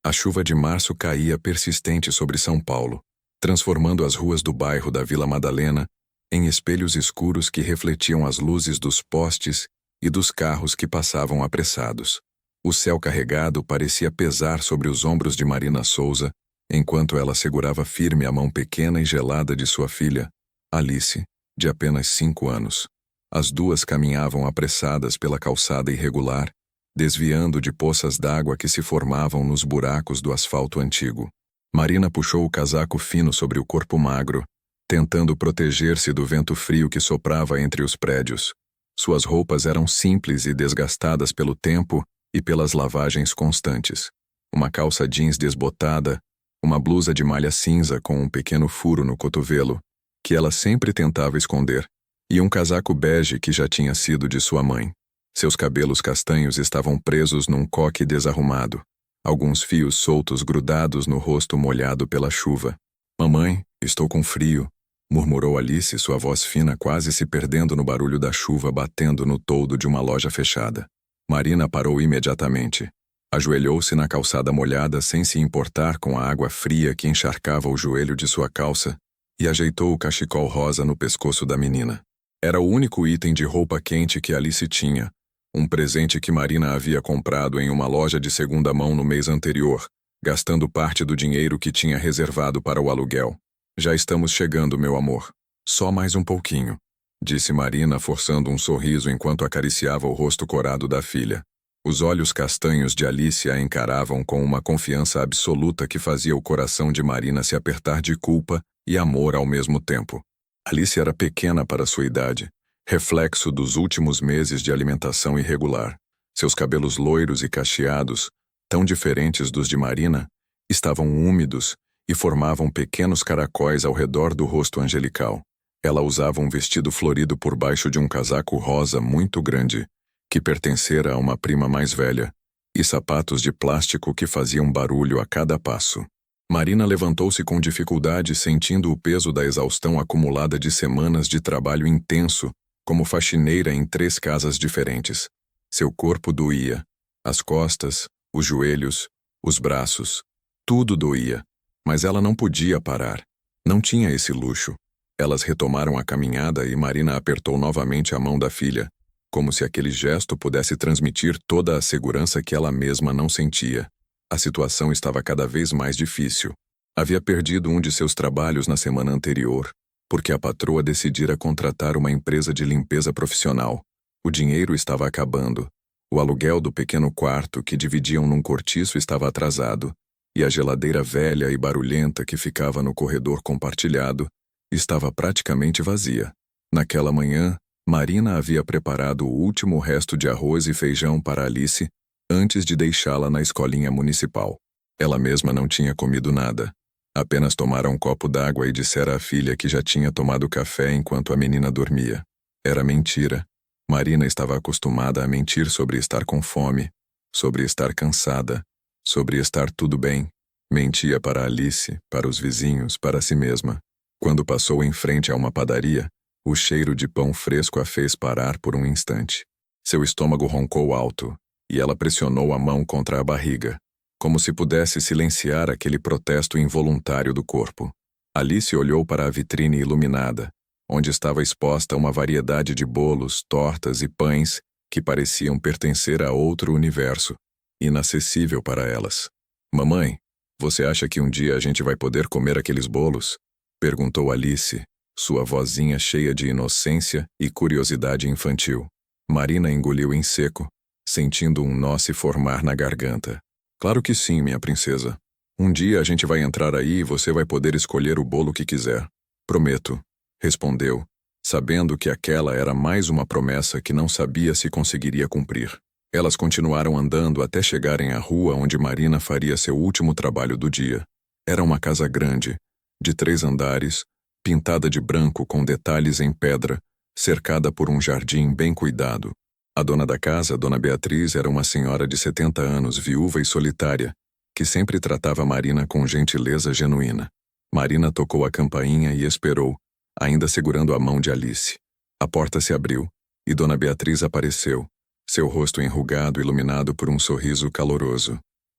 A chuva de março caía persistente sobre São Paulo, transformando as ruas do bairro da Vila Madalena em espelhos escuros que refletiam as luzes dos postes e dos carros que passavam apressados. O céu carregado parecia pesar sobre os ombros de Marina Souza, enquanto ela segurava firme a mão pequena e gelada de sua filha, Alice, de apenas 5 anos. As duas caminhavam apressadas pela calçada irregular, desviando de poças d'água que se formavam nos buracos do asfalto antigo. Marina puxou o casaco fino sobre o corpo magro, tentando proteger-se do vento frio que soprava entre os prédios. Suas roupas eram simples e desgastadas pelo tempo e pelas lavagens constantes. Uma calça jeans desbotada, uma blusa de malha cinza com um pequeno furo no cotovelo, que ela sempre tentava esconder, e um casaco bege que já tinha sido de sua mãe. Seus cabelos castanhos estavam presos num coque desarrumado, alguns fios soltos grudados no rosto molhado pela chuva. "Mamãe, estou com frio", murmurou Alice, sua voz fina quase se perdendo no barulho da chuva batendo no toldo de uma loja fechada. Marina parou imediatamente. Ajoelhou-se na calçada molhada sem se importar com a água fria que encharcava o joelho de sua calça e ajeitou o cachecol rosa no pescoço da menina. Era o único item de roupa quente que Alice tinha, um presente que Marina havia comprado em uma loja de segunda mão no mês anterior, gastando parte do dinheiro que tinha reservado para o aluguel. "Já estamos chegando, meu amor. Só mais um pouquinho", disse Marina, forçando um sorriso enquanto acariciava o rosto corado da filha. Os olhos castanhos de Alice a encaravam com uma confiança absoluta que fazia o coração de Marina se apertar de culpa e amor ao mesmo tempo. Alice era pequena para sua idade, reflexo dos últimos meses de alimentação irregular. Seus cabelos loiros e cacheados, tão diferentes dos de Marina, estavam úmidos e formavam pequenos caracóis ao redor do rosto angelical. Ela usava um vestido florido por baixo de um casaco rosa muito grande, que pertencera a uma prima mais velha, e sapatos de plástico que faziam barulho a cada passo. Marina levantou-se com dificuldade, sentindo o peso da exaustão acumulada de semanas de trabalho intenso, como faxineira em 3 casas diferentes. Seu corpo doía. As costas, os joelhos, os braços. Tudo doía. Mas ela não podia parar. Não tinha esse luxo. Elas retomaram a caminhada e Marina apertou novamente a mão da filha, como se aquele gesto pudesse transmitir toda a segurança que ela mesma não sentia. A situação estava cada vez mais difícil. Havia perdido um de seus trabalhos na semana anterior, porque a patroa decidira contratar uma empresa de limpeza profissional. O dinheiro estava acabando. O aluguel do pequeno quarto que dividiam num cortiço estava atrasado, e a geladeira velha e barulhenta que ficava no corredor compartilhado estava praticamente vazia. Naquela manhã, Marina havia preparado o último resto de arroz e feijão para Alice antes de deixá-la na escolinha municipal. Ela mesma não tinha comido nada. Apenas tomara um copo d'água e dissera à filha que já tinha tomado café enquanto a menina dormia. Era mentira. Marina estava acostumada a mentir sobre estar com fome, sobre estar cansada, sobre estar tudo bem. Mentia para Alice, para os vizinhos, para si mesma. Quando passou em frente a uma padaria, o cheiro de pão fresco a fez parar por um instante. Seu estômago roncou alto, e ela pressionou a mão contra a barriga, como se pudesse silenciar aquele protesto involuntário do corpo. Alice olhou para a vitrine iluminada, onde estava exposta uma variedade de bolos, tortas e pães que pareciam pertencer a outro universo, inacessível para elas. "Mamãe, você acha que um dia a gente vai poder comer aqueles bolos?", perguntou Alice, sua vozinha cheia de inocência e curiosidade infantil. Marina engoliu em seco, sentindo um nó se formar na garganta. "Claro que sim, minha princesa. Um dia a gente vai entrar aí e você vai poder escolher o bolo que quiser. Prometo", respondeu, sabendo que aquela era mais uma promessa que não sabia se conseguiria cumprir. Elas continuaram andando até chegarem à rua onde Marina faria seu último trabalho do dia. Era uma casa grande, de 3 andares, pintada de branco com detalhes em pedra, cercada por um jardim bem cuidado. A dona da casa, Dona Beatriz, era uma senhora de 70 anos, viúva e solitária, que sempre tratava Marina com gentileza genuína. Marina tocou a campainha e esperou, ainda segurando a mão de Alice. A porta se abriu, e Dona Beatriz apareceu, seu rosto enrugado iluminado por um sorriso caloroso.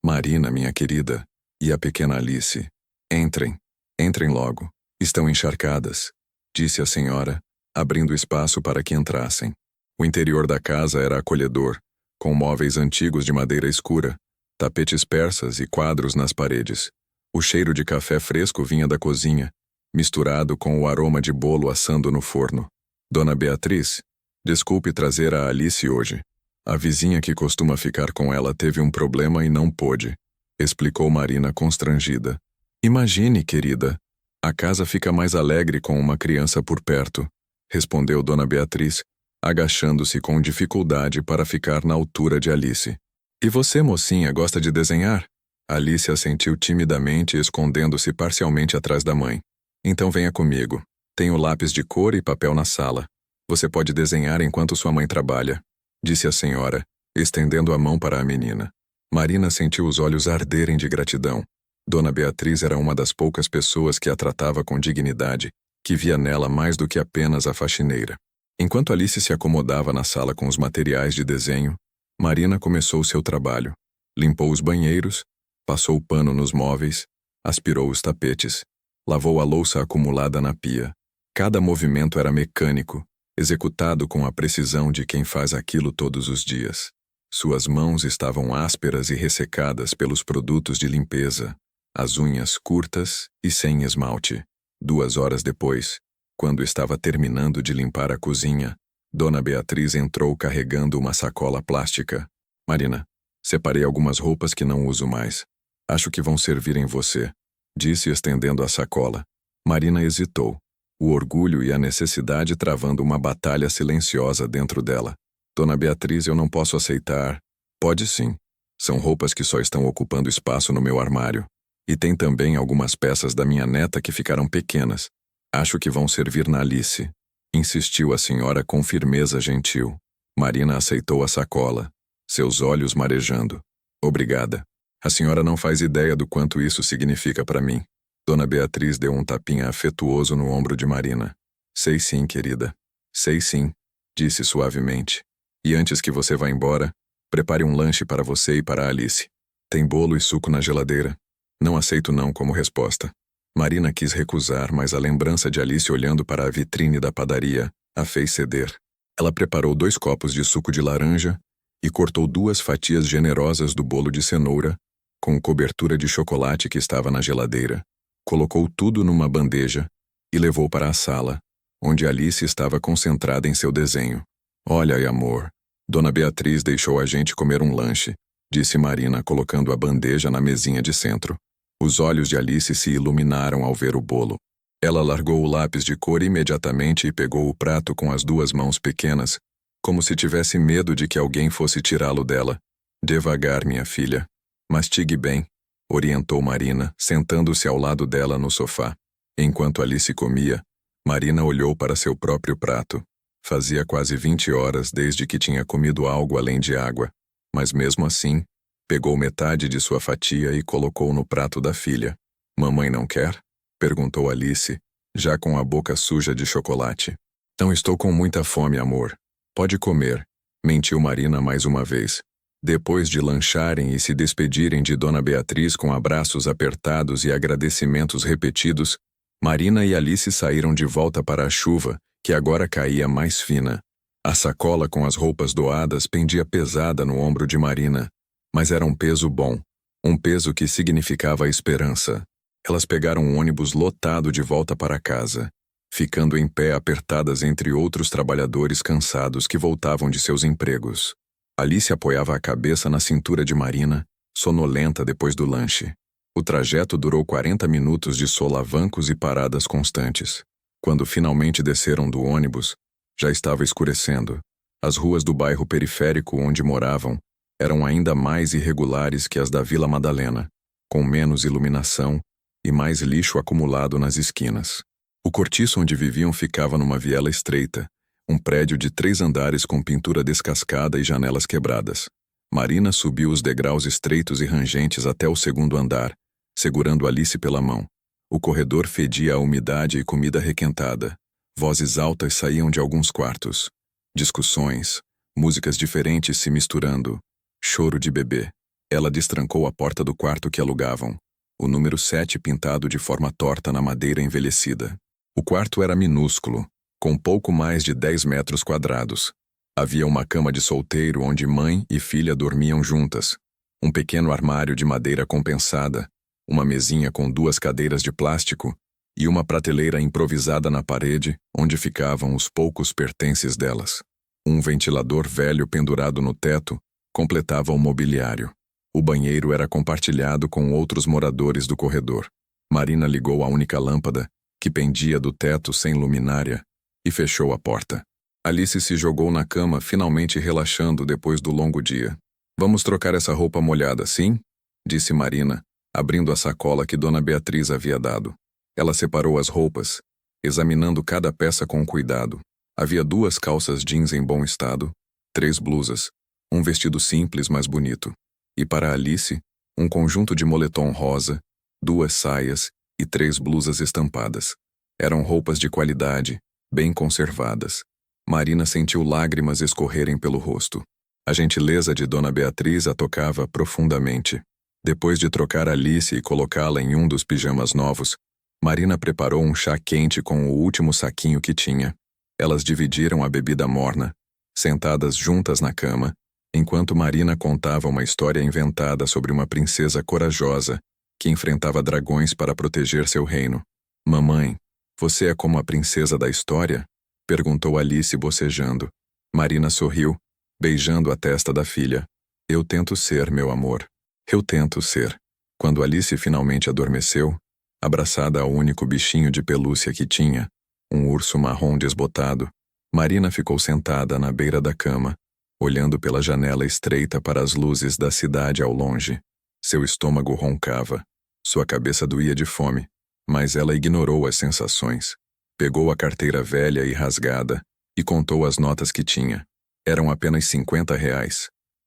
Marina, minha querida, e a pequena Alice. Entrem, entrem logo. Estão encharcadas, disse a senhora, abrindo espaço para que entrassem. O interior da casa era acolhedor, com móveis antigos de madeira escura, tapetes persas e quadros nas paredes. O cheiro de café fresco vinha da cozinha, misturado com o aroma de bolo assando no forno. Dona Beatriz, desculpe trazer a Alice hoje. A vizinha que costuma ficar com ela teve um problema e não pôde, explicou Marina constrangida. Imagine, querida, a casa fica mais alegre com uma criança por perto, respondeu Dona Beatriz, agachando-se com dificuldade para ficar na altura de Alice. E você, mocinha, gosta de desenhar? Alice assentiu timidamente, escondendo-se parcialmente atrás da mãe. Então venha comigo. Tenho lápis de cor e papel na sala. Você pode desenhar enquanto sua mãe trabalha, disse a senhora, estendendo a mão para a menina. Marina sentiu os olhos arderem de gratidão. Dona Beatriz era uma das poucas pessoas que a tratava com dignidade, que via nela mais do que apenas a faxineira. Enquanto Alice se acomodava na sala com os materiais de desenho, Marina começou seu trabalho. Limpou os banheiros, passou o pano nos móveis, aspirou os tapetes, lavou a louça acumulada na pia. Cada movimento era mecânico, executado com a precisão de quem faz aquilo todos os dias. Suas mãos estavam ásperas e ressecadas pelos produtos de limpeza, as unhas curtas e sem esmalte. 2 horas depois, quando estava terminando de limpar a cozinha, Dona Beatriz entrou carregando uma sacola plástica. Marina, separei algumas roupas que não uso mais. Acho que vão servir em você, disse estendendo a sacola. Marina hesitou, o orgulho e a necessidade travando uma batalha silenciosa dentro dela. Dona Beatriz, eu não posso aceitar. Pode sim. São roupas que só estão ocupando espaço no meu armário. E tem também algumas peças da minha neta que ficaram pequenas. Acho que vão servir na Alice, insistiu a senhora com firmeza gentil. Marina aceitou a sacola, seus olhos marejando. Obrigada. A senhora não faz ideia do quanto isso significa para mim. Dona Beatriz deu um tapinha afetuoso no ombro de Marina. Sei sim, querida. Sei sim, disse suavemente. E antes que você vá embora, prepare um lanche para você e para a Alice. Tem bolo e suco na geladeira? Não aceito não como resposta. Marina quis recusar, mas a lembrança de Alice olhando para a vitrine da padaria a fez ceder. Ela preparou 2 copos de suco de laranja e cortou 2 fatias generosas do bolo de cenoura, com cobertura de chocolate que estava na geladeira. Colocou tudo numa bandeja e levou para a sala, onde Alice estava concentrada em seu desenho. Olha, amor, Dona Beatriz deixou a gente comer um lanche, disse Marina, colocando a bandeja na mesinha de centro. Os olhos de Alice se iluminaram ao ver o bolo. Ela largou o lápis de cor imediatamente e pegou o prato com as 2 mãos pequenas, como se tivesse medo de que alguém fosse tirá-lo dela. Devagar, minha filha. Mastigue bem, orientou Marina, sentando-se ao lado dela no sofá. Enquanto Alice comia, Marina olhou para seu próprio prato. Fazia quase 20 horas desde que tinha comido algo além de água, mas mesmo assim, pegou metade de sua fatia e colocou no prato da filha. Mamãe não quer? Perguntou Alice, já com a boca suja de chocolate. Não estou com muita fome, amor. Pode comer, mentiu Marina mais uma vez. Depois de lancharem e se despedirem de Dona Beatriz com abraços apertados e agradecimentos repetidos, Marina e Alice saíram de volta para a chuva, que agora caía mais fina. A sacola com as roupas doadas pendia pesada no ombro de Marina, mas era um peso bom, um peso que significava esperança. Elas pegaram um ônibus lotado de volta para casa, ficando em pé apertadas entre outros trabalhadores cansados que voltavam de seus empregos. Alice apoiava a cabeça na cintura de Marina, sonolenta depois do lanche. O trajeto durou 40 minutos de solavancos e paradas constantes. Quando finalmente desceram do ônibus, já estava escurecendo. As ruas do bairro periférico onde moravam eram ainda mais irregulares que as da Vila Madalena, com menos iluminação e mais lixo acumulado nas esquinas. O cortiço onde viviam ficava numa viela estreita, um prédio de 3 andares com pintura descascada e janelas quebradas. Marina subiu os degraus estreitos e rangentes até o 2º andar, segurando Alice pela mão. O corredor fedia a umidade e comida requentada. Vozes altas saíam de alguns quartos. Discussões, músicas diferentes se misturando. Choro de bebê. Ela destrancou a porta do quarto que alugavam, o número 7 pintado de forma torta na madeira envelhecida. O quarto era minúsculo, com pouco mais de 10 metros quadrados. Havia uma cama de solteiro onde mãe e filha dormiam juntas, um pequeno armário de madeira compensada, uma mesinha com 2 cadeiras de plástico e uma prateleira improvisada na parede onde ficavam os poucos pertences delas. Um ventilador velho pendurado no teto completava o mobiliário. O banheiro era compartilhado com outros moradores do corredor. Marina ligou a única lâmpada, que pendia do teto sem luminária, e fechou a porta. Alice se jogou na cama, finalmente relaxando depois do longo dia. Vamos trocar essa roupa molhada, sim? Disse Marina, abrindo a sacola que Dona Beatriz havia dado. Ela separou as roupas, examinando cada peça com cuidado. Havia 2 calças jeans em bom estado, 3 blusas, um vestido simples, mas bonito. E para Alice, um conjunto de moletom rosa, 2 saias e 3 blusas estampadas. Eram roupas de qualidade, bem conservadas. Marina sentiu lágrimas escorrerem pelo rosto. A gentileza de Dona Beatriz a tocava profundamente. Depois de trocar Alice e colocá-la em um dos pijamas novos, Marina preparou um chá quente com o último saquinho que tinha. Elas dividiram a bebida morna, sentadas juntas na cama, enquanto Marina contava uma história inventada sobre uma princesa corajosa que enfrentava dragões para proteger seu reino. Mamãe, você é como a princesa da história? Perguntou Alice bocejando. Marina sorriu, beijando a testa da filha. Eu tento ser, meu amor. Eu tento ser. Quando Alice finalmente adormeceu, abraçada ao único bichinho de pelúcia que tinha, um urso marrom desbotado, Marina ficou sentada na beira da cama, olhando pela janela estreita para as luzes da cidade ao longe. Seu estômago roncava. Sua cabeça doía de fome, mas ela ignorou as sensações. Pegou a carteira velha e rasgada e contou as notas que tinha. Eram apenas R$ 50.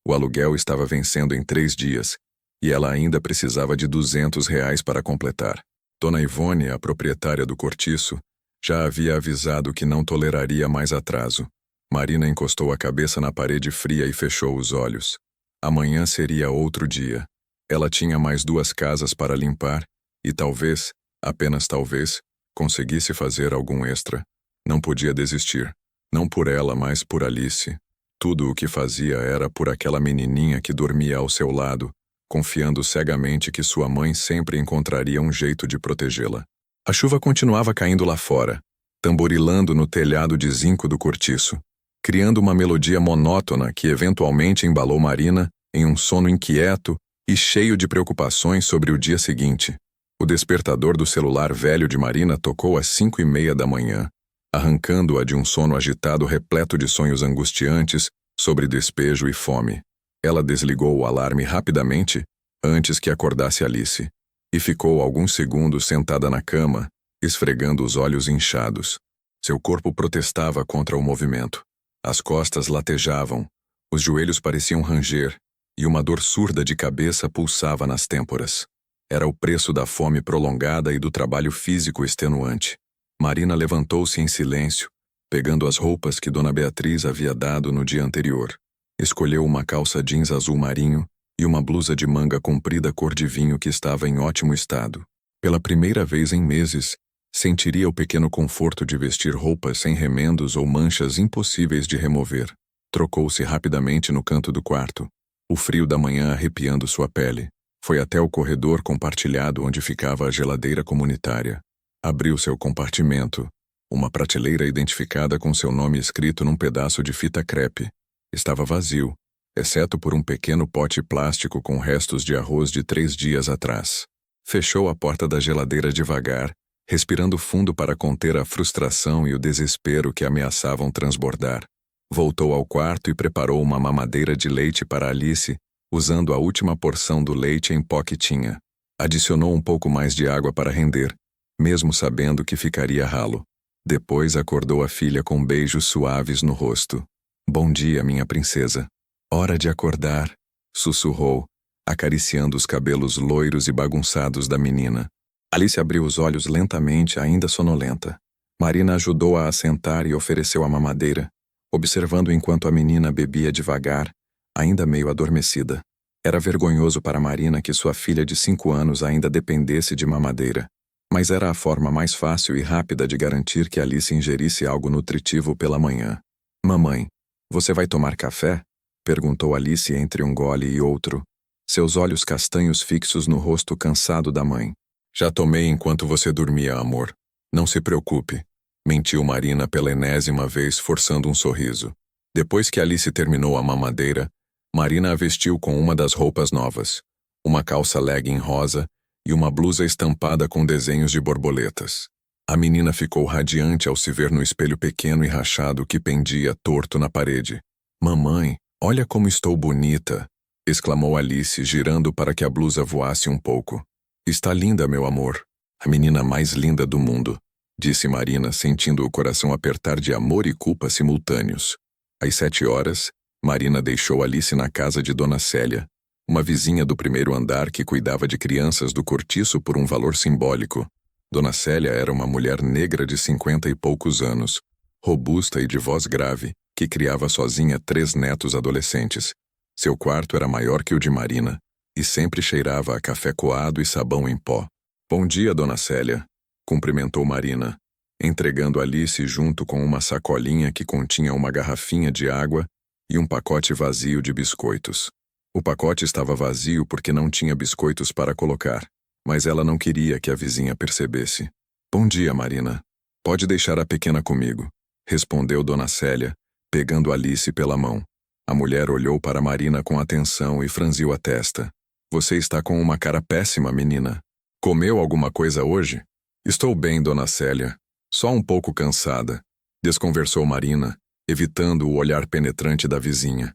O aluguel estava vencendo em 3 dias e ela ainda precisava de R$ 200 para completar. Dona Ivone, a proprietária do cortiço, já havia avisado que não toleraria mais atraso. Marina encostou a cabeça na parede fria e fechou os olhos. Amanhã seria outro dia. Ela tinha mais 2 casas para limpar e talvez, apenas talvez, conseguisse fazer algum extra. Não podia desistir. Não por ela, mas por Alice. Tudo o que fazia era por aquela menininha que dormia ao seu lado, confiando cegamente que sua mãe sempre encontraria um jeito de protegê-la. A chuva continuava caindo lá fora, tamborilando no telhado de zinco do cortiço, criando uma melodia monótona que eventualmente embalou Marina em um sono inquieto e cheio de preocupações sobre o dia seguinte. O despertador do celular velho de Marina tocou às 5:30 da manhã, arrancando-a de um sono agitado repleto de sonhos angustiantes sobre despejo e fome. Ela desligou o alarme rapidamente, antes que acordasse Alice, e ficou alguns segundos sentada na cama, esfregando os olhos inchados. Seu corpo protestava contra o movimento. As costas latejavam, os joelhos pareciam ranger, e uma dor surda de cabeça pulsava nas têmporas. Era o preço da fome prolongada e do trabalho físico extenuante. Marina levantou-se em silêncio, pegando as roupas que Dona Beatriz havia dado no dia anterior. Escolheu uma calça jeans azul marinho e uma blusa de manga comprida cor de vinho que estava em ótimo estado. Pela primeira vez em meses, sentiria o pequeno conforto de vestir roupas sem remendos ou manchas impossíveis de remover. Trocou-se rapidamente no canto do quarto, o frio da manhã arrepiando sua pele. Foi até o corredor compartilhado onde ficava a geladeira comunitária. Abriu seu compartimento, uma prateleira identificada com seu nome escrito num pedaço de fita crepe. Estava vazio, exceto por um pequeno pote plástico com restos de arroz de 3 dias atrás. Fechou a porta da geladeira devagar, respirando fundo para conter a frustração e o desespero que ameaçavam transbordar. Voltou ao quarto e preparou uma mamadeira de leite para Alice, usando a última porção do leite em pó que tinha. Adicionou um pouco mais de água para render, mesmo sabendo que ficaria ralo. Depois acordou a filha com beijos suaves no rosto. Bom dia, minha princesa. Hora de acordar, sussurrou, acariciando os cabelos loiros e bagunçados da menina. Alice abriu os olhos lentamente, ainda sonolenta. Marina ajudou-a a sentar e ofereceu a mamadeira, observando enquanto a menina bebia devagar, ainda meio adormecida. Era vergonhoso para Marina que sua filha de 5 anos ainda dependesse de mamadeira, mas era a forma mais fácil e rápida de garantir que Alice ingerisse algo nutritivo pela manhã. Mamãe, você vai tomar café? Perguntou Alice entre um gole e outro, seus olhos castanhos fixos no rosto cansado da mãe. Já tomei enquanto você dormia, amor. Não se preocupe, mentiu Marina pela enésima vez, forçando um sorriso. Depois que Alice terminou a mamadeira, Marina a vestiu com uma das roupas novas, uma calça legging rosa e uma blusa estampada com desenhos de borboletas. A menina ficou radiante ao se ver no espelho pequeno e rachado que pendia torto na parede. Mamãe, olha como estou bonita, exclamou Alice, girando para que a blusa voasse um pouco. Está linda, meu amor. A menina mais linda do mundo, disse Marina, sentindo o coração apertar de amor e culpa simultâneos. Às 7 horas, Marina deixou Alice na casa de Dona Célia, uma vizinha do primeiro andar que cuidava de crianças do cortiço por um valor simbólico. Dona Célia era uma mulher negra de 50 e poucos anos, robusta e de voz grave, que criava sozinha 3 netos adolescentes. Seu quarto era maior que o de Marina, e sempre cheirava a café coado e sabão em pó. Bom dia, Dona Célia, cumprimentou Marina, entregando Alice junto com uma sacolinha que continha uma garrafinha de água e um pacote vazio de biscoitos. O pacote estava vazio porque não tinha biscoitos para colocar, mas ela não queria que a vizinha percebesse. Bom dia, Marina. Pode deixar a pequena comigo, respondeu Dona Célia, pegando Alice pela mão. A mulher olhou para Marina com atenção e franziu a testa. Você está com uma cara péssima, menina. Comeu alguma coisa hoje? Estou bem, Dona Célia. Só um pouco cansada, desconversou Marina, evitando o olhar penetrante da vizinha.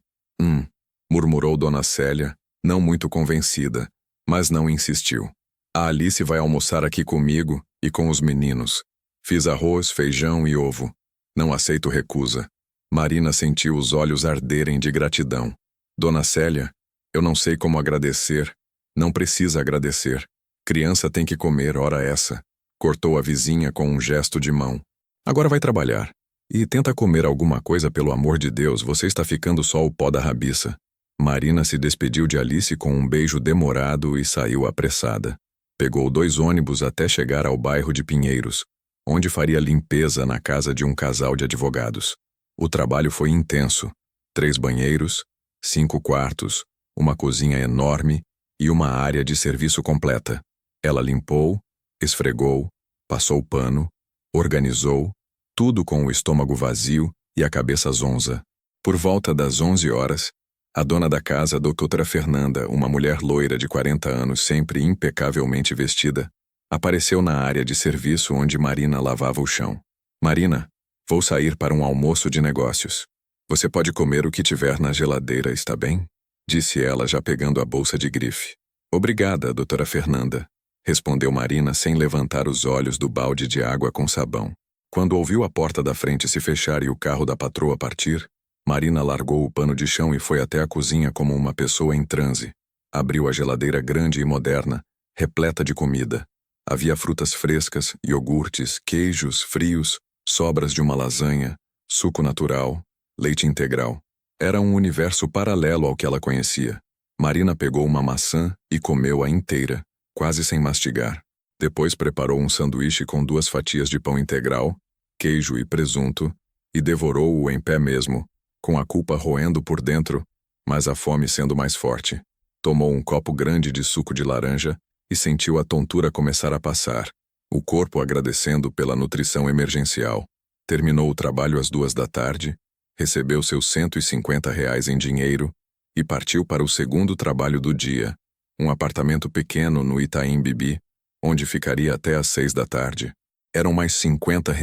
Murmurou Dona Célia, não muito convencida, mas não insistiu. A Alice vai almoçar aqui comigo e com os meninos. Fiz arroz, feijão e ovo. Não aceito recusa. Marina sentiu os olhos arderem de gratidão. Dona Célia, eu não sei como agradecer. Não precisa agradecer. Criança tem que comer, ora essa. Cortou a vizinha com um gesto de mão. Agora vai trabalhar. E tenta comer alguma coisa, pelo amor de Deus, você está ficando só o pó da rabiça. Marina se despediu de Alice com um beijo demorado e saiu apressada. Pegou 2 ônibus até chegar ao bairro de Pinheiros, onde faria limpeza na casa de um casal de advogados. O trabalho foi intenso. 3 banheiros, 5 quartos, uma cozinha enorme e uma área de serviço completa. Ela limpou, esfregou, passou pano, organizou, tudo com o estômago vazio e a cabeça zonza. Por volta das 11 horas, a dona da casa, doutora Fernanda, uma mulher loira de 40 anos, sempre impecavelmente vestida, apareceu na área de serviço onde Marina lavava o chão. Marina, vou sair para um almoço de negócios. Você pode comer o que tiver na geladeira, está bem? Disse ela, já pegando a bolsa de grife. Obrigada, doutora Fernanda, respondeu Marina sem levantar os olhos do balde de água com sabão. Quando ouviu a porta da frente se fechar e o carro da patroa partir, Marina largou o pano de chão e foi até a cozinha como uma pessoa em transe. Abriu a geladeira grande e moderna, repleta de comida. Havia frutas frescas, iogurtes, queijos frios, sobras de uma lasanha, suco natural, leite integral. Era um universo paralelo ao que ela conhecia. Marina pegou uma maçã e comeu-a inteira, quase sem mastigar. Depois preparou um sanduíche com 2 fatias de pão integral, queijo e presunto, e devorou-o em pé mesmo, com a culpa roendo por dentro, mas a fome sendo mais forte. Tomou um copo grande de suco de laranja e sentiu a tontura começar a passar, o corpo agradecendo pela nutrição emergencial. Terminou o trabalho às 2 da tarde, recebeu seus R$ 150 em dinheiro e partiu para o segundo trabalho do dia, um apartamento pequeno no Itaim Bibi, onde ficaria até às 6 da tarde. Eram mais R$ 50,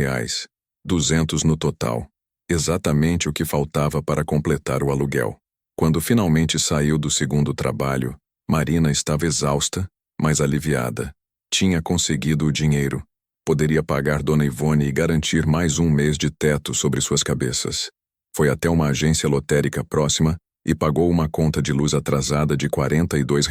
200 no total. Exatamente o que faltava para completar o aluguel. Quando finalmente saiu do segundo trabalho, Marina estava exausta, mas aliviada. Tinha conseguido o dinheiro. Poderia pagar Dona Ivone e garantir mais um mês de teto sobre suas cabeças. Foi até uma agência lotérica próxima e pagou uma conta de luz atrasada de R$ 42.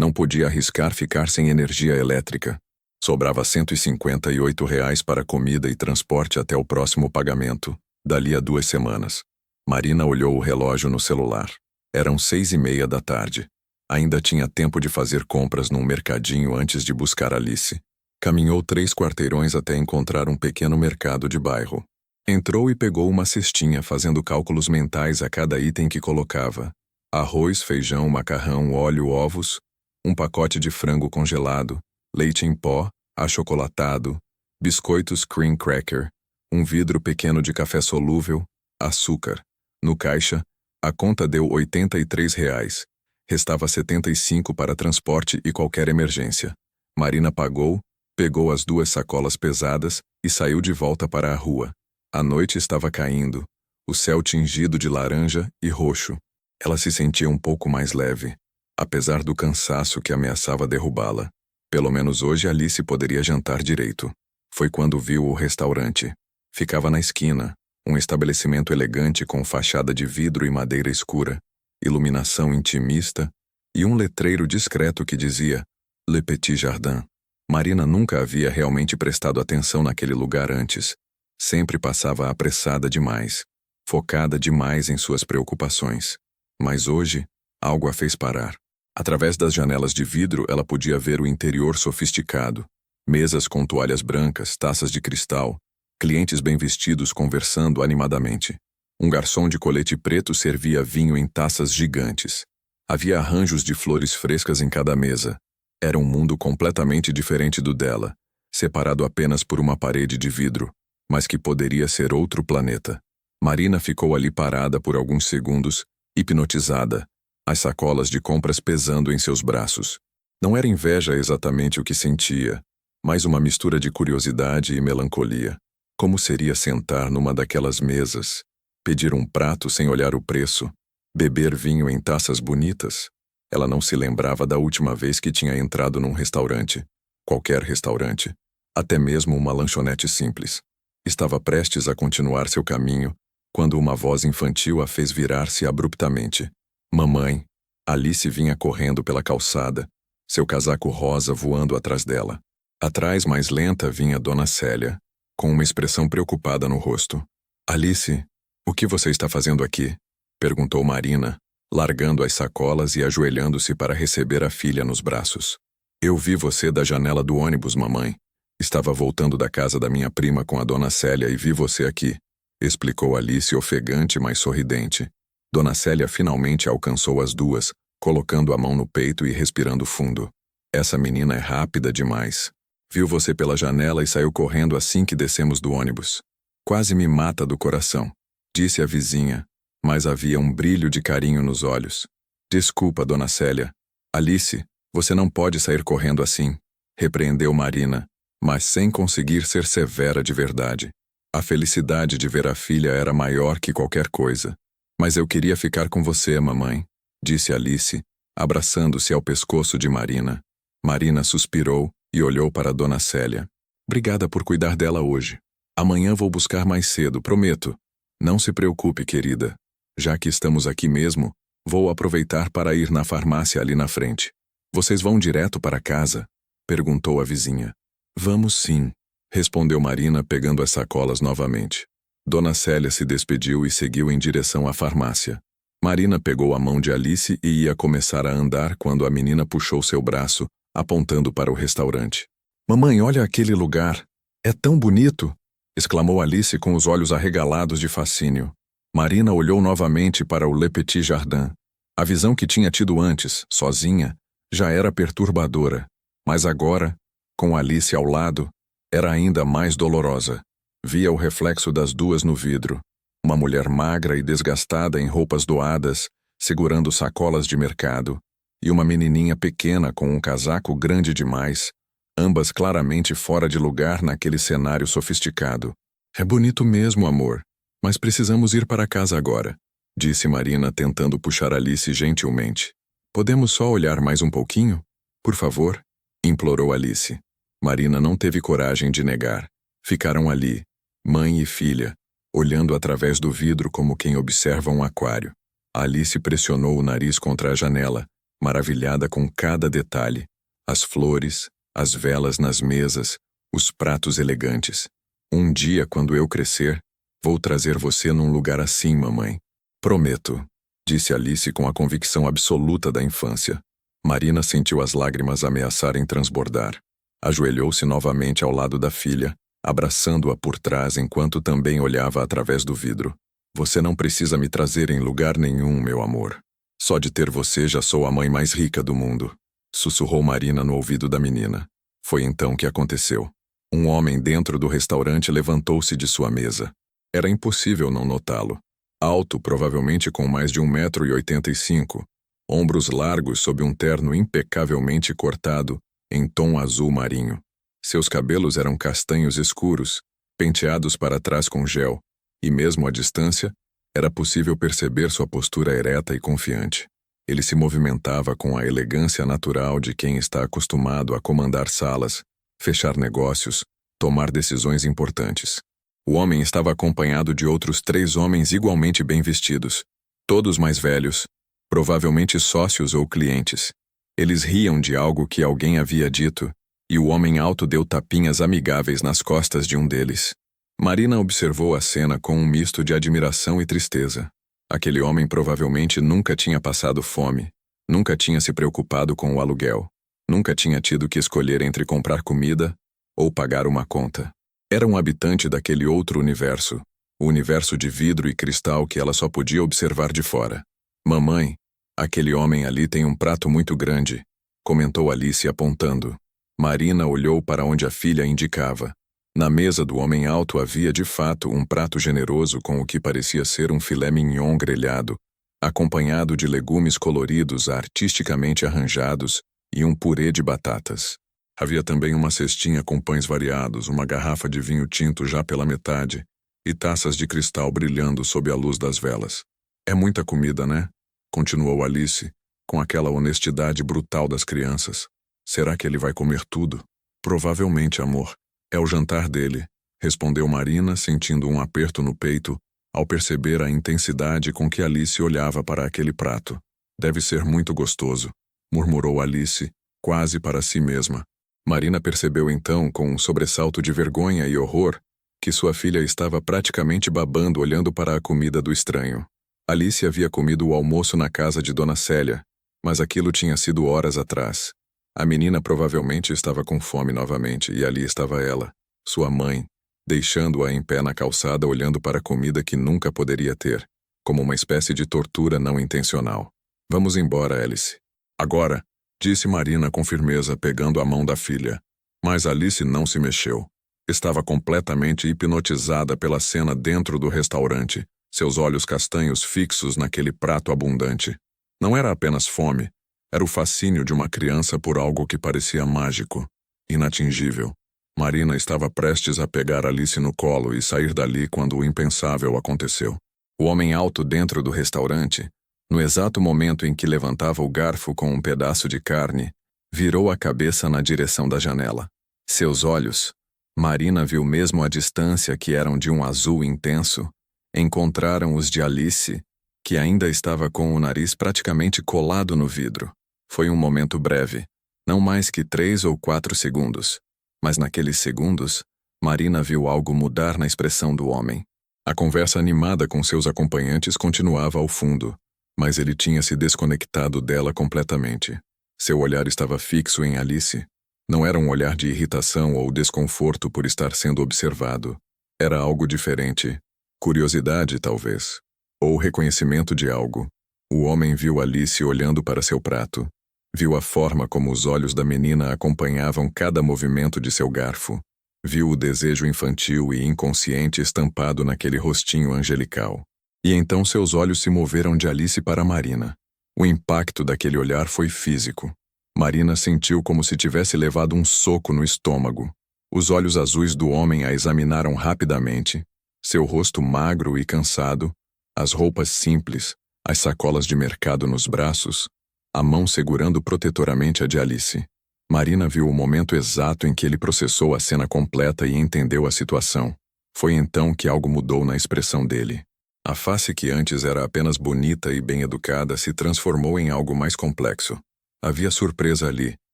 Não podia arriscar ficar sem energia elétrica. Sobrava R$ 158 para comida e transporte até o próximo pagamento, dali a 2 semanas. Marina olhou o relógio no celular. Eram 6:30 da tarde. Ainda tinha tempo de fazer compras num mercadinho antes de buscar Alice. Caminhou 3 quarteirões até encontrar um pequeno mercado de bairro. Entrou e pegou uma cestinha, fazendo cálculos mentais a cada item que colocava. Arroz, feijão, macarrão, óleo, ovos, um pacote de frango congelado, leite em pó, achocolatado, biscoitos cream cracker, um vidro pequeno de café solúvel, açúcar. No caixa, a conta deu R$ 83. Restava 75 para transporte e qualquer emergência. Marina pagou, pegou as 2 sacolas pesadas e saiu de volta para a rua. A noite estava caindo, o céu tingido de laranja e roxo. Ela se sentia um pouco mais leve, apesar do cansaço que ameaçava derrubá-la. Pelo menos hoje Alice poderia jantar direito. Foi quando viu o restaurante. Ficava na esquina, um estabelecimento elegante com fachada de vidro e madeira escura, iluminação intimista e um letreiro discreto que dizia Le Petit Jardin. Marina nunca havia realmente prestado atenção naquele lugar antes. Sempre passava apressada demais, focada demais em suas preocupações. Mas hoje, algo a fez parar. Através das janelas de vidro, ela podia ver o interior sofisticado. Mesas com toalhas brancas, taças de cristal, clientes bem vestidos conversando animadamente. Um garçom de colete preto servia vinho em taças gigantes. Havia arranjos de flores frescas em cada mesa. Era um mundo completamente diferente do dela, separado apenas por uma parede de vidro, mas que poderia ser outro planeta. Marina ficou ali parada por alguns segundos, hipnotizada, as sacolas de compras pesando em seus braços. Não era inveja exatamente o que sentia, mas uma mistura de curiosidade e melancolia. Como seria sentar numa daquelas mesas, pedir um prato sem olhar o preço, beber vinho em taças bonitas? Ela não se lembrava da última vez que tinha entrado num restaurante, qualquer restaurante, até mesmo uma lanchonete simples. Estava prestes a continuar seu caminho, quando uma voz infantil a fez virar-se abruptamente. Mamãe! Alice vinha correndo pela calçada, seu casaco rosa voando atrás dela. Atrás, mais lenta, vinha Dona Célia, com uma expressão preocupada no rosto. Alice, o que você está fazendo aqui? Perguntou Marina, largando as sacolas e ajoelhando-se para receber a filha nos braços. Eu vi você da janela do ônibus, mamãe. Estava voltando da casa da minha prima com a Dona Célia e vi você aqui, explicou Alice ofegante, mas sorridente. Dona Célia finalmente alcançou as duas, colocando a mão no peito e respirando fundo. Essa menina é rápida demais. Viu você pela janela e saiu correndo assim que descemos do ônibus. Quase me mata do coração, disse a vizinha, mas havia um brilho de carinho nos olhos. Desculpa, Dona Célia. Alice, você não pode sair correndo assim, repreendeu Marina, mas sem conseguir ser severa de verdade. A felicidade de ver a filha era maior que qualquer coisa. Mas eu queria ficar com você, mamãe, disse Alice, abraçando-se ao pescoço de Marina. Marina suspirou e olhou para Dona Célia. Obrigada por cuidar dela hoje. Amanhã vou buscar mais cedo, prometo. Não se preocupe, querida. Já que estamos aqui mesmo, vou aproveitar para ir na farmácia ali na frente. Vocês vão direto para casa? Perguntou a vizinha. Vamos sim, respondeu Marina pegando as sacolas novamente. Dona Célia se despediu e seguiu em direção à farmácia. Marina pegou a mão de Alice e ia começar a andar quando a menina puxou seu braço, apontando para o restaurante. Mamãe, olha aquele lugar. É tão bonito! Exclamou Alice com os olhos arregalados de fascínio. Marina olhou novamente para o Le Petit Jardin. A visão que tinha tido antes, sozinha, já era perturbadora, mas agora, com Alice ao lado, era ainda mais dolorosa. Via o reflexo das duas no vidro. Uma mulher magra e desgastada em roupas doadas, segurando sacolas de mercado, e uma menininha pequena com um casaco grande demais, ambas claramente fora de lugar naquele cenário sofisticado. É bonito mesmo, amor, mas precisamos ir para casa agora, disse Marina tentando puxar Alice gentilmente. Podemos só olhar mais um pouquinho? Por favor? Implorou Alice. Marina não teve coragem de negar. Ficaram ali, mãe e filha, olhando através do vidro como quem observa um aquário. Alice pressionou o nariz contra a janela, maravilhada com cada detalhe. As flores, as velas nas mesas, os pratos elegantes. Um dia, quando eu crescer, vou trazer você num lugar assim, mamãe. Prometo, disse Alice com a convicção absoluta da infância. Marina sentiu as lágrimas ameaçarem transbordar. Ajoelhou-se novamente ao lado da filha, abraçando-a por trás enquanto também olhava através do vidro. Você não precisa me trazer em lugar nenhum, meu amor. Só de ter você já sou a mãe mais rica do mundo, sussurrou Marina no ouvido da menina. Foi então que aconteceu. Um homem dentro do restaurante levantou-se de sua mesa. Era impossível não notá-lo. Alto, provavelmente com mais de 1,85 m, ombros largos sob um terno impecavelmente cortado, em tom azul marinho. Seus cabelos eram castanhos escuros, penteados para trás com gel, e mesmo à distância, era possível perceber sua postura ereta e confiante. Ele se movimentava com a elegância natural de quem está acostumado a comandar salas, fechar negócios, tomar decisões importantes. O homem estava acompanhado de outros 3 homens igualmente bem vestidos, todos mais velhos, provavelmente sócios ou clientes. Eles riam de algo que alguém havia dito, e o homem alto deu tapinhas amigáveis nas costas de um deles. Marina observou a cena com um misto de admiração e tristeza. Aquele homem provavelmente nunca tinha passado fome, nunca tinha se preocupado com o aluguel, nunca tinha tido que escolher entre comprar comida ou pagar uma conta. Era um habitante daquele outro universo, o universo de vidro e cristal que ela só podia observar de fora. Mamãe, aquele homem ali tem um prato muito grande, comentou Alice apontando. Marina olhou para onde a filha indicava. Na mesa do homem alto havia de fato um prato generoso com o que parecia ser um filé mignon grelhado, acompanhado de legumes coloridos artisticamente arranjados e um purê de batatas. Havia também uma cestinha com pães variados, uma garrafa de vinho tinto já pela metade e taças de cristal brilhando sob a luz das velas. É muita comida, né? Continuou Alice, com aquela honestidade brutal das crianças. Será que ele vai comer tudo? Provavelmente, amor. É o jantar dele, respondeu Marina, sentindo um aperto no peito ao perceber a intensidade com que Alice olhava para aquele prato. Deve ser muito gostoso, murmurou Alice, quase para si mesma. Marina percebeu então, com um sobressalto de vergonha e horror, que sua filha estava praticamente babando olhando para a comida do estranho. Alice havia comido o almoço na casa de Dona Célia, mas aquilo tinha sido horas atrás. A menina provavelmente estava com fome novamente, e ali estava ela, sua mãe, deixando-a em pé na calçada olhando para a comida que nunca poderia ter, como uma espécie de tortura não intencional. Vamos embora, Alice. Agora, disse Marina com firmeza, pegando a mão da filha. Mas Alice não se mexeu. Estava completamente hipnotizada pela cena dentro do restaurante, seus olhos castanhos fixos naquele prato abundante. Não era apenas fome. Era o fascínio de uma criança por algo que parecia mágico, inatingível. Marina estava prestes a pegar Alice no colo e sair dali quando o impensável aconteceu. O homem alto dentro do restaurante, no exato momento em que levantava o garfo com um pedaço de carne, virou a cabeça na direção da janela. Seus olhos, Marina viu mesmo à distância que eram de um azul intenso, encontraram os de Alice, que ainda estava com o nariz praticamente colado no vidro. Foi um momento breve, não mais que 3 ou 4 segundos. Mas naqueles segundos, Marina viu algo mudar na expressão do homem. A conversa animada com seus acompanhantes continuava ao fundo, mas ele tinha se desconectado dela completamente. Seu olhar estava fixo em Alice. Não era um olhar de irritação ou desconforto por estar sendo observado. Era algo diferente. Curiosidade, talvez. Ou reconhecimento de algo. O homem viu Alice olhando para seu prato. Viu a forma como os olhos da menina acompanhavam cada movimento de seu garfo. Viu o desejo infantil e inconsciente estampado naquele rostinho angelical. E então seus olhos se moveram de Alice para Marina. O impacto daquele olhar foi físico. Marina sentiu como se tivesse levado um soco no estômago. Os olhos azuis do homem a examinaram rapidamente. Seu rosto magro e cansado, as roupas simples, as sacolas de mercado nos braços, a mão segurando protetoramente a de Alice. Marina viu o momento exato em que ele processou a cena completa e entendeu a situação. Foi então que algo mudou na expressão dele. A face que antes era apenas bonita e bem educada se transformou em algo mais complexo. Havia surpresa ali,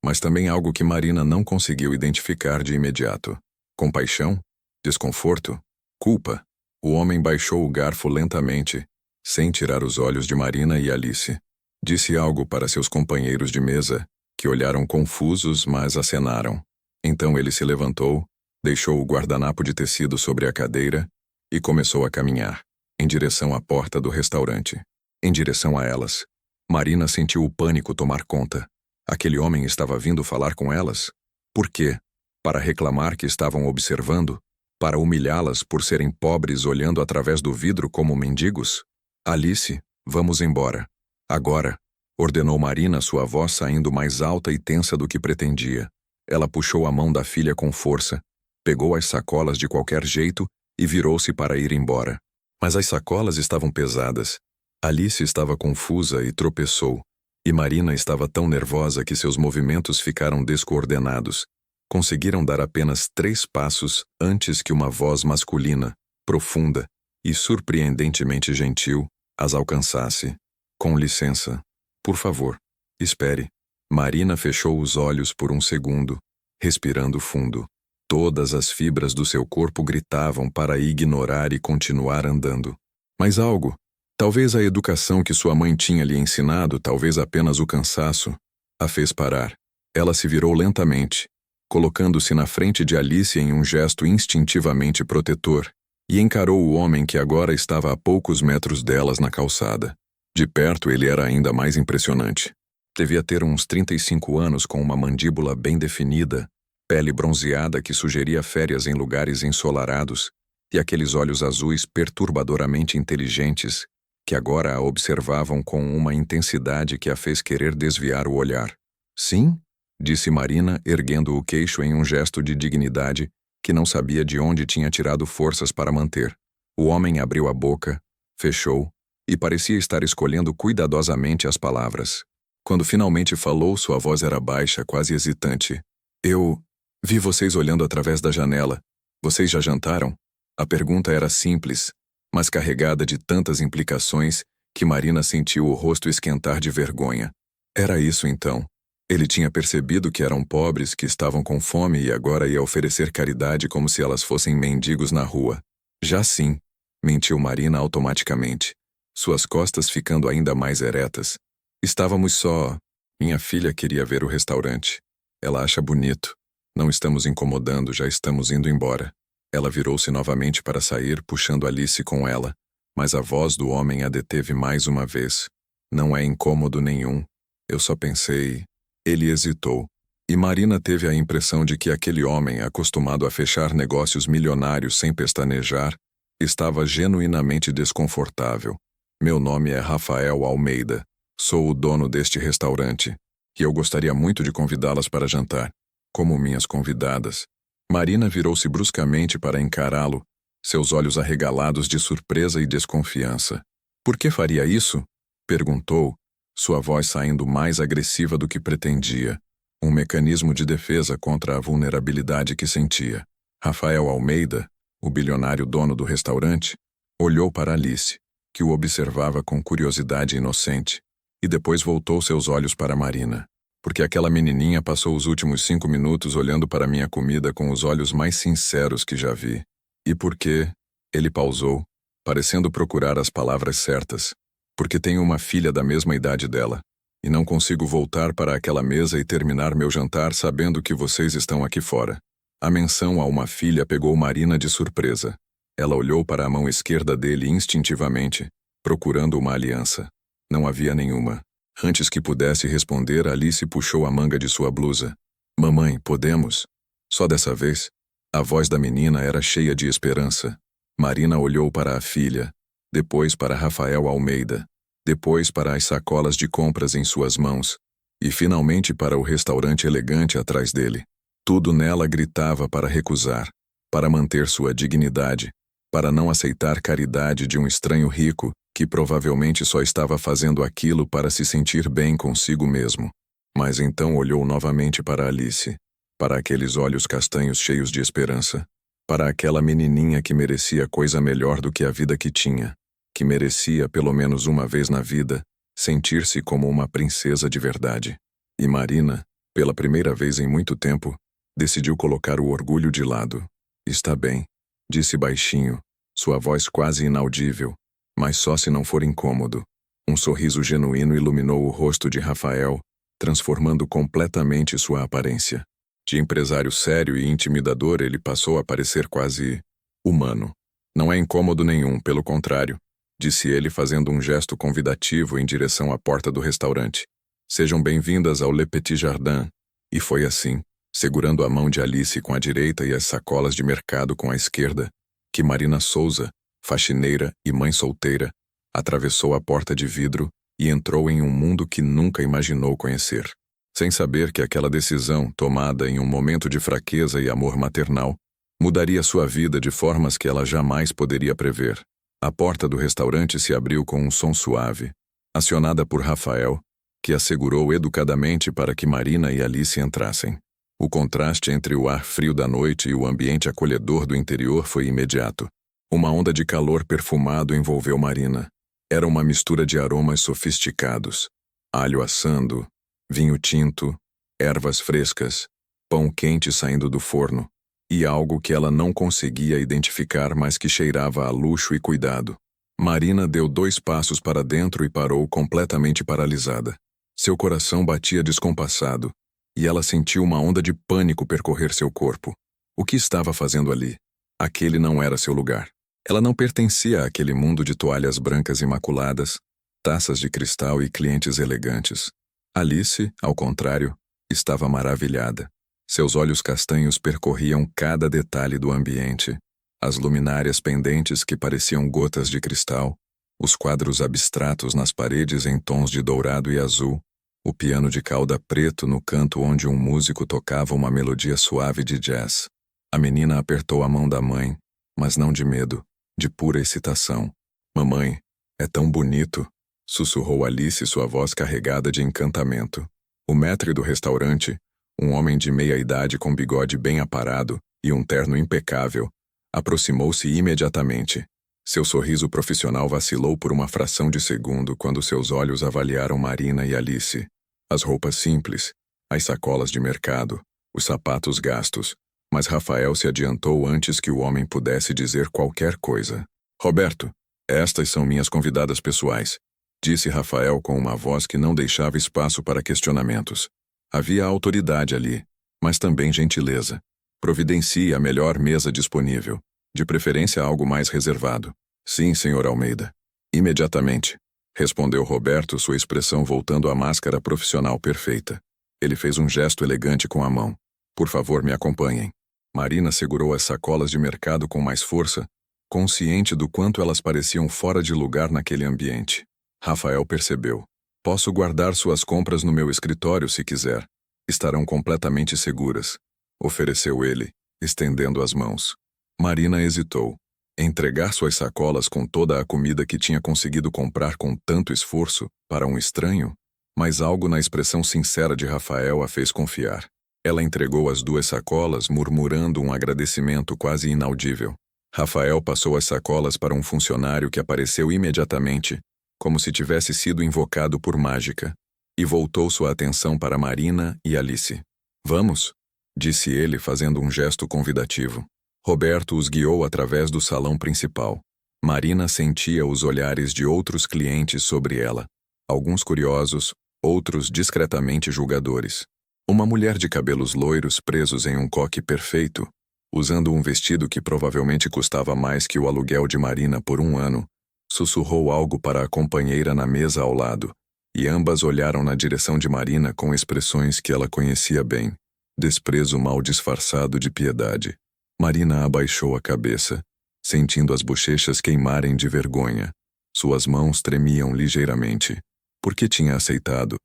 mas também algo que Marina não conseguiu identificar de imediato. Compaixão? Desconforto? Culpa? O homem baixou o garfo lentamente, sem tirar os olhos de Marina e Alice. Disse algo para seus companheiros de mesa, que olharam confusos, mas acenaram. Então ele se levantou, deixou o guardanapo de tecido sobre a cadeira e começou a caminhar, em direção à porta do restaurante. Em direção a elas. Marina sentiu o pânico tomar conta. Aquele homem estava vindo falar com elas? Por quê? Para reclamar que estavam observando? Para humilhá-las por serem pobres olhando através do vidro como mendigos? Alice, vamos embora. Agora, ordenou Marina, sua voz saindo mais alta e tensa do que pretendia. Ela puxou a mão da filha com força, pegou as sacolas de qualquer jeito e virou-se para ir embora. Mas as sacolas estavam pesadas. Alice estava confusa e tropeçou, e Marina estava tão nervosa que seus movimentos ficaram descoordenados. Conseguiram dar apenas 3 passos antes que uma voz masculina, profunda e surpreendentemente gentil, as alcançasse. Com licença. Por favor, espere. Marina fechou os olhos por um segundo, respirando fundo. Todas as fibras do seu corpo gritavam para ignorar e continuar andando. Mas algo, talvez a educação que sua mãe tinha lhe ensinado, talvez apenas o cansaço, a fez parar. Ela se virou lentamente, colocando-se na frente de Alice em um gesto instintivamente protetor, e encarou o homem que agora estava a poucos metros delas na calçada. De perto ele era ainda mais impressionante. Devia ter uns 35 anos, com uma mandíbula bem definida, pele bronzeada que sugeria férias em lugares ensolarados, e aqueles olhos azuis perturbadoramente inteligentes, que agora a observavam com uma intensidade que a fez querer desviar o olhar. Sim? Disse Marina, erguendo o queixo em um gesto de dignidade que não sabia de onde tinha tirado forças para manter. O homem abriu a boca, fechou, e parecia estar escolhendo cuidadosamente as palavras. Quando finalmente falou, sua voz era baixa, quase hesitante. Eu vi vocês olhando através da janela. Vocês já jantaram? A pergunta era simples, mas carregada de tantas implicações que Marina sentiu o rosto esquentar de vergonha. Era isso então. Ele tinha percebido que eram pobres, que estavam com fome e agora ia oferecer caridade como se elas fossem mendigos na rua. Já sim, mentiu Marina automaticamente, suas costas ficando ainda mais eretas. Estávamos só. Minha filha queria ver o restaurante. Ela acha bonito. Não estamos incomodando, já estamos indo embora. Ela virou-se novamente para sair, puxando Alice com ela, mas a voz do homem a deteve mais uma vez. Não é incômodo nenhum. Eu só pensei... Ele hesitou, e Marina teve a impressão de que aquele homem, acostumado a fechar negócios milionários sem pestanejar, estava genuinamente desconfortável. Meu nome é Rafael Almeida. Sou o dono deste restaurante, e eu gostaria muito de convidá-las para jantar, como minhas convidadas. Marina virou-se bruscamente para encará-lo, seus olhos arregalados de surpresa e desconfiança. Por que faria isso? Perguntou, sua voz saindo mais agressiva do que pretendia, um mecanismo de defesa contra a vulnerabilidade que sentia. Rafael Almeida, o bilionário dono do restaurante, olhou para Alice, que o observava com curiosidade inocente, e depois voltou seus olhos para Marina, porque aquela menininha passou os últimos 5 minutos olhando para minha comida com os olhos mais sinceros que já vi. E por quê? Ele pausou, parecendo procurar as palavras certas. Porque tenho uma filha da mesma idade dela, e não consigo voltar para aquela mesa e terminar meu jantar sabendo que vocês estão aqui fora. A menção a uma filha pegou Marina de surpresa. Ela olhou para a mão esquerda dele instintivamente, procurando uma aliança. Não havia nenhuma. Antes que pudesse responder, Alice puxou a manga de sua blusa. Mamãe, podemos? Só dessa vez? A voz da menina era cheia de esperança. Marina olhou para a filha, depois para Rafael Almeida, depois para as sacolas de compras em suas mãos, e finalmente para o restaurante elegante atrás dele. Tudo nela gritava para recusar, para manter sua dignidade, para não aceitar caridade de um estranho rico que provavelmente só estava fazendo aquilo para se sentir bem consigo mesmo. Mas então olhou novamente para Alice, para aqueles olhos castanhos cheios de esperança, para aquela menininha que merecia coisa melhor do que a vida que tinha, que merecia, pelo menos uma vez na vida, sentir-se como uma princesa de verdade. E Marina, pela primeira vez em muito tempo, decidiu colocar o orgulho de lado. Está bem, disse baixinho, sua voz quase inaudível, Mas só se não for incômodo. Um sorriso genuíno iluminou o rosto de Rafael, transformando completamente sua aparência. De empresário sério e intimidador, ele passou a parecer quase humano. Não é incômodo nenhum, pelo contrário, disse ele fazendo um gesto convidativo em direção à porta do restaurante. Sejam bem-vindas ao Le Petit Jardin. E foi assim, segurando a mão de Alice com a direita e as sacolas de mercado com a esquerda, que Marina Souza, faxineira e mãe solteira, atravessou a porta de vidro e entrou em um mundo que nunca imaginou conhecer. Sem saber que aquela decisão, tomada em um momento de fraqueza e amor maternal, mudaria sua vida de formas que ela jamais poderia prever. A porta do restaurante se abriu com um som suave, acionada por Rafael, que assegurou educadamente para que Marina e Alice entrassem. O contraste entre o ar frio da noite e o ambiente acolhedor do interior foi imediato. Uma onda de calor perfumado envolveu Marina. Era uma mistura de aromas sofisticados: alho assando, vinho tinto, ervas frescas, pão quente saindo do forno, e algo que ela não conseguia identificar, mas que cheirava a luxo e cuidado. Marina deu 2 passos para dentro e parou completamente paralisada. Seu coração batia descompassado, e ela sentiu uma onda de pânico percorrer seu corpo. O que estava fazendo ali? Aquele não era seu lugar. Ela não pertencia àquele mundo de toalhas brancas imaculadas, taças de cristal e clientes elegantes. Alice, ao contrário, estava maravilhada. Seus olhos castanhos percorriam cada detalhe do ambiente, as luminárias pendentes que pareciam gotas de cristal, os quadros abstratos nas paredes em tons de dourado e azul, o piano de cauda preto no canto onde um músico tocava uma melodia suave de jazz. A menina apertou a mão da mãe, mas não de medo, de pura excitação. "Mamãe, é tão bonito", sussurrou Alice, sua voz carregada de encantamento. O maître do restaurante, um homem de meia-idade com bigode bem aparado e um terno impecável, aproximou-se imediatamente. Seu sorriso profissional vacilou por uma fração de segundo quando seus olhos avaliaram Marina e Alice. As roupas simples, as sacolas de mercado, os sapatos gastos, mas Rafael se adiantou antes que o homem pudesse dizer qualquer coisa. "Roberto, estas são minhas convidadas pessoais", disse Rafael com uma voz que não deixava espaço para questionamentos. Havia autoridade ali, mas também gentileza. "Providencie a melhor mesa disponível, de preferência algo mais reservado." "Sim, senhor Almeida." "Imediatamente", respondeu Roberto, sua expressão voltando à máscara profissional perfeita. Ele fez um gesto elegante com a mão. "Por favor, me acompanhem." Marina segurou as sacolas de mercado com mais força, consciente do quanto elas pareciam fora de lugar naquele ambiente. Rafael percebeu. "Posso guardar suas compras no meu escritório se quiser. Estarão completamente seguras", ofereceu ele, estendendo as mãos. Marina hesitou. Entregar suas sacolas com toda a comida que tinha conseguido comprar com tanto esforço para um estranho? Mas algo na expressão sincera de Rafael a fez confiar. Ela entregou as 2 sacolas, murmurando um agradecimento quase inaudível. Rafael passou as sacolas para um funcionário que apareceu imediatamente, como se tivesse sido invocado por mágica, e voltou sua atenção para Marina e Alice. "Vamos", disse ele fazendo um gesto convidativo. Roberto os guiou através do salão principal. Marina sentia os olhares de outros clientes sobre ela, alguns curiosos, outros discretamente julgadores. Uma mulher de cabelos loiros presos em um coque perfeito, usando um vestido que provavelmente custava mais que o aluguel de Marina por 1 ano, sussurrou algo para a companheira na mesa ao lado, e ambas olharam na direção de Marina com expressões que ela conhecia bem, desprezo mal disfarçado de piedade. Marina abaixou a cabeça, sentindo as bochechas queimarem de vergonha. Suas mãos tremiam ligeiramente. Por que tinha aceitado?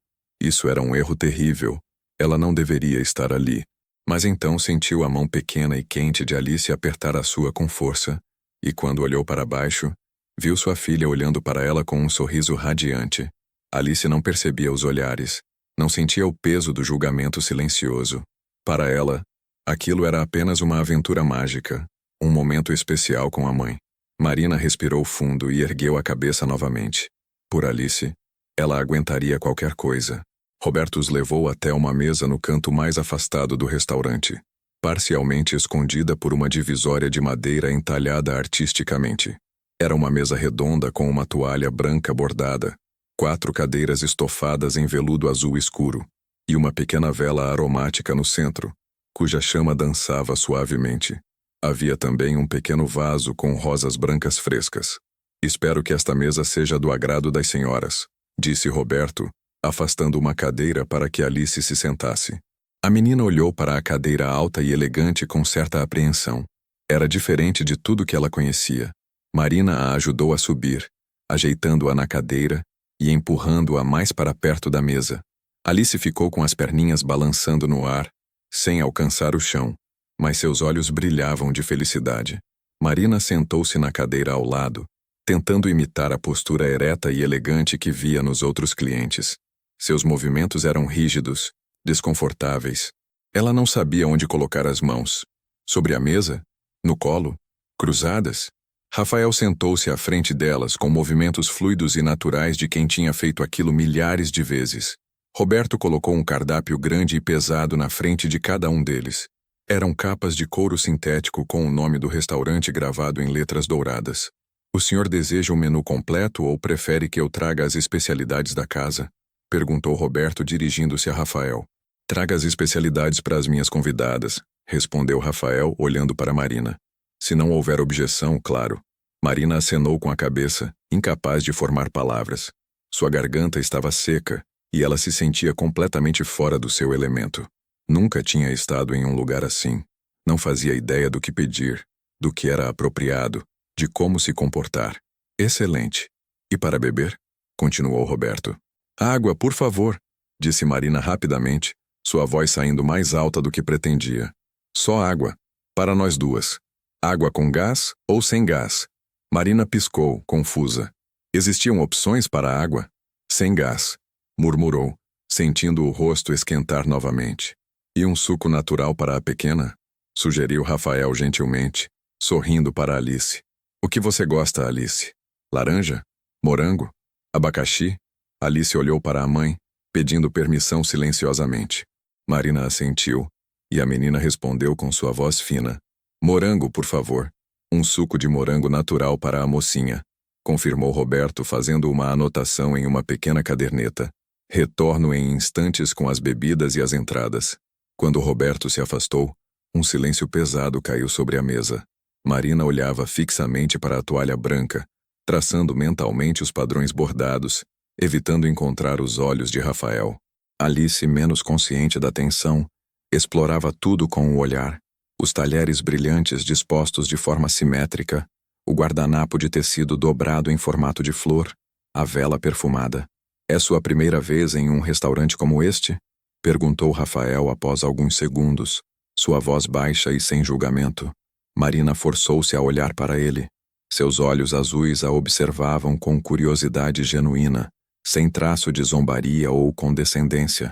Isso era um erro terrível. Ela não deveria estar ali. Mas então sentiu a mão pequena e quente de Alice apertar a sua com força, e quando olhou para baixo, viu sua filha olhando para ela com um sorriso radiante. Alice não percebia os olhares, não sentia o peso do julgamento silencioso. Para ela, aquilo era apenas uma aventura mágica, um momento especial com a mãe. Marina respirou fundo e ergueu a cabeça novamente. Por Alice, ela aguentaria qualquer coisa. Roberto os levou até uma mesa no canto mais afastado do restaurante, parcialmente escondida por uma divisória de madeira entalhada artisticamente. Era uma mesa redonda com uma toalha branca bordada, 4 cadeiras estofadas em veludo azul escuro, e uma pequena vela aromática no centro, cuja chama dançava suavemente. Havia também um pequeno vaso com rosas brancas frescas. Espero que esta mesa seja do agrado das senhoras, disse Roberto, afastando uma cadeira para que Alice se sentasse. A menina olhou para a cadeira alta e elegante com certa apreensão. Era diferente de tudo que ela conhecia. Marina a ajudou a subir, ajeitando-a na cadeira e empurrando-a mais para perto da mesa. Alice ficou com as perninhas balançando no ar, sem alcançar o chão, mas seus olhos brilhavam de felicidade. Marina sentou-se na cadeira ao lado, tentando imitar a postura ereta e elegante que via nos outros clientes. Seus movimentos eram rígidos, desconfortáveis. Ela não sabia onde colocar as mãos. Sobre a mesa? No colo? Cruzadas? Rafael sentou-se à frente delas com movimentos fluidos e naturais de quem tinha feito aquilo milhares de vezes. Roberto colocou um cardápio grande e pesado na frente de cada um deles. Eram capas de couro sintético com o nome do restaurante gravado em letras douradas. O senhor deseja o menu completo ou prefere que eu traga as especialidades da casa? Perguntou Roberto dirigindo-se a Rafael. Traga as especialidades para as minhas convidadas, respondeu Rafael olhando para Marina. Se não houver objeção, claro. Marina acenou com a cabeça, incapaz de formar palavras. Sua garganta estava seca e ela se sentia completamente fora do seu elemento. Nunca tinha estado em um lugar assim. Não fazia ideia do que pedir, do que era apropriado, de como se comportar. Excelente. E para beber? Continuou Roberto. Água, por favor, disse Marina rapidamente, sua voz saindo mais alta do que pretendia. Só água. Para nós duas. Água com gás ou sem gás? Marina piscou, confusa. Existiam opções para a água? Sem gás, murmurou, sentindo o rosto esquentar novamente. E um suco natural para a pequena? Sugeriu Rafael gentilmente, sorrindo para Alice. O que você gosta, Alice? Laranja? Morango? Abacaxi? Alice olhou para a mãe, pedindo permissão silenciosamente. Marina assentiu, e a menina respondeu com sua voz fina. Morango, por favor. Um suco de morango natural para a mocinha, confirmou Roberto fazendo uma anotação em uma pequena caderneta. Retorno em instantes com as bebidas e as entradas. Quando Roberto se afastou, um silêncio pesado caiu sobre a mesa. Marina olhava fixamente para a toalha branca, traçando mentalmente os padrões bordados, evitando encontrar os olhos de Rafael. Alice, menos consciente da tensão, explorava tudo com o olhar. Os talheres brilhantes dispostos de forma simétrica, o guardanapo de tecido dobrado em formato de flor, a vela perfumada. É sua primeira vez em um restaurante como este? Perguntou Rafael após alguns segundos, sua voz baixa e sem julgamento. Marina forçou-se a olhar para ele. Seus olhos azuis a observavam com curiosidade genuína, sem traço de zombaria ou condescendência.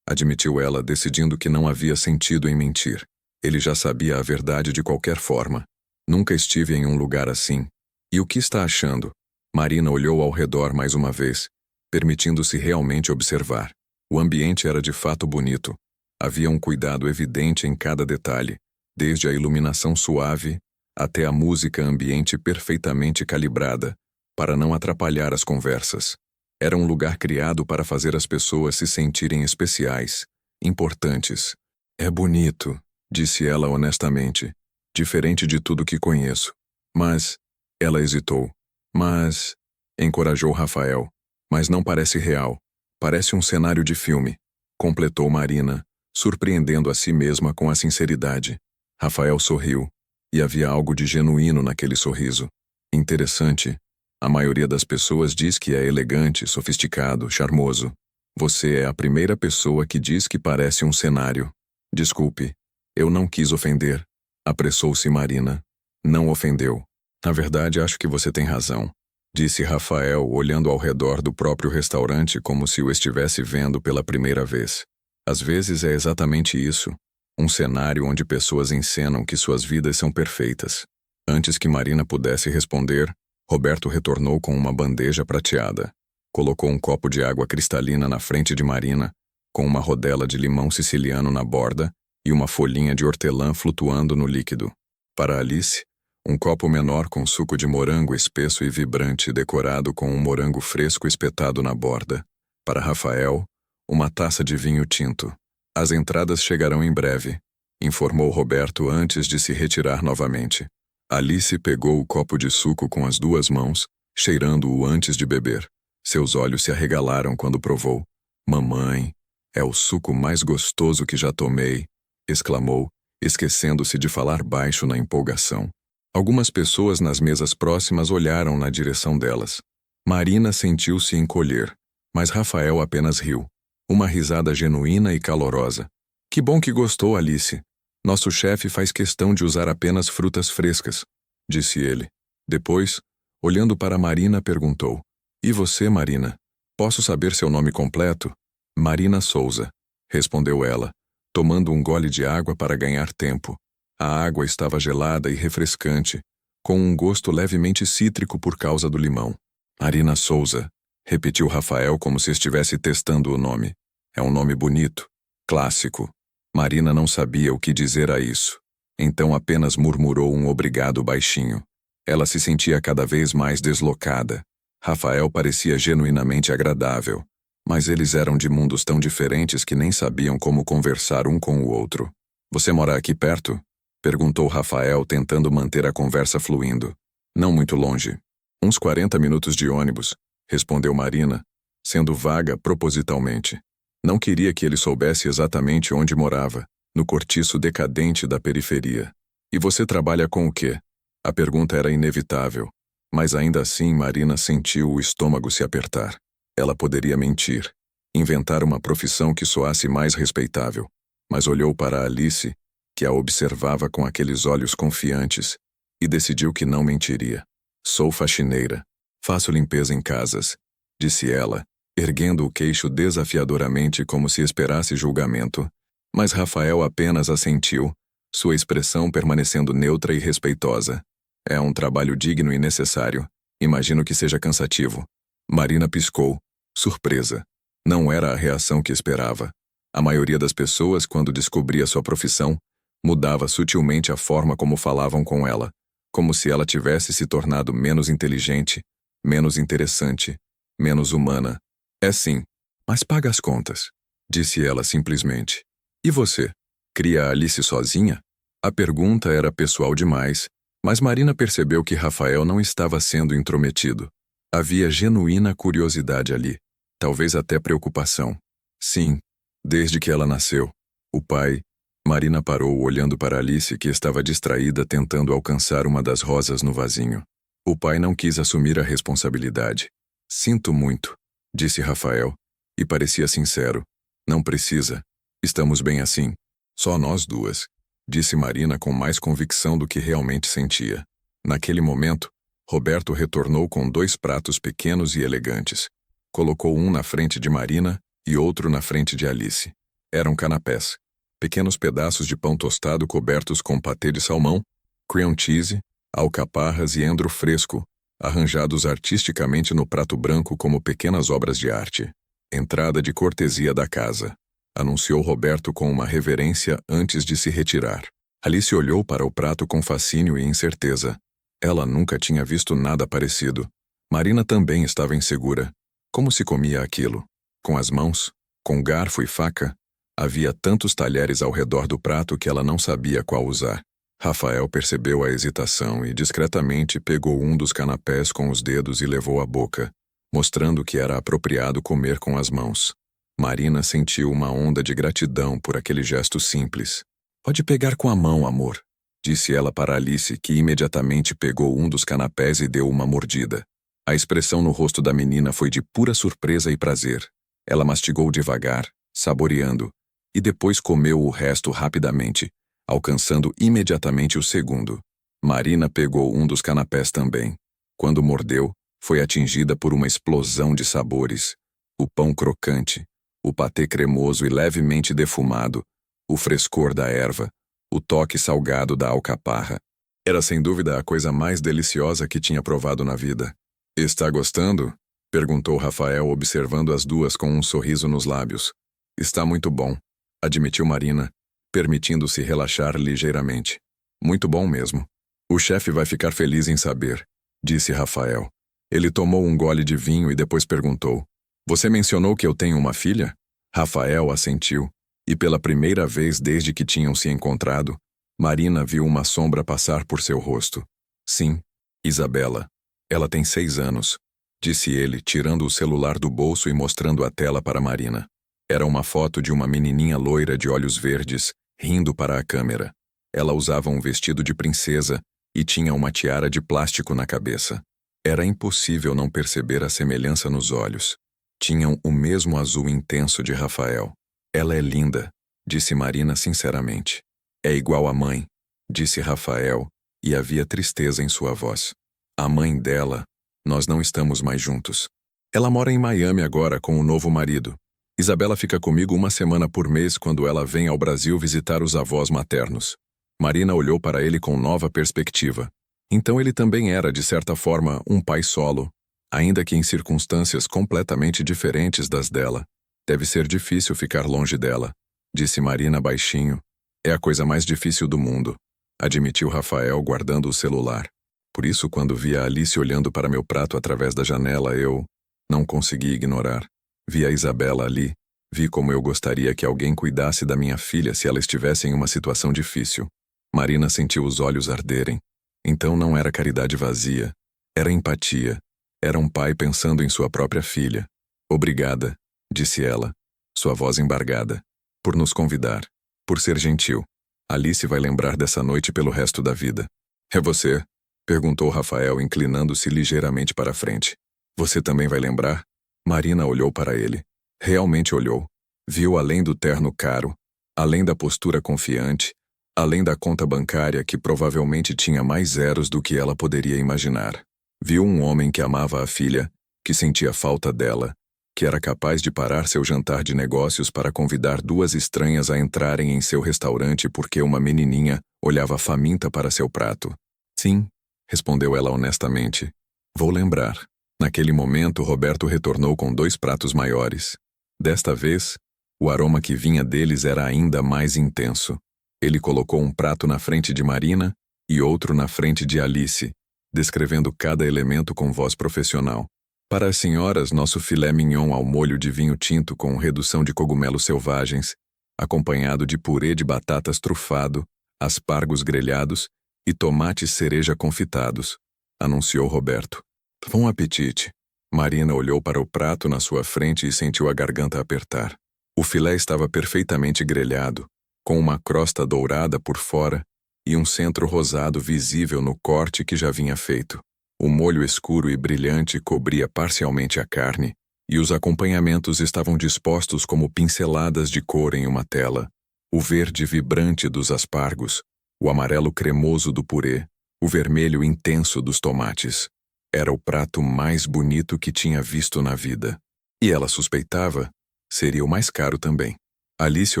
Admitiu ela, decidindo que não havia sentido em mentir. Ele já sabia a verdade de qualquer forma. Nunca estive em um lugar assim. E o que está achando? Marina olhou ao redor mais uma vez, permitindo-se realmente observar. O ambiente era de fato bonito. Havia um cuidado evidente em cada detalhe, desde a iluminação suave até a música ambiente perfeitamente calibrada, para não atrapalhar as conversas. Era um lugar criado para fazer as pessoas se sentirem especiais, importantes. É bonito, disse ela honestamente, diferente de tudo que conheço. Mas, ela hesitou. Mas, encorajou Rafael, mas não parece real. Parece um cenário de filme, completou Marina, surpreendendo a si mesma com a sinceridade. Rafael sorriu, e havia algo de genuíno naquele sorriso. Interessante. A maioria das pessoas diz que é elegante, sofisticado, charmoso. Você é a primeira pessoa que diz que parece um cenário. Desculpe, eu não quis ofender. Apressou-se Marina. Não ofendeu. Na verdade, acho que você tem razão, disse Rafael, olhando ao redor do próprio restaurante como se o estivesse vendo pela primeira vez. Às vezes é exatamente isso. Um cenário onde pessoas encenam que suas vidas são perfeitas. Antes que Marina pudesse responder, Roberto retornou com uma bandeja prateada. Colocou um copo de água cristalina na frente de Marina, com uma rodela de limão siciliano na borda e uma folhinha de hortelã flutuando no líquido. Para Alice, Um copo menor com suco de morango espesso e vibrante decorado com um morango fresco espetado na borda. Para Rafael, uma taça de vinho tinto. As entradas chegarão em breve, informou Roberto antes de se retirar novamente. Alice pegou o copo de suco com as duas mãos, cheirando-o antes de beber. Seus olhos se arregalaram quando provou. Mamãe, é o suco mais gostoso que já tomei, exclamou, esquecendo-se de falar baixo na empolgação. Algumas pessoas nas mesas próximas olharam na direção delas. Marina sentiu-se encolher, mas Rafael apenas riu. Uma risada genuína e calorosa. Que bom que gostou, Alice. Nosso chefe faz questão de usar apenas frutas frescas, disse ele. Depois, olhando para Marina, perguntou. E você, Marina? Posso saber seu nome completo? Marina Souza, respondeu ela, tomando um gole de água para ganhar tempo. A água estava gelada e refrescante, com um gosto levemente cítrico por causa do limão. Marina Souza, repetiu Rafael como se estivesse testando o nome. É um nome bonito, clássico. Marina não sabia o que dizer a isso. Então apenas murmurou um obrigado baixinho. Ela se sentia cada vez mais deslocada. Rafael parecia genuinamente agradável, mas eles eram de mundos tão diferentes que nem sabiam como conversar um com o outro. Você mora aqui perto? Perguntou Rafael, tentando manter a conversa fluindo. Não muito longe. Uns 40 minutos de ônibus, respondeu Marina, sendo vaga propositalmente. Não queria que ele soubesse exatamente onde morava, no cortiço decadente da periferia. E você trabalha com o quê? A pergunta era inevitável, mas ainda assim Marina sentiu o estômago se apertar. Ela poderia mentir, inventar uma profissão que soasse mais respeitável, mas olhou para Alice, que a observava com aqueles olhos confiantes, e decidiu que não mentiria. Sou faxineira. Faço limpeza em casas, disse ela, erguendo o queixo desafiadoramente como se esperasse julgamento. Mas Rafael apenas assentiu, sua expressão permanecendo neutra e respeitosa. É um trabalho digno e necessário. Imagino que seja cansativo. Marina piscou, surpresa. Não era a reação que esperava. A maioria das pessoas, quando descobria sua profissão, mudava sutilmente a forma como falavam com ela, como se ela tivesse se tornado menos inteligente, menos interessante, menos humana. É sim, mas paga as contas, disse ela simplesmente. E você? Cria a Alice sozinha? A pergunta era pessoal demais, mas Marina percebeu que Rafael não estava sendo intrometido. Havia genuína curiosidade ali, talvez até preocupação. Sim, desde que ela nasceu. O pai... Marina parou olhando para Alice, que estava distraída tentando alcançar uma das rosas no vasinho. O pai não quis assumir a responsabilidade. Sinto muito, disse Rafael, e parecia sincero. Não precisa. Estamos bem assim. Só nós duas, disse Marina com mais convicção do que realmente sentia. Naquele momento, Roberto retornou com 2 pratos pequenos e elegantes. Colocou um na frente de Marina e outro na frente de Alice. Eram canapés. Pequenos pedaços de pão tostado cobertos com patê de salmão, cream cheese, alcaparras e endro fresco, arranjados artisticamente no prato branco como pequenas obras de arte. Entrada de cortesia da casa, anunciou Roberto com uma reverência antes de se retirar. Alice olhou para o prato com fascínio e incerteza. Ela nunca tinha visto nada parecido. Marina também estava insegura. Como se comia aquilo? Com as mãos? Com garfo e faca? Havia tantos talheres ao redor do prato que ela não sabia qual usar. Rafael percebeu a hesitação e discretamente pegou um dos canapés com os dedos e levou à boca, mostrando que era apropriado comer com as mãos. Marina sentiu uma onda de gratidão por aquele gesto simples. Pode pegar com a mão, amor, disse ela para Alice, que imediatamente pegou um dos canapés e deu uma mordida. A expressão no rosto da menina foi de pura surpresa e prazer. Ela mastigou devagar, saboreando, e depois comeu o resto rapidamente, alcançando imediatamente o segundo. Marina pegou um dos canapés também. Quando mordeu, foi atingida por uma explosão de sabores. O pão crocante, o patê cremoso e levemente defumado, o frescor da erva, o toque salgado da alcaparra. Era sem dúvida a coisa mais deliciosa que tinha provado na vida. Está gostando? Perguntou Rafael, observando as duas com um sorriso nos lábios. Está muito bom, admitiu Marina, permitindo-se relaxar ligeiramente. Muito bom mesmo. O chefe vai ficar feliz em saber, disse Rafael. Ele tomou um gole de vinho e depois perguntou: Você mencionou que eu tenho uma filha? Rafael assentiu, e pela primeira vez desde que tinham se encontrado, Marina viu uma sombra passar por seu rosto. Sim, Isabela. Ela tem 6 anos, disse ele, tirando o celular do bolso e mostrando a tela para Marina. Era uma foto de uma menininha loira de olhos verdes, rindo para a câmera. Ela usava um vestido de princesa e tinha uma tiara de plástico na cabeça. Era impossível não perceber a semelhança nos olhos. Tinham o mesmo azul intenso de Rafael. Ela é linda, disse Marina sinceramente. É igual à mãe, disse Rafael, e havia tristeza em sua voz. A mãe dela, nós não estamos mais juntos. Ela mora em Miami agora com o novo marido. Isabela fica comigo uma semana por mês quando ela vem ao Brasil visitar os avós maternos. Marina olhou para ele com nova perspectiva. Então ele também era, de certa forma, um pai solo, ainda que em circunstâncias completamente diferentes das dela. Deve ser difícil ficar longe dela, disse Marina baixinho. É a coisa mais difícil do mundo, admitiu Rafael guardando o celular. Por isso, quando vi a Alice olhando para meu prato através da janela, eu não consegui ignorar. Vi a Isabela ali, vi como eu gostaria que alguém cuidasse da minha filha se ela estivesse em uma situação difícil. Marina sentiu os olhos arderem. Então não era caridade vazia, era empatia. Era um pai pensando em sua própria filha. Obrigada, disse ela, sua voz embargada, por nos convidar, por ser gentil. Alice vai lembrar dessa noite pelo resto da vida. É você? Perguntou Rafael, inclinando-se ligeiramente para a frente. Você também vai lembrar? Marina olhou para ele. Realmente olhou. Viu além do terno caro, além da postura confiante, além da conta bancária que provavelmente tinha mais zeros do que ela poderia imaginar. Viu um homem que amava a filha, que sentia falta dela, que era capaz de parar seu jantar de negócios para convidar 2 estranhas a entrarem em seu restaurante porque uma menininha olhava faminta para seu prato. Sim, respondeu ela honestamente. Vou lembrar. Naquele momento, Roberto retornou com 2 pratos maiores. Desta vez, o aroma que vinha deles era ainda mais intenso. Ele colocou um prato na frente de Marina e outro na frente de Alice, descrevendo cada elemento com voz profissional. Para as senhoras, nosso filé mignon ao molho de vinho tinto com redução de cogumelos selvagens, acompanhado de purê de batatas trufado, aspargos grelhados e tomates cereja confitados, anunciou Roberto. Bom apetite. Marina olhou para o prato na sua frente e sentiu a garganta apertar. O filé estava perfeitamente grelhado, com uma crosta dourada por fora e um centro rosado visível no corte que já vinha feito. O molho escuro e brilhante cobria parcialmente a carne, e os acompanhamentos estavam dispostos como pinceladas de cor em uma tela. O verde vibrante dos aspargos, o amarelo cremoso do purê, o vermelho intenso dos tomates. Era o prato mais bonito que tinha visto na vida. E ela suspeitava, seria o mais caro também. Alice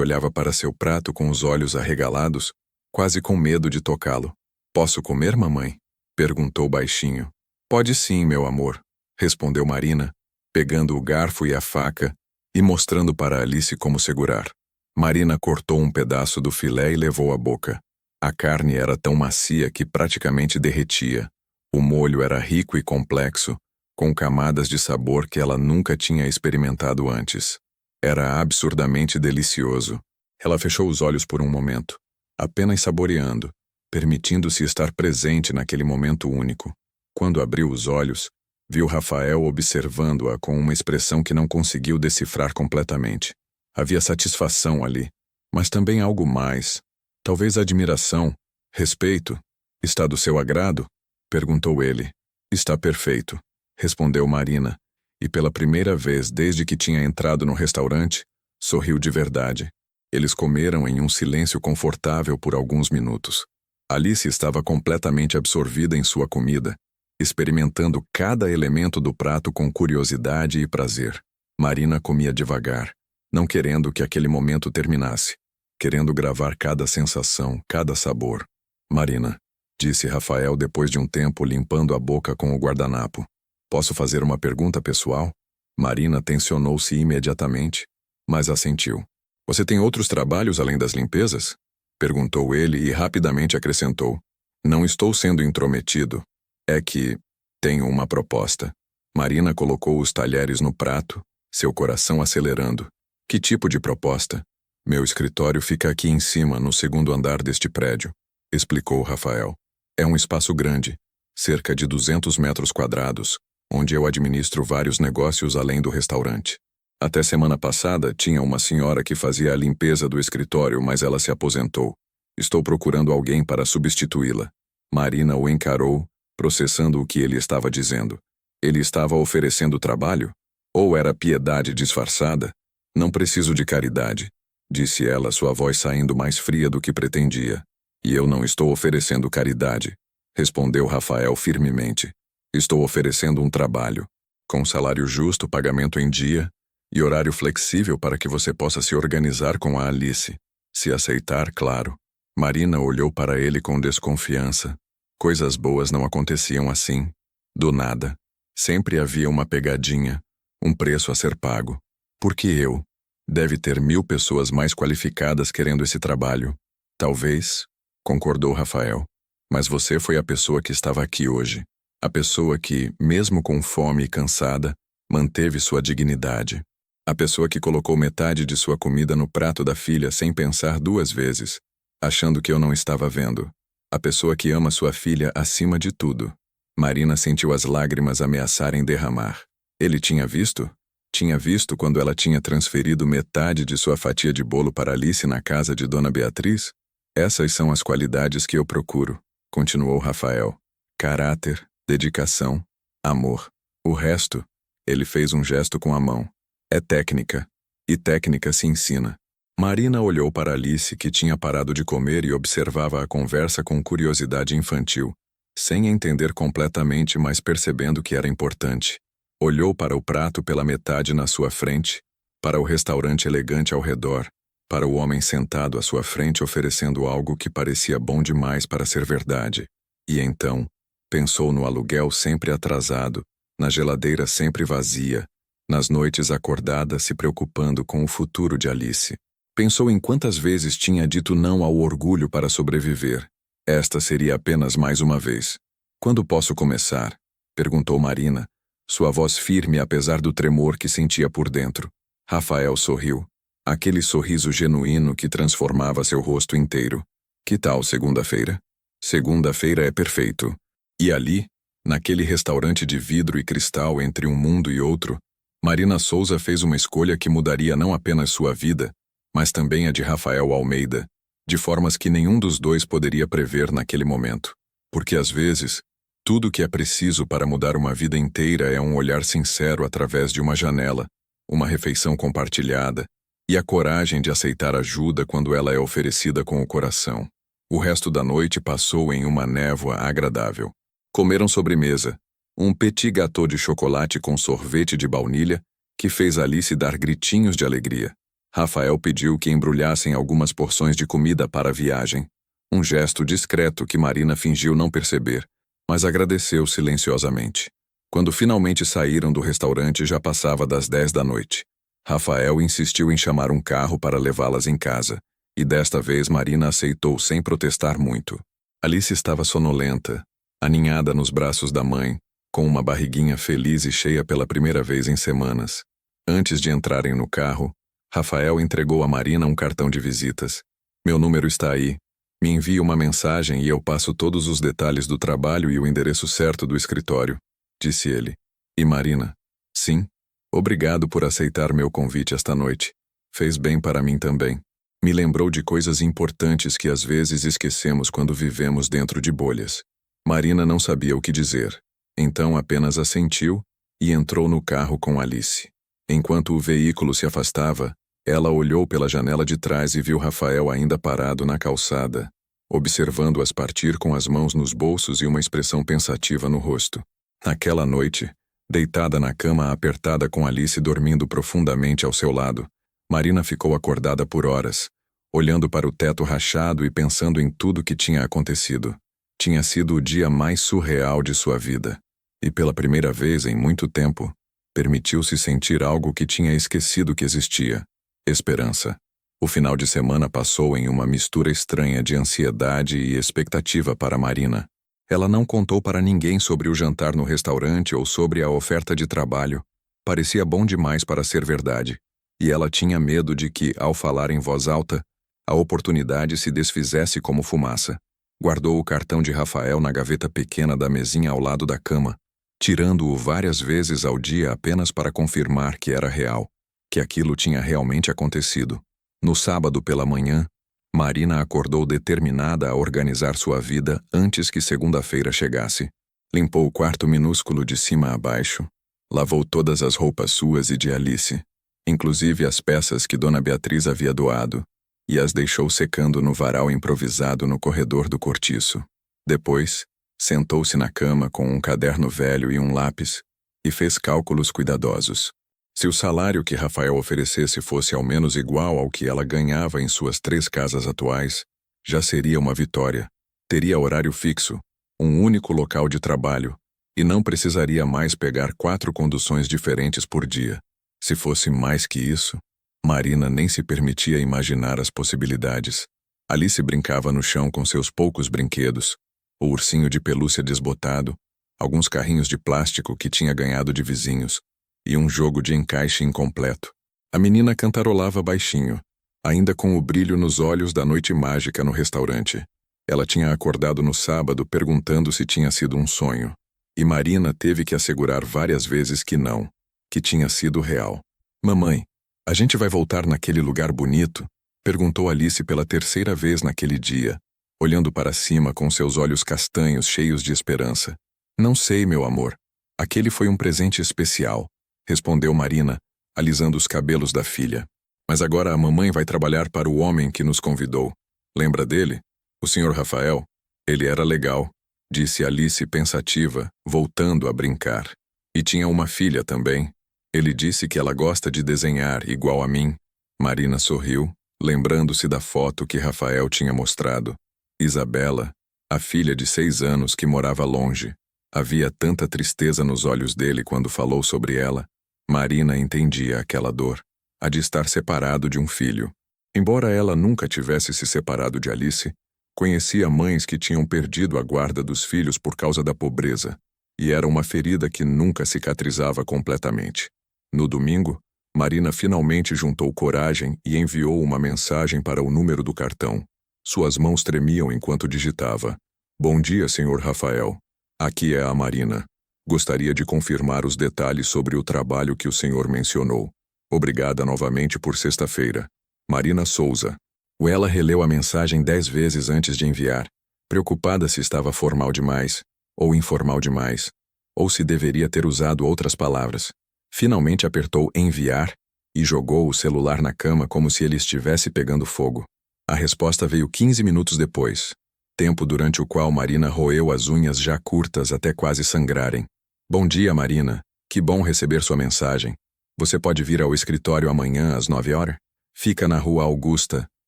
olhava para seu prato com os olhos arregalados, quase com medo de tocá-lo. Posso comer, mamãe? Perguntou baixinho. Pode sim, meu amor, respondeu Marina, pegando o garfo e a faca e mostrando para Alice como segurar. Marina cortou um pedaço do filé e levou à boca. A carne era tão macia que praticamente derretia. O molho era rico e complexo, com camadas de sabor que ela nunca tinha experimentado antes. Era absurdamente delicioso. Ela fechou os olhos por um momento, apenas saboreando, permitindo-se estar presente naquele momento único. Quando abriu os olhos, viu Rafael observando-a com uma expressão que não conseguiu decifrar completamente. Havia satisfação ali, mas também algo mais. Talvez admiração, respeito. Está do seu agrado? Perguntou ele. Está perfeito, respondeu Marina, e pela primeira vez desde que tinha entrado no restaurante, sorriu de verdade. Eles comeram em um silêncio confortável por alguns minutos. Alice estava completamente absorvida em sua comida, experimentando cada elemento do prato com curiosidade e prazer. Marina comia devagar, não querendo que aquele momento terminasse, querendo gravar cada sensação, cada sabor. Marina, disse Rafael depois de um tempo limpando a boca com o guardanapo. Posso fazer uma pergunta pessoal? Marina tensionou-se imediatamente, mas assentiu. Você tem outros trabalhos além das limpezas? Perguntou ele e rapidamente acrescentou. Não estou sendo intrometido. É que tenho uma proposta. Marina colocou os talheres no prato, seu coração acelerando. Que tipo de proposta? Meu escritório fica aqui em cima, no segundo andar deste prédio, explicou Rafael. É um espaço grande, cerca de 200 metros quadrados, onde eu administro vários negócios além do restaurante. Até semana passada, tinha uma senhora que fazia a limpeza do escritório, mas ela se aposentou. Estou procurando alguém para substituí-la. Marina o encarou, processando o que ele estava dizendo. Ele estava oferecendo trabalho? Ou era piedade disfarçada? Não preciso de caridade, disse ela, sua voz saindo mais fria do que pretendia. E eu não estou oferecendo caridade, respondeu Rafael firmemente. Estou oferecendo um trabalho, com salário justo, pagamento em dia e horário flexível para que você possa se organizar com a Alice. Se aceitar, claro. Marina olhou para ele com desconfiança. Coisas boas não aconteciam assim. Do nada. Sempre havia uma pegadinha, um preço a ser pago. Por que eu? Deve ter 1000 pessoas mais qualificadas querendo esse trabalho. Talvez, concordou Rafael. Mas você foi a pessoa que estava aqui hoje. A pessoa que, mesmo com fome e cansada, manteve sua dignidade. A pessoa que colocou metade de sua comida no prato da filha sem pensar 2 vezes, achando que eu não estava vendo. A pessoa que ama sua filha acima de tudo. Marina sentiu as lágrimas ameaçarem derramar. Ele tinha visto? Tinha visto quando ela tinha transferido metade de sua fatia de bolo para Alice na casa de Dona Beatriz? Essas são as qualidades que eu procuro, continuou Rafael. Caráter, dedicação, amor. O resto, ele fez um gesto com a mão. É técnica. E técnica se ensina. Marina olhou para Alice, que tinha parado de comer e observava a conversa com curiosidade infantil, sem entender completamente, mas percebendo que era importante. Olhou para o prato pela metade na sua frente, para o restaurante elegante ao redor, para o homem sentado à sua frente oferecendo algo que parecia bom demais para ser verdade. E então, pensou no aluguel sempre atrasado, na geladeira sempre vazia, nas noites acordadas se preocupando com o futuro de Alice. Pensou em quantas vezes tinha dito não ao orgulho para sobreviver. Esta seria apenas mais uma vez. Quando posso começar? Perguntou Marina, sua voz firme apesar do tremor que sentia por dentro. Rafael sorriu. Aquele sorriso genuíno que transformava seu rosto inteiro. Que tal segunda-feira? Segunda-feira é perfeito. E ali, naquele restaurante de vidro e cristal entre um mundo e outro, Marina Souza fez uma escolha que mudaria não apenas sua vida, mas também a de Rafael Almeida, de formas que nenhum dos dois poderia prever naquele momento. Porque às vezes, tudo o que é preciso para mudar uma vida inteira é um olhar sincero através de uma janela, uma refeição compartilhada, e a coragem de aceitar ajuda quando ela é oferecida com o coração. O resto da noite passou em uma névoa agradável. Comeram sobremesa, um petit gâteau de chocolate com sorvete de baunilha, que fez Alice dar gritinhos de alegria. Rafael pediu que embrulhassem algumas porções de comida para a viagem. Um gesto discreto que Marina fingiu não perceber, mas agradeceu silenciosamente. Quando finalmente saíram do restaurante, já passava das 10 da noite. Rafael insistiu em chamar um carro para levá-las em casa, e desta vez Marina aceitou sem protestar muito. Alice estava sonolenta, aninhada nos braços da mãe, com uma barriguinha feliz e cheia pela primeira vez em semanas. Antes de entrarem no carro, Rafael entregou a Marina um cartão de visitas. Meu número está aí. Me envie uma mensagem e eu passo todos os detalhes do trabalho e o endereço certo do escritório, disse ele. E Marina? Sim. Obrigado por aceitar meu convite esta noite. Fez bem para mim também. Me lembrou de coisas importantes que às vezes esquecemos quando vivemos dentro de bolhas. Marina não sabia o que dizer. Então apenas assentiu e entrou no carro com Alice. Enquanto o veículo se afastava, ela olhou pela janela de trás e viu Rafael ainda parado na calçada, observando-as partir com as mãos nos bolsos e uma expressão pensativa no rosto. Naquela noite, deitada na cama apertada com Alice dormindo profundamente ao seu lado, Marina ficou acordada por horas, olhando para o teto rachado e pensando em tudo que tinha acontecido. Tinha sido o dia mais surreal de sua vida. E pela primeira vez em muito tempo, permitiu-se sentir algo que tinha esquecido que existia: esperança. O final de semana passou em uma mistura estranha de ansiedade e expectativa para Marina. Ela não contou para ninguém sobre o jantar no restaurante ou sobre a oferta de trabalho. Parecia bom demais para ser verdade. E ela tinha medo de que, ao falar em voz alta, a oportunidade se desfizesse como fumaça. Guardou o cartão de Rafael na gaveta pequena da mesinha ao lado da cama, tirando-o várias vezes ao dia apenas para confirmar que era real, que aquilo tinha realmente acontecido. No sábado pela manhã, Marina acordou determinada a organizar sua vida antes que segunda-feira chegasse. Limpou o quarto minúsculo de cima a baixo, lavou todas as roupas suas e de Alice, inclusive as peças que Dona Beatriz havia doado, e as deixou secando no varal improvisado no corredor do cortiço. Depois, sentou-se na cama com um caderno velho e um lápis e fez cálculos cuidadosos. Se o salário que Rafael oferecesse fosse ao menos igual ao que ela ganhava em suas 3 casas atuais, já seria uma vitória. Teria horário fixo, um único local de trabalho, e não precisaria mais pegar 4 conduções diferentes por dia. Se fosse mais que isso, Marina nem se permitia imaginar as possibilidades. Alice brincava no chão com seus poucos brinquedos, o ursinho de pelúcia desbotado, alguns carrinhos de plástico que tinha ganhado de vizinhos, e um jogo de encaixe incompleto. A menina cantarolava baixinho, ainda com o brilho nos olhos da noite mágica no restaurante. Ela tinha acordado no sábado perguntando se tinha sido um sonho, e Marina teve que assegurar várias vezes que não, que tinha sido real. "Mamãe, a gente vai voltar naquele lugar bonito?" perguntou Alice pela 3ª vez naquele dia, olhando para cima com seus olhos castanhos cheios de esperança. "Não sei, meu amor. Aquele foi um presente especial", respondeu Marina, alisando os cabelos da filha. "Mas agora a mamãe vai trabalhar para o homem que nos convidou. Lembra dele? O Sr. Rafael? Ele era legal", disse Alice pensativa, voltando a brincar. "E tinha uma filha também. Ele disse que ela gosta de desenhar igual a mim." Marina sorriu, lembrando-se da foto que Rafael tinha mostrado. Isabela, a filha de 6 anos que morava longe. Havia tanta tristeza nos olhos dele quando falou sobre ela. Marina entendia aquela dor, a de estar separado de um filho. Embora ela nunca tivesse se separado de Alice, conhecia mães que tinham perdido a guarda dos filhos por causa da pobreza, e era uma ferida que nunca cicatrizava completamente. No domingo, Marina finalmente juntou coragem e enviou uma mensagem para o número do cartão. Suas mãos tremiam enquanto digitava. "Bom dia, Sr. Rafael. Aqui é a Marina. Gostaria de confirmar os detalhes sobre o trabalho que o senhor mencionou. Obrigada novamente por sexta-feira. Marina Souza." Ela releu a mensagem 10 vezes antes de enviar, preocupada se estava formal demais, ou informal demais, ou se deveria ter usado outras palavras. Finalmente apertou enviar e jogou o celular na cama como se ele estivesse pegando fogo. A resposta veio 15 minutos depois, tempo durante o qual Marina roeu as unhas já curtas até quase sangrarem. "Bom dia, Marina. Que bom receber sua mensagem. Você pode vir ao escritório amanhã às 9 horas? Fica na Rua Augusta,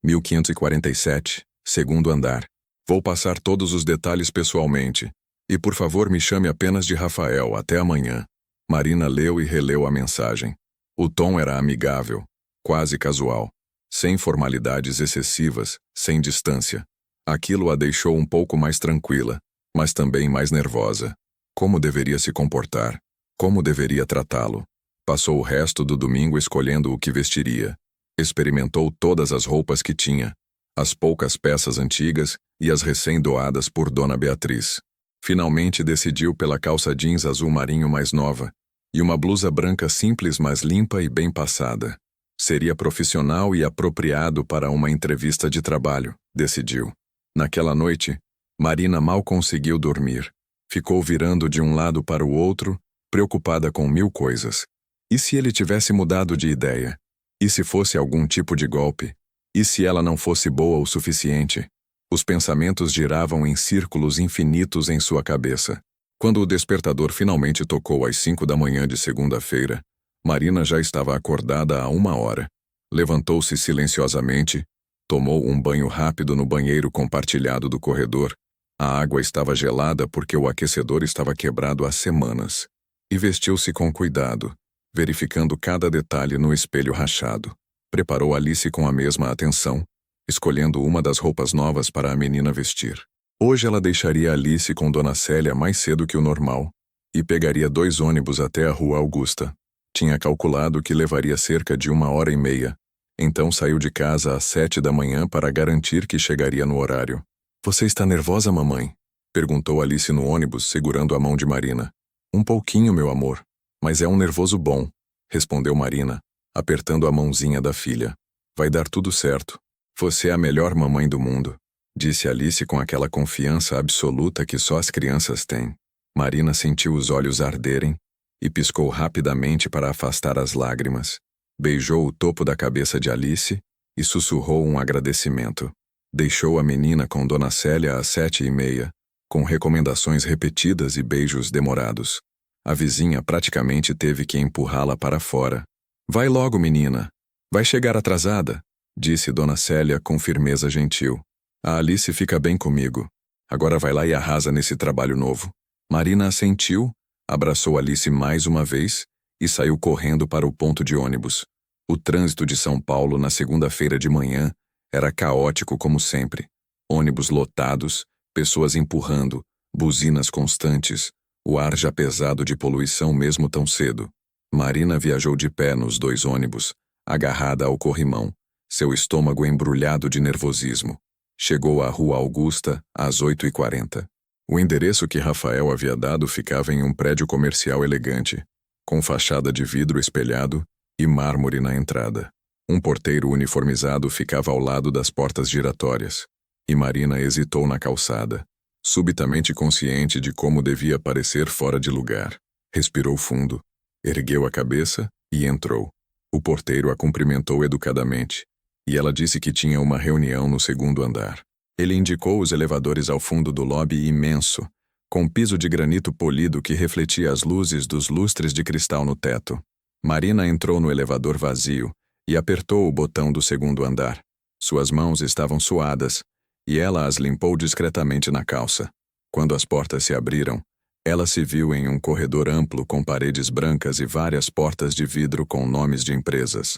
1547, segundo andar. Vou passar todos os detalhes pessoalmente. E por favor me chame apenas de Rafael até amanhã." Marina leu e releu a mensagem. O tom era amigável, quase casual, sem formalidades excessivas, sem distância. Aquilo a deixou um pouco mais tranquila, mas também mais nervosa. Como deveria se comportar? Como deveria tratá-lo? Passou o resto do domingo escolhendo o que vestiria. Experimentou todas as roupas que tinha, as poucas peças antigas e as recém-doadas por Dona Beatriz. Finalmente decidiu pela calça jeans azul marinho mais nova e uma blusa branca simples, mas limpa e bem passada. Seria profissional e apropriado para uma entrevista de trabalho, decidiu. Naquela noite, Marina mal conseguiu dormir. Ficou virando de um lado para o outro, preocupada com 1000 coisas. E se ele tivesse mudado de ideia? E se fosse algum tipo de golpe? E se ela não fosse boa o suficiente? Os pensamentos giravam em círculos infinitos em sua cabeça. Quando o despertador finalmente tocou às 5 da manhã de segunda-feira, Marina já estava acordada há 1 hora. Levantou-se silenciosamente, tomou um banho rápido no banheiro compartilhado do corredor. A água estava gelada porque o aquecedor estava quebrado há semanas. E vestiu-se com cuidado, verificando cada detalhe no espelho rachado. Preparou Alice com a mesma atenção, escolhendo uma das roupas novas para a menina vestir. Hoje ela deixaria Alice com Dona Célia mais cedo que o normal e pegaria 2 ônibus até a Rua Augusta. Tinha calculado que levaria cerca de 1h30, então saiu de casa às 7 da manhã para garantir que chegaria no horário. Você está nervosa, mamãe? Perguntou Alice no ônibus, segurando a mão de Marina. Um pouquinho, meu amor, mas é um nervoso bom, respondeu Marina, apertando a mãozinha da filha. Vai dar tudo certo. Você é a melhor mamãe do mundo, disse Alice com aquela confiança absoluta que só as crianças têm. Marina sentiu os olhos arderem e piscou rapidamente para afastar as lágrimas. Beijou o topo da cabeça de Alice e sussurrou um agradecimento. Deixou a menina com Dona Célia às 7h30, com recomendações repetidas e beijos demorados. A vizinha praticamente teve que empurrá-la para fora. Vai logo, menina. Vai chegar atrasada, disse Dona Célia com firmeza gentil. A Alice fica bem comigo. Agora vai lá e arrasa nesse trabalho novo. Marina assentiu, abraçou Alice mais uma vez e saiu correndo para o ponto de ônibus. O trânsito de São Paulo na segunda-feira de manhã era caótico como sempre. Ônibus lotados, pessoas empurrando, buzinas constantes, o ar já pesado de poluição mesmo tão cedo. Marina viajou de pé nos 2 ônibus, agarrada ao corrimão, seu estômago embrulhado de nervosismo. Chegou à Rua Augusta às 8h40. O endereço que Rafael havia dado ficava em um prédio comercial elegante, com fachada de vidro espelhado e mármore na entrada. Um porteiro uniformizado ficava ao lado das portas giratórias, e Marina hesitou na calçada, subitamente consciente de como devia parecer fora de lugar. Respirou fundo, ergueu a cabeça e entrou. O porteiro a cumprimentou educadamente, e ela disse que tinha uma reunião no 2º andar. Ele indicou os elevadores ao fundo do lobby imenso, com piso de granito polido que refletia as luzes dos lustres de cristal no teto. Marina entrou no elevador vazio e apertou o botão do 2º andar. Suas mãos estavam suadas, e ela as limpou discretamente na calça. Quando as portas se abriram, ela se viu em um corredor amplo com paredes brancas e várias portas de vidro com nomes de empresas.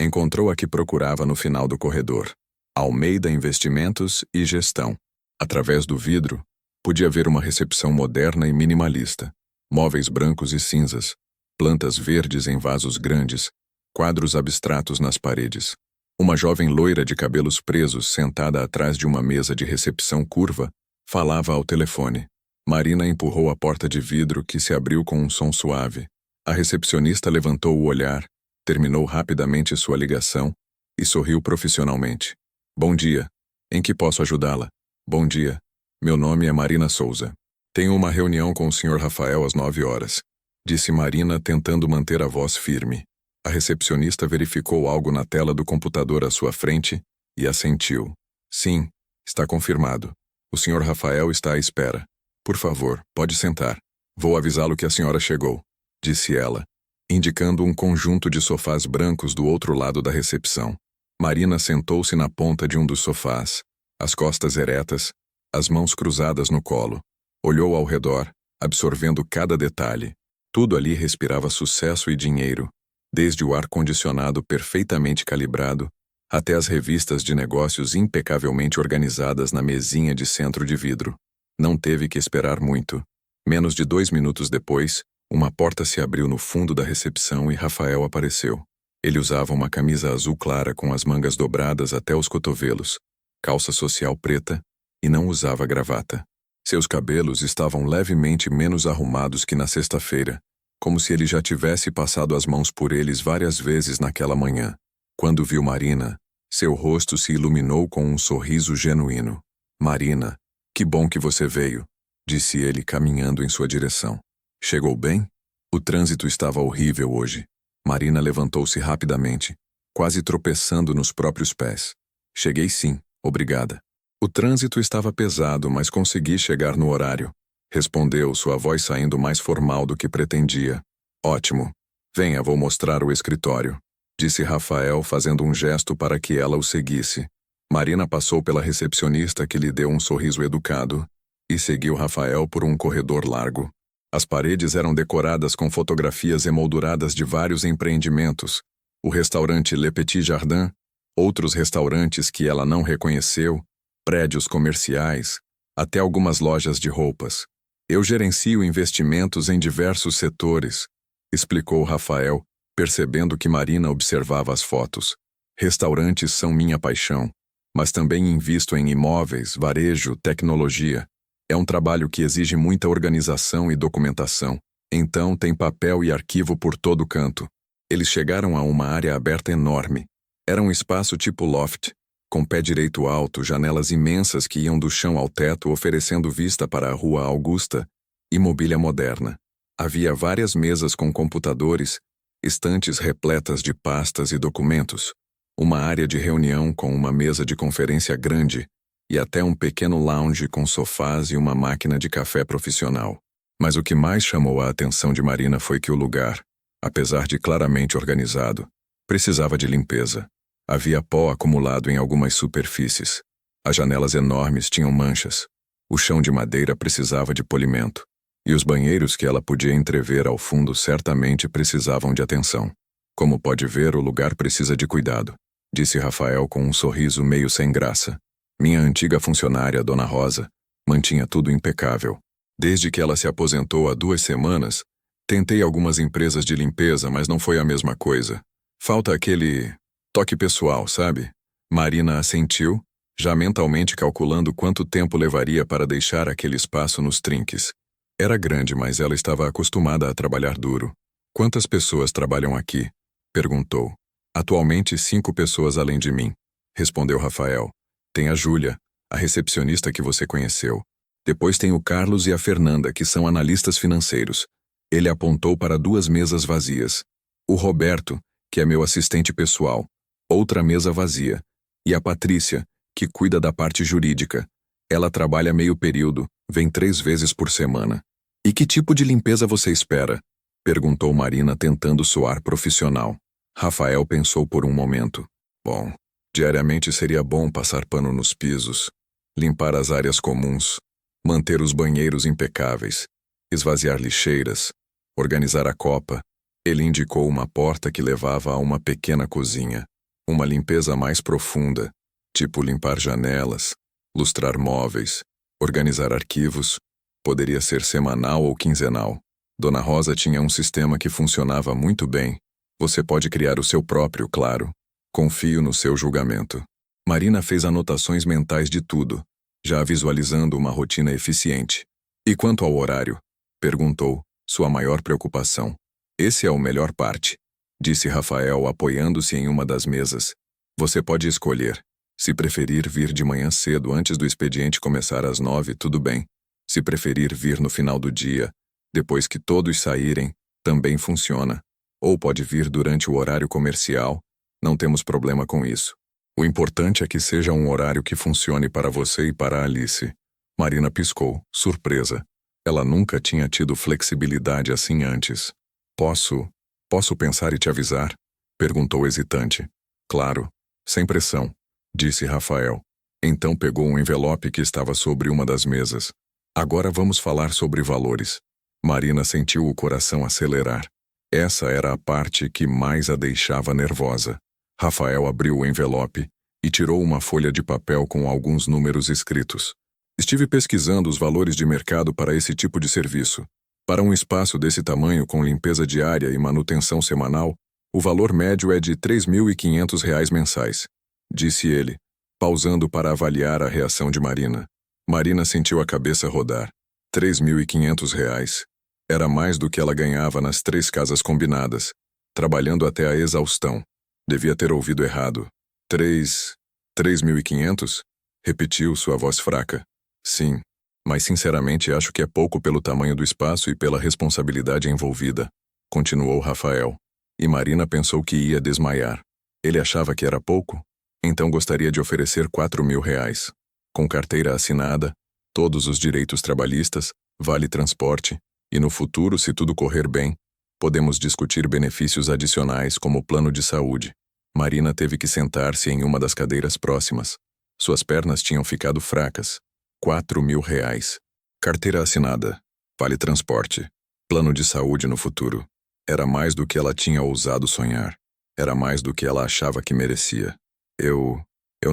Encontrou a que procurava no final do corredor: Almeida Investimentos e Gestão. Através do vidro, podia ver uma recepção moderna e minimalista. Móveis brancos e cinzas, plantas verdes em vasos grandes, quadros abstratos nas paredes. Uma jovem loira de cabelos presos, sentada atrás de uma mesa de recepção curva, falava ao telefone. Marina empurrou a porta de vidro, que se abriu com um som suave. A recepcionista levantou o olhar, terminou rapidamente sua ligação e sorriu profissionalmente. Bom dia. Em que posso ajudá-la? Bom dia. Meu nome é Marina Souza. Tenho uma reunião com o Sr. Rafael às 9h, disse Marina, tentando manter a voz firme. A recepcionista verificou algo na tela do computador à sua frente e assentiu. Sim, está confirmado. O Sr. Rafael está à espera. Por favor, pode sentar. Vou avisá-lo que a senhora chegou, disse ela, indicando um conjunto de sofás brancos do outro lado da recepção. Marina sentou-se na ponta de um dos sofás, as costas eretas, as mãos cruzadas no colo. Olhou ao redor, absorvendo cada detalhe. Tudo ali respirava sucesso e dinheiro, desde o ar-condicionado perfeitamente calibrado até as revistas de negócios impecavelmente organizadas na mesinha de centro de vidro. Não teve que esperar muito. Menos de 2 minutos depois, uma porta se abriu no fundo da recepção e Rafael apareceu. Ele usava uma camisa azul clara com as mangas dobradas até os cotovelos, calça social preta e não usava gravata. Seus cabelos estavam levemente menos arrumados que na sexta-feira, como se ele já tivesse passado as mãos por eles várias vezes naquela manhã. Quando viu Marina, seu rosto se iluminou com um sorriso genuíno. Marina, que bom que você veio, disse ele caminhando em sua direção. Chegou bem? O trânsito estava horrível hoje. Marina levantou-se rapidamente, quase tropeçando nos próprios pés. Cheguei sim, obrigada. O trânsito estava pesado, mas consegui chegar no horário, respondeu, sua voz saindo mais formal do que pretendia. Ótimo. Venha, vou mostrar o escritório, disse Rafael, fazendo um gesto para que ela o seguisse. Marina passou pela recepcionista, que lhe deu um sorriso educado, e seguiu Rafael por um corredor largo. As paredes eram decoradas com fotografias emolduradas de vários empreendimentos. O restaurante Le Petit Jardin, outros restaurantes que ela não reconheceu, prédios comerciais, até algumas lojas de roupas. Eu gerencio investimentos em diversos setores, explicou Rafael, percebendo que Marina observava as fotos. Restaurantes são minha paixão, mas também invisto em imóveis, varejo, tecnologia. É um trabalho que exige muita organização e documentação. Então tem papel e arquivo por todo canto. Eles chegaram a uma área aberta enorme. Era um espaço tipo loft, com pé direito alto, janelas imensas que iam do chão ao teto, oferecendo vista para a Rua Augusta e mobília moderna. Havia várias mesas com computadores, estantes repletas de pastas e documentos, uma área de reunião com uma mesa de conferência grande e até um pequeno lounge com sofás e uma máquina de café profissional. Mas o que mais chamou a atenção de Marina foi que o lugar, apesar de claramente organizado, precisava de limpeza. Havia pó acumulado em algumas superfícies. As janelas enormes tinham manchas. O chão de madeira precisava de polimento. E os banheiros que ela podia entrever ao fundo certamente precisavam de atenção. Como pode ver, o lugar precisa de cuidado, disse Rafael com um sorriso meio sem graça. Minha antiga funcionária, Dona Rosa, mantinha tudo impecável. Desde que ela se aposentou há 2 semanas, tentei algumas empresas de limpeza, mas não foi a mesma coisa. Falta aquele toque pessoal, sabe? Marina assentiu, já mentalmente calculando quanto tempo levaria para deixar aquele espaço nos trinques. Era grande, mas ela estava acostumada a trabalhar duro. Quantas pessoas trabalham aqui? Perguntou. Atualmente 5 pessoas além de mim, respondeu Rafael. Tem a Júlia, a recepcionista que você conheceu. Depois tem o Carlos e a Fernanda, que são analistas financeiros. Ele apontou para 2 mesas vazias. O Roberto, que é meu assistente pessoal. Outra mesa vazia. E a Patrícia, que cuida da parte jurídica. Ela trabalha meio período, vem 3 vezes por semana. E que tipo de limpeza você espera? Perguntou Marina, tentando soar profissional. Rafael pensou por um momento. Bom, diariamente seria bom passar pano nos pisos, limpar as áreas comuns, manter os banheiros impecáveis, esvaziar lixeiras, organizar a copa. Ele indicou uma porta que levava a uma pequena cozinha. Uma limpeza mais profunda, tipo limpar janelas, lustrar móveis, organizar arquivos. Poderia ser semanal ou quinzenal. Dona Rosa tinha um sistema que funcionava muito bem. Você pode criar o seu próprio, claro. Confio no seu julgamento. Marina fez anotações mentais de tudo, já visualizando uma rotina eficiente. E quanto ao horário? Perguntou, sua maior preocupação. Esse é o melhor parte, disse Rafael, apoiando-se em uma das mesas. Você pode escolher. Se preferir vir de manhã cedo antes do expediente começar às 9, tudo bem. Se preferir vir no final do dia, depois que todos saírem, também funciona. Ou pode vir durante o horário comercial, não temos problema com isso. O importante é que seja um horário que funcione para você e para Alice. Marina piscou, surpresa. Ela nunca tinha tido flexibilidade assim antes. Posso pensar e te avisar? Perguntou hesitante. Claro, sem pressão, disse Rafael. Então pegou um envelope que estava sobre uma das mesas. Agora vamos falar sobre valores. Marina sentiu o coração acelerar. Essa era a parte que mais a deixava nervosa. Rafael abriu o envelope e tirou uma folha de papel com alguns números escritos. Estive pesquisando os valores de mercado para esse tipo de serviço. Para um espaço desse tamanho com limpeza diária e manutenção semanal, o valor médio é de R$ 3.500 mensais, disse ele, pausando para avaliar a reação de Marina. Marina sentiu a cabeça rodar. R$ 3.500. Era mais do que ela ganhava nas 3 casas combinadas, trabalhando até a exaustão. Devia ter ouvido errado. 3.500? Repetiu sua voz fraca. Sim, mas sinceramente acho que é pouco pelo tamanho do espaço e pela responsabilidade envolvida, continuou Rafael. E Marina pensou que ia desmaiar. Ele achava que era pouco? Então gostaria de oferecer R$ 4.000. Com carteira assinada, todos os direitos trabalhistas, vale transporte, e no futuro, se tudo correr bem, podemos discutir benefícios adicionais como plano de saúde. Marina teve que sentar-se em uma das cadeiras próximas. Suas pernas tinham ficado fracas. R$ 4.000. Carteira assinada. Vale transporte. Plano de saúde no futuro. Era mais do que ela tinha ousado sonhar. Era mais do que ela achava que merecia. Eu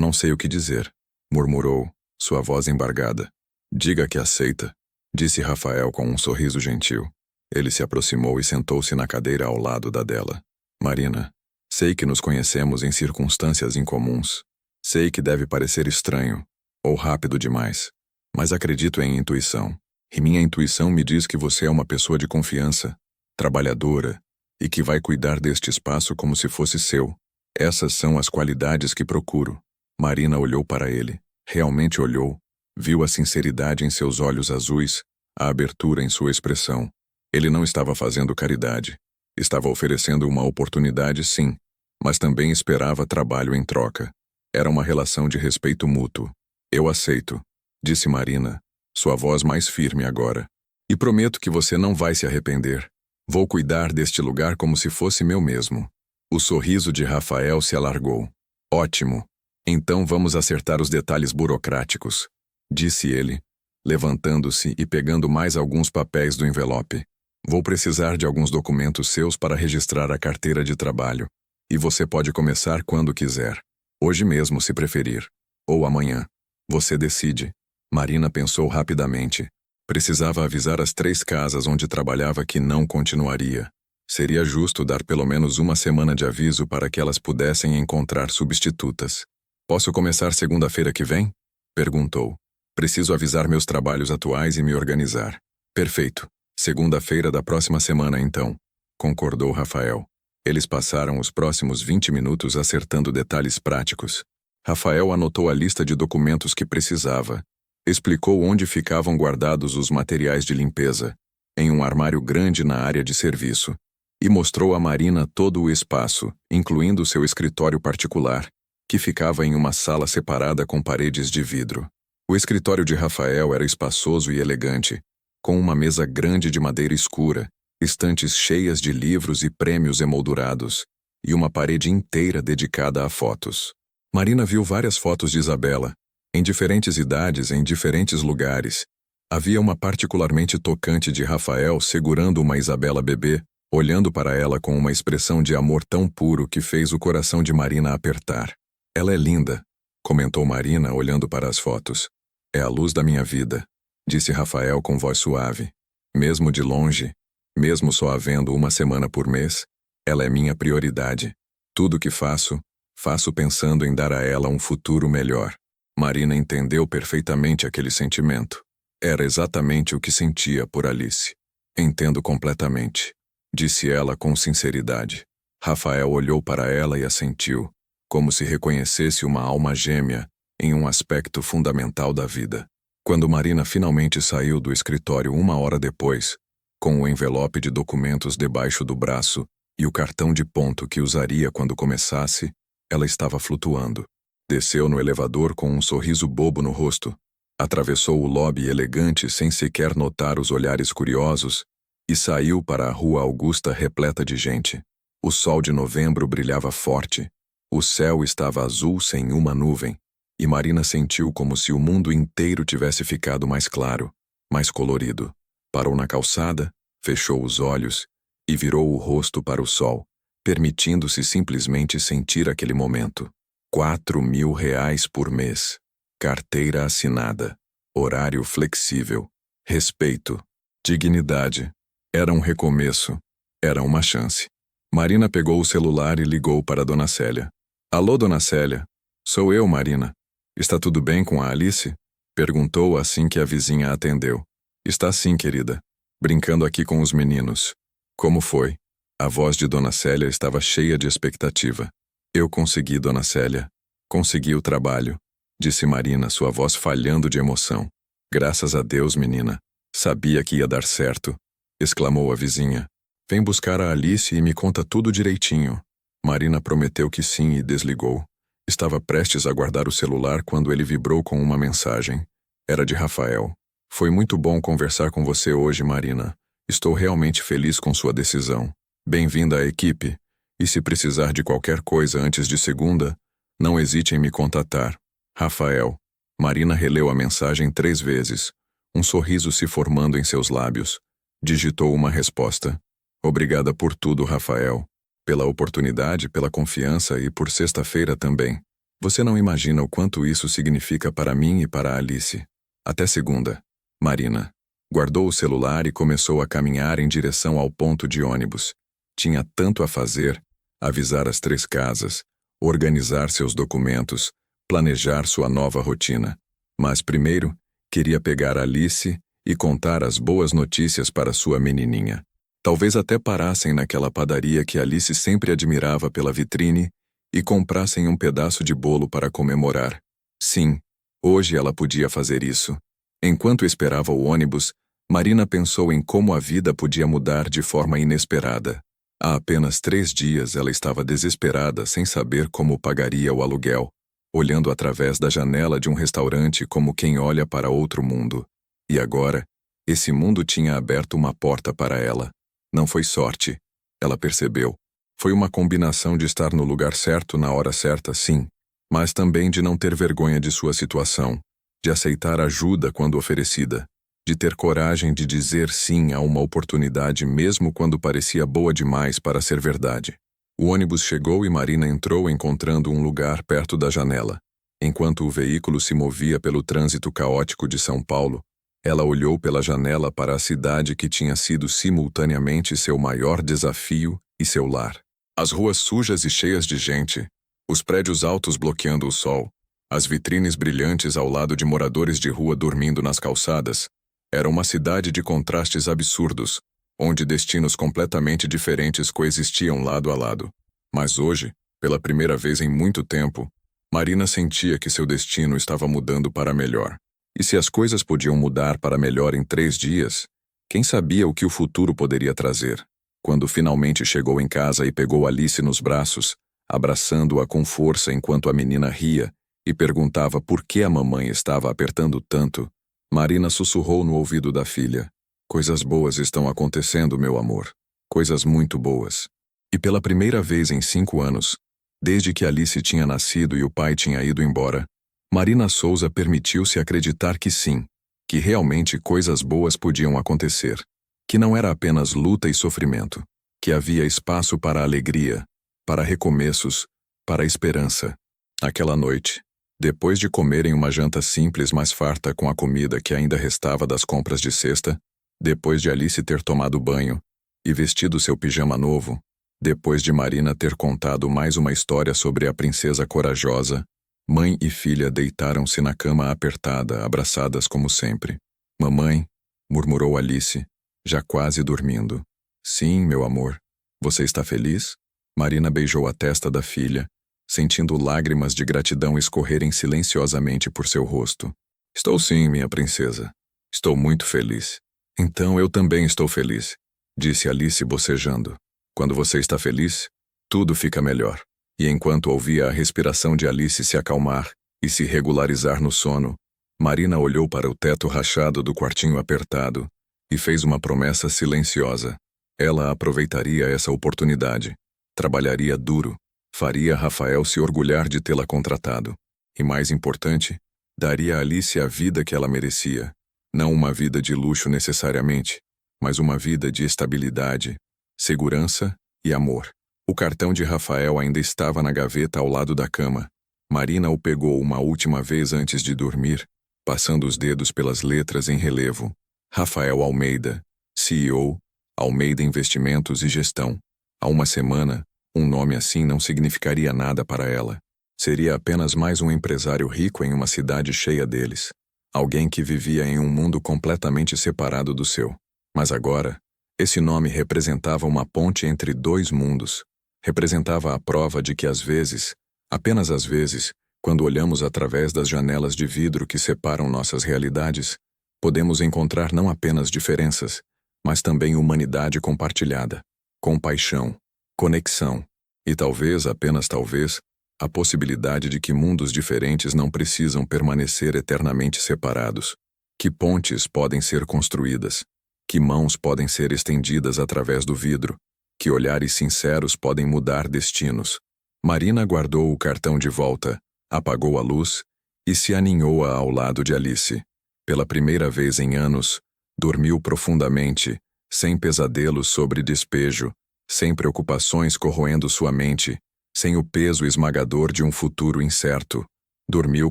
não sei o que dizer, murmurou, sua voz embargada. Diga que aceita, disse Rafael com um sorriso gentil. Ele se aproximou e sentou-se na cadeira ao lado da dela. Marina, sei que nos conhecemos em circunstâncias incomuns. Sei que deve parecer estranho, ou rápido demais, mas acredito em intuição. E minha intuição me diz que você é uma pessoa de confiança, trabalhadora, e que vai cuidar deste espaço como se fosse seu. Essas são as qualidades que procuro. Marina olhou para ele. Realmente olhou. Viu a sinceridade em seus olhos azuis, a abertura em sua expressão. Ele não estava fazendo caridade. Estava oferecendo uma oportunidade, sim, mas também esperava trabalho em troca. Era uma relação de respeito mútuo. Eu aceito, disse Marina, sua voz mais firme agora. E prometo que você não vai se arrepender. Vou cuidar deste lugar como se fosse meu mesmo. O sorriso de Rafael se alargou. Ótimo. Então vamos acertar os detalhes burocráticos, disse ele, levantando-se e pegando mais alguns papéis do envelope. Vou precisar de alguns documentos seus para registrar a carteira de trabalho. E você pode começar quando quiser. Hoje mesmo, se preferir. Ou amanhã. Você decide. Marina pensou rapidamente. Precisava avisar as 3 casas onde trabalhava que não continuaria. Seria justo dar pelo menos uma semana de aviso para que elas pudessem encontrar substitutas. Posso começar segunda-feira que vem? Perguntou. Preciso avisar meus trabalhos atuais e me organizar. Perfeito. Segunda-feira da próxima semana, então. Concordou Rafael. Eles passaram os próximos 20 minutos acertando detalhes práticos. Rafael anotou a lista de documentos que precisava. Explicou onde ficavam guardados os materiais de limpeza, em um armário grande na área de serviço, e mostrou a Marina todo o espaço, incluindo seu escritório particular, que ficava em uma sala separada com paredes de vidro. O escritório de Rafael era espaçoso e elegante, com uma mesa grande de madeira escura, estantes cheias de livros e prêmios emoldurados, e uma parede inteira dedicada a fotos. Marina viu várias fotos de Isabela, em diferentes idades, em diferentes lugares. Havia uma particularmente tocante de Rafael segurando uma Isabela bebê, olhando para ela com uma expressão de amor tão puro que fez o coração de Marina apertar. Ela é linda, comentou Marina olhando para as fotos. É a luz da minha vida, disse Rafael com voz suave. Mesmo de longe, mesmo só havendo uma semana por mês, ela é minha prioridade. Tudo que faço, faço pensando em dar a ela um futuro melhor. Marina entendeu perfeitamente aquele sentimento. Era exatamente o que sentia por Alice. Entendo completamente, disse ela com sinceridade. Rafael olhou para ela e assentiu, como se reconhecesse uma alma gêmea em um aspecto fundamental da vida. Quando Marina finalmente saiu do escritório 1 hora depois, com o envelope de documentos debaixo do braço e o cartão de ponto que usaria quando começasse, ela estava flutuando. Desceu no elevador com um sorriso bobo no rosto, atravessou o lobby elegante sem sequer notar os olhares curiosos e saiu para a Rua Augusta repleta de gente. O sol de novembro brilhava forte, o céu estava azul sem uma nuvem, e Marina sentiu como se o mundo inteiro tivesse ficado mais claro, mais colorido. Parou na calçada, fechou os olhos e virou o rosto para o sol, permitindo-se simplesmente sentir aquele momento. R$ 4.000 por mês. Carteira assinada. Horário flexível. Respeito. Dignidade. Era um recomeço. Era uma chance. Marina pegou o celular e ligou para Dona Célia. Alô, Dona Célia. Sou eu, Marina. Está tudo bem com a Alice? Perguntou assim que a vizinha atendeu. Está sim, querida. Brincando aqui com os meninos. Como foi? A voz de Dona Célia estava cheia de expectativa. Eu consegui, Dona Célia. Consegui o trabalho, disse Marina, sua voz falhando de emoção. Graças a Deus, menina. Sabia que ia dar certo, exclamou a vizinha. Vem buscar a Alice e me conta tudo direitinho. Marina prometeu que sim e desligou. Estava prestes a guardar o celular quando ele vibrou com uma mensagem. Era de Rafael. Foi muito bom conversar com você hoje, Marina. Estou realmente feliz com sua decisão. Bem-vinda à equipe. E se precisar de qualquer coisa antes de segunda, não hesite em me contatar. Rafael. Marina releu a mensagem 3 vezes, um sorriso se formando em seus lábios. Digitou uma resposta. Obrigada por tudo, Rafael. Pela oportunidade, pela confiança e por sexta-feira também. Você não imagina o quanto isso significa para mim e para Alice. Até segunda. Marina. Guardou o celular e começou a caminhar em direção ao ponto de ônibus. Tinha tanto a fazer: avisar as 3 casas, organizar seus documentos, planejar sua nova rotina. Mas primeiro, queria pegar Alice e contar as boas notícias para sua menininha. Talvez até parassem naquela padaria que Alice sempre admirava pela vitrine e comprassem um pedaço de bolo para comemorar. Sim, hoje ela podia fazer isso. Enquanto esperava o ônibus, Marina pensou em como a vida podia mudar de forma inesperada. Há apenas 3 dias ela estava desesperada sem saber como pagaria o aluguel, olhando através da janela de um restaurante como quem olha para outro mundo. E agora, esse mundo tinha aberto uma porta para ela. Não foi sorte, ela percebeu. Foi uma combinação de estar no lugar certo na hora certa, sim, mas também de não ter vergonha de sua situação, de aceitar ajuda quando oferecida, de ter coragem de dizer sim a uma oportunidade mesmo quando parecia boa demais para ser verdade. O ônibus chegou e Marina entrou encontrando um lugar perto da janela. Enquanto o veículo se movia pelo trânsito caótico de São Paulo, ela olhou pela janela para a cidade que tinha sido simultaneamente seu maior desafio e seu lar. As ruas sujas e cheias de gente, os prédios altos bloqueando o sol, as vitrines brilhantes ao lado de moradores de rua dormindo nas calçadas. Era uma cidade de contrastes absurdos, onde destinos completamente diferentes coexistiam lado a lado. Mas hoje, pela primeira vez em muito tempo, Marina sentia que seu destino estava mudando para melhor. E se as coisas podiam mudar para melhor em 3 dias, quem sabia o que o futuro poderia trazer? Quando finalmente chegou em casa e pegou Alice nos braços, abraçando-a com força enquanto a menina ria e perguntava por que a mamãe estava apertando tanto, Marina sussurrou no ouvido da filha: "Coisas boas estão acontecendo, meu amor. Coisas muito boas." E pela primeira vez em 5 anos, desde que Alice tinha nascido e o pai tinha ido embora, Marina Souza permitiu-se acreditar que sim, que realmente coisas boas podiam acontecer, que não era apenas luta e sofrimento, que havia espaço para alegria, para recomeços, para esperança. Aquela noite, depois de comerem uma janta simples mas farta com a comida que ainda restava das compras de sexta, depois de Alice ter tomado banho e vestido seu pijama novo, depois de Marina ter contado mais uma história sobre a princesa corajosa, mãe e filha deitaram-se na cama apertada, abraçadas como sempre. "Mamãe", murmurou Alice, já quase dormindo. "Sim, meu amor. Você está feliz?" Marina beijou a testa da filha, sentindo lágrimas de gratidão escorrerem silenciosamente por seu rosto. "Estou sim, minha princesa. Estou muito feliz." "Então eu também estou feliz", disse Alice bocejando. "Quando você está feliz, tudo fica melhor." E enquanto ouvia a respiração de Alice se acalmar e se regularizar no sono, Marina olhou para o teto rachado do quartinho apertado e fez uma promessa silenciosa. Ela aproveitaria essa oportunidade, trabalharia duro, faria Rafael se orgulhar de tê-la contratado. E mais importante, daria a Alice a vida que ela merecia. Não uma vida de luxo necessariamente, mas uma vida de estabilidade, segurança e amor. O cartão de Rafael ainda estava na gaveta ao lado da cama. Marina o pegou uma última vez antes de dormir, passando os dedos pelas letras em relevo. Rafael Almeida, CEO, Almeida Investimentos e Gestão. Há uma semana, um nome assim não significaria nada para ela. Seria apenas mais um empresário rico em uma cidade cheia deles. Alguém que vivia em um mundo completamente separado do seu. Mas agora, esse nome representava uma ponte entre 2 mundos. Representava a prova de que às vezes, apenas às vezes, quando olhamos através das janelas de vidro que separam nossas realidades, podemos encontrar não apenas diferenças, mas também humanidade compartilhada, compaixão, conexão e talvez, apenas talvez, a possibilidade de que mundos diferentes não precisam permanecer eternamente separados, que pontes podem ser construídas, que mãos podem ser estendidas através do vidro, que olhares sinceros podem mudar destinos. Marina guardou o cartão de volta, apagou a luz e se aninhou ao lado de Alice. Pela primeira vez em anos, dormiu profundamente, sem pesadelos sobre despejo, sem preocupações corroendo sua mente, sem o peso esmagador de um futuro incerto. Dormiu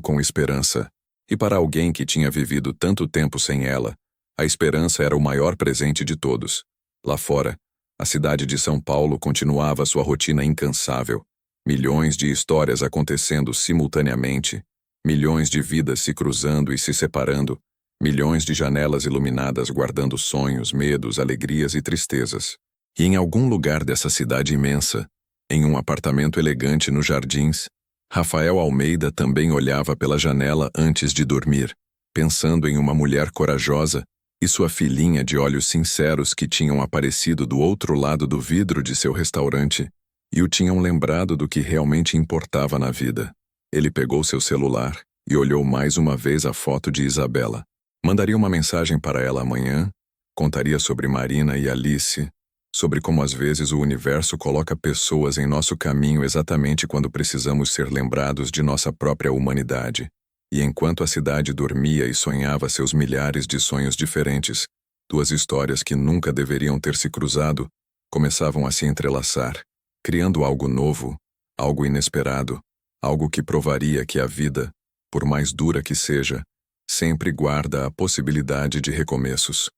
com esperança. E para alguém que tinha vivido tanto tempo sem ela, a esperança era o maior presente de todos. Lá fora, a cidade de São Paulo continuava sua rotina incansável. Milhões de histórias acontecendo simultaneamente, milhões de vidas se cruzando e se separando, milhões de janelas iluminadas guardando sonhos, medos, alegrias e tristezas. E em algum lugar dessa cidade imensa, em um apartamento elegante nos Jardins, Rafael Almeida também olhava pela janela antes de dormir, pensando em uma mulher corajosa e sua filhinha de olhos sinceros que tinham aparecido do outro lado do vidro de seu restaurante e o tinham lembrado do que realmente importava na vida. Ele pegou seu celular e olhou mais uma vez a foto de Isabela. Mandaria uma mensagem para ela amanhã, contaria sobre Marina e Alice, sobre como às vezes o universo coloca pessoas em nosso caminho exatamente quando precisamos ser lembrados de nossa própria humanidade. E enquanto a cidade dormia e sonhava seus milhares de sonhos diferentes, duas histórias que nunca deveriam ter se cruzado começavam a se entrelaçar, criando algo novo, algo inesperado, algo que provaria que a vida, por mais dura que seja, sempre guarda a possibilidade de recomeços.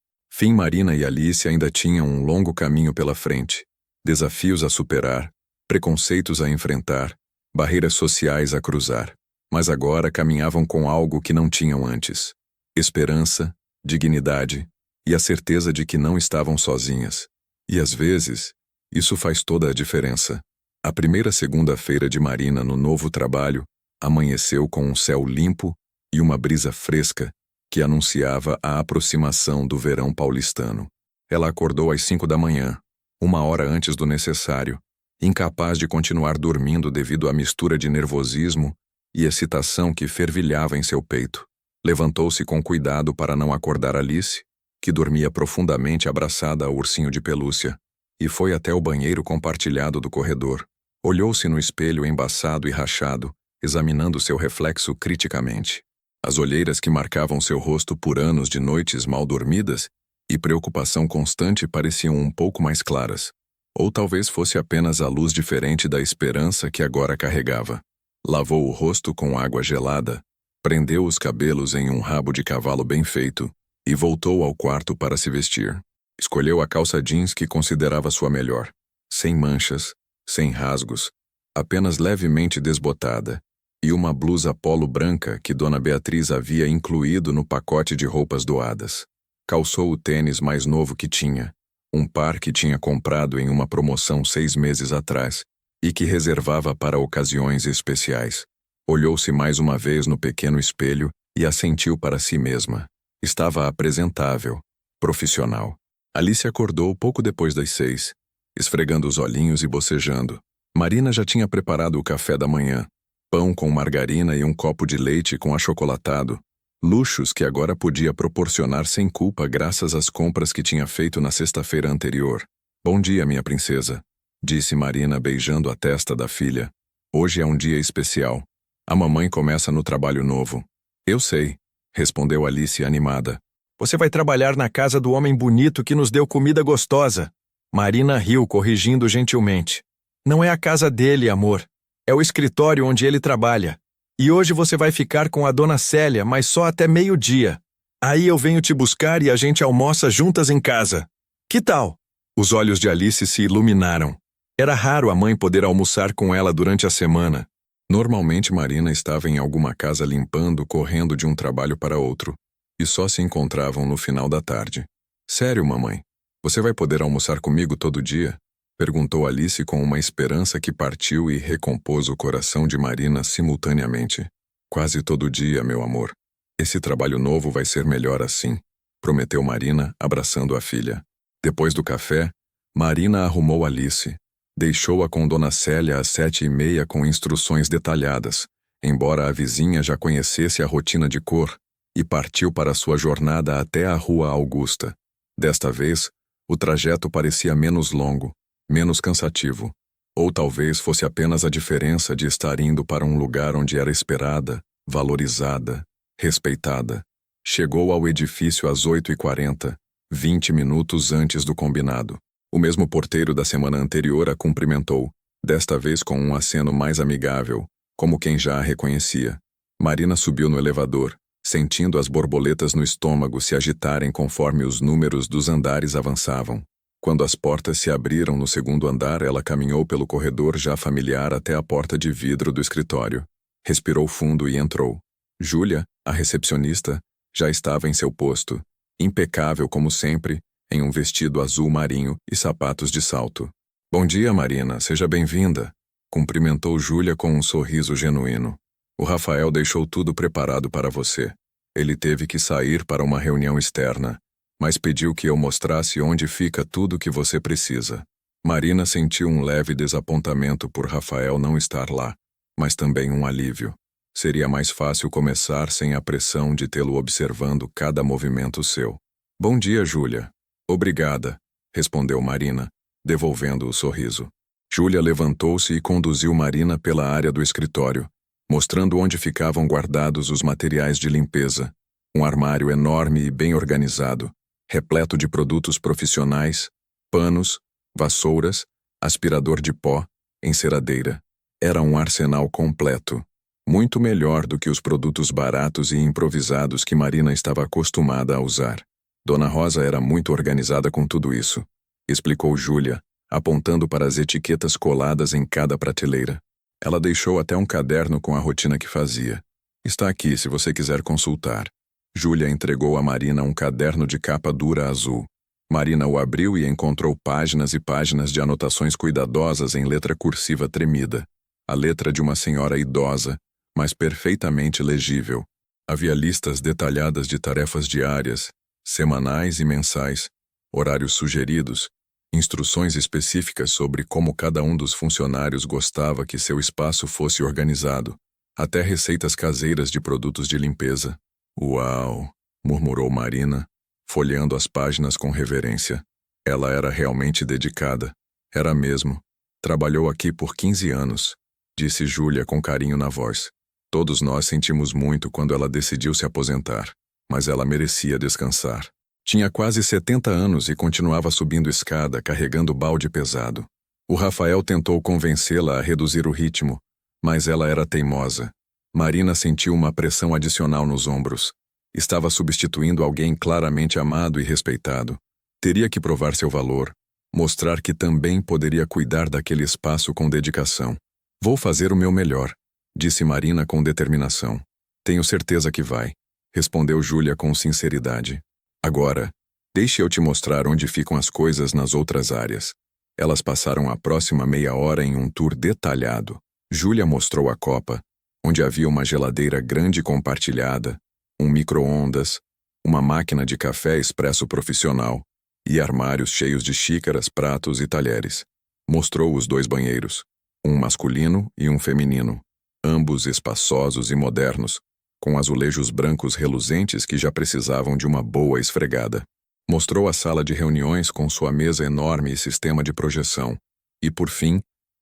Marina e Alice ainda tinham um longo caminho pela frente, desafios a superar, preconceitos a enfrentar, barreiras sociais a cruzar, mas agora caminhavam com algo que não tinham antes: esperança, dignidade e a certeza de que não estavam sozinhas. E às vezes, isso faz toda a diferença. A primeira segunda-feira de Marina no novo trabalho amanheceu com um céu limpo e uma brisa fresca que anunciava a aproximação do verão paulistano. Ela acordou às 5 da manhã, uma hora antes do necessário, incapaz de continuar dormindo devido à mistura de nervosismo e excitação que fervilhava em seu peito. Levantou-se com cuidado para não acordar Alice, que dormia profundamente abraçada ao ursinho de pelúcia, e foi até o banheiro compartilhado do corredor. Olhou-se no espelho embaçado e rachado, examinando seu reflexo criticamente. As olheiras que marcavam seu rosto por anos de noites mal dormidas e preocupação constante pareciam um pouco mais claras. Ou talvez fosse apenas a luz diferente da esperança que agora carregava. Lavou o rosto com água gelada, prendeu os cabelos em um rabo de cavalo bem feito e voltou ao quarto para se vestir. Escolheu a calça jeans que considerava sua melhor, sem manchas, sem rasgos, apenas levemente desbotada, e uma blusa polo branca que Dona Beatriz havia incluído no pacote de roupas doadas. Calçou o tênis mais novo que tinha, um par que tinha comprado em uma promoção 6 meses atrás e que reservava para ocasiões especiais. Olhou-se mais uma vez no pequeno espelho e assentiu para si mesma. Estava apresentável, profissional. Alice acordou pouco depois das 6, esfregando os olhinhos e bocejando. Marina já tinha preparado o café da manhã, pão com margarina e um copo de leite com achocolatado, luxos que agora podia proporcionar sem culpa graças às compras que tinha feito na sexta-feira anterior. Bom dia, minha princesa, disse Marina beijando a testa da filha. Hoje é um dia especial. A mamãe começa no trabalho novo. Eu sei, respondeu Alice animada. Você vai trabalhar na casa do homem bonito que nos deu comida gostosa. Marina riu, corrigindo gentilmente. Não é a casa dele, amor. É o escritório onde ele trabalha. E hoje você vai ficar com a dona Célia, mas só até meio-dia. Aí eu venho te buscar e a gente almoça juntas em casa. Que tal? Os olhos de Alice se iluminaram. Era raro a mãe poder almoçar com ela durante a semana. Normalmente Marina estava em alguma casa limpando, correndo de um trabalho para outro, e só se encontravam no final da tarde. Sério, mamãe? Você vai poder almoçar comigo todo dia? Perguntou Alice com uma esperança que partiu e recompôs o coração de Marina simultaneamente. Quase todo dia, meu amor. Esse trabalho novo vai ser melhor assim, prometeu Marina, abraçando a filha. Depois do café, Marina arrumou Alice. Deixou-a com Dona Célia às 7h30 com instruções detalhadas, embora a vizinha já conhecesse a rotina de cor, e partiu para sua jornada até a Rua Augusta. Desta vez, o trajeto parecia menos longo, menos cansativo, ou talvez fosse apenas a diferença de estar indo para um lugar onde era esperada, valorizada, respeitada. Chegou ao edifício às 8h40, 20 minutos antes do combinado. O mesmo porteiro da semana anterior a cumprimentou, desta vez com um aceno mais amigável, como quem já a reconhecia. Marina subiu no elevador, sentindo as borboletas no estômago se agitarem conforme os números dos andares avançavam. Quando as portas se abriram no segundo andar, ela caminhou pelo corredor já familiar até a porta de vidro do escritório. Respirou fundo e entrou. Júlia, a recepcionista, já estava em seu posto, impecável como sempre, em um vestido azul marinho e sapatos de salto. Bom dia, Marina, seja bem-vinda, cumprimentou Júlia com um sorriso genuíno. O Rafael deixou tudo preparado para você. Ele teve que sair para uma reunião externa, mas pediu que eu mostrasse onde fica tudo o que você precisa. Marina sentiu um leve desapontamento por Rafael não estar lá, mas também um alívio. Seria mais fácil começar sem a pressão de tê-lo observando cada movimento seu. Bom dia, Júlia. Obrigada, respondeu Marina, devolvendo o sorriso. Júlia levantou-se e conduziu Marina pela área do escritório, mostrando onde ficavam guardados os materiais de limpeza. Um armário enorme e bem organizado, repleto de produtos profissionais, panos, vassouras, aspirador de pó, enceradeira. Era um arsenal completo, muito melhor do que os produtos baratos e improvisados que Marina estava acostumada a usar. Dona Rosa era muito organizada com tudo isso, explicou Júlia, apontando para as etiquetas coladas em cada prateleira. Ela deixou até um caderno com a rotina que fazia. Está aqui se você quiser consultar. Júlia entregou a Marina um caderno de capa dura azul. Marina o abriu e encontrou páginas e páginas de anotações cuidadosas em letra cursiva tremida. A letra de uma senhora idosa, mas perfeitamente legível. Havia listas detalhadas de tarefas diárias, semanais e mensais, horários sugeridos, instruções específicas sobre como cada um dos funcionários gostava que seu espaço fosse organizado, até receitas caseiras de produtos de limpeza. Uau! Murmurou Marina, folheando as páginas com reverência. Ela era realmente dedicada. Era mesmo. Trabalhou aqui por 15 anos, disse Júlia com carinho na voz. Todos nós sentimos muito quando ela decidiu se aposentar, mas ela merecia descansar. Tinha quase 70 anos e continuava subindo escada, carregando balde pesado. O Rafael tentou convencê-la a reduzir o ritmo, mas ela era teimosa. Marina sentiu uma pressão adicional nos ombros. Estava substituindo alguém claramente amado e respeitado. Teria que provar seu valor, mostrar que também poderia cuidar daquele espaço com dedicação. Vou fazer o meu melhor, disse Marina com determinação. Tenho certeza que vai, respondeu Júlia com sinceridade. Agora, deixe eu te mostrar onde ficam as coisas nas outras áreas. Elas passaram a próxima meia hora em um tour detalhado. Júlia mostrou a copa, onde havia uma geladeira grande compartilhada, um micro-ondas, uma máquina de café expresso profissional e armários cheios de xícaras, pratos e talheres. Mostrou os 2 banheiros, um masculino e um feminino, ambos espaçosos e modernos, com azulejos brancos reluzentes que já precisavam de uma boa esfregada. Mostrou a sala de reuniões com sua mesa enorme e sistema de projeção. E, por fim,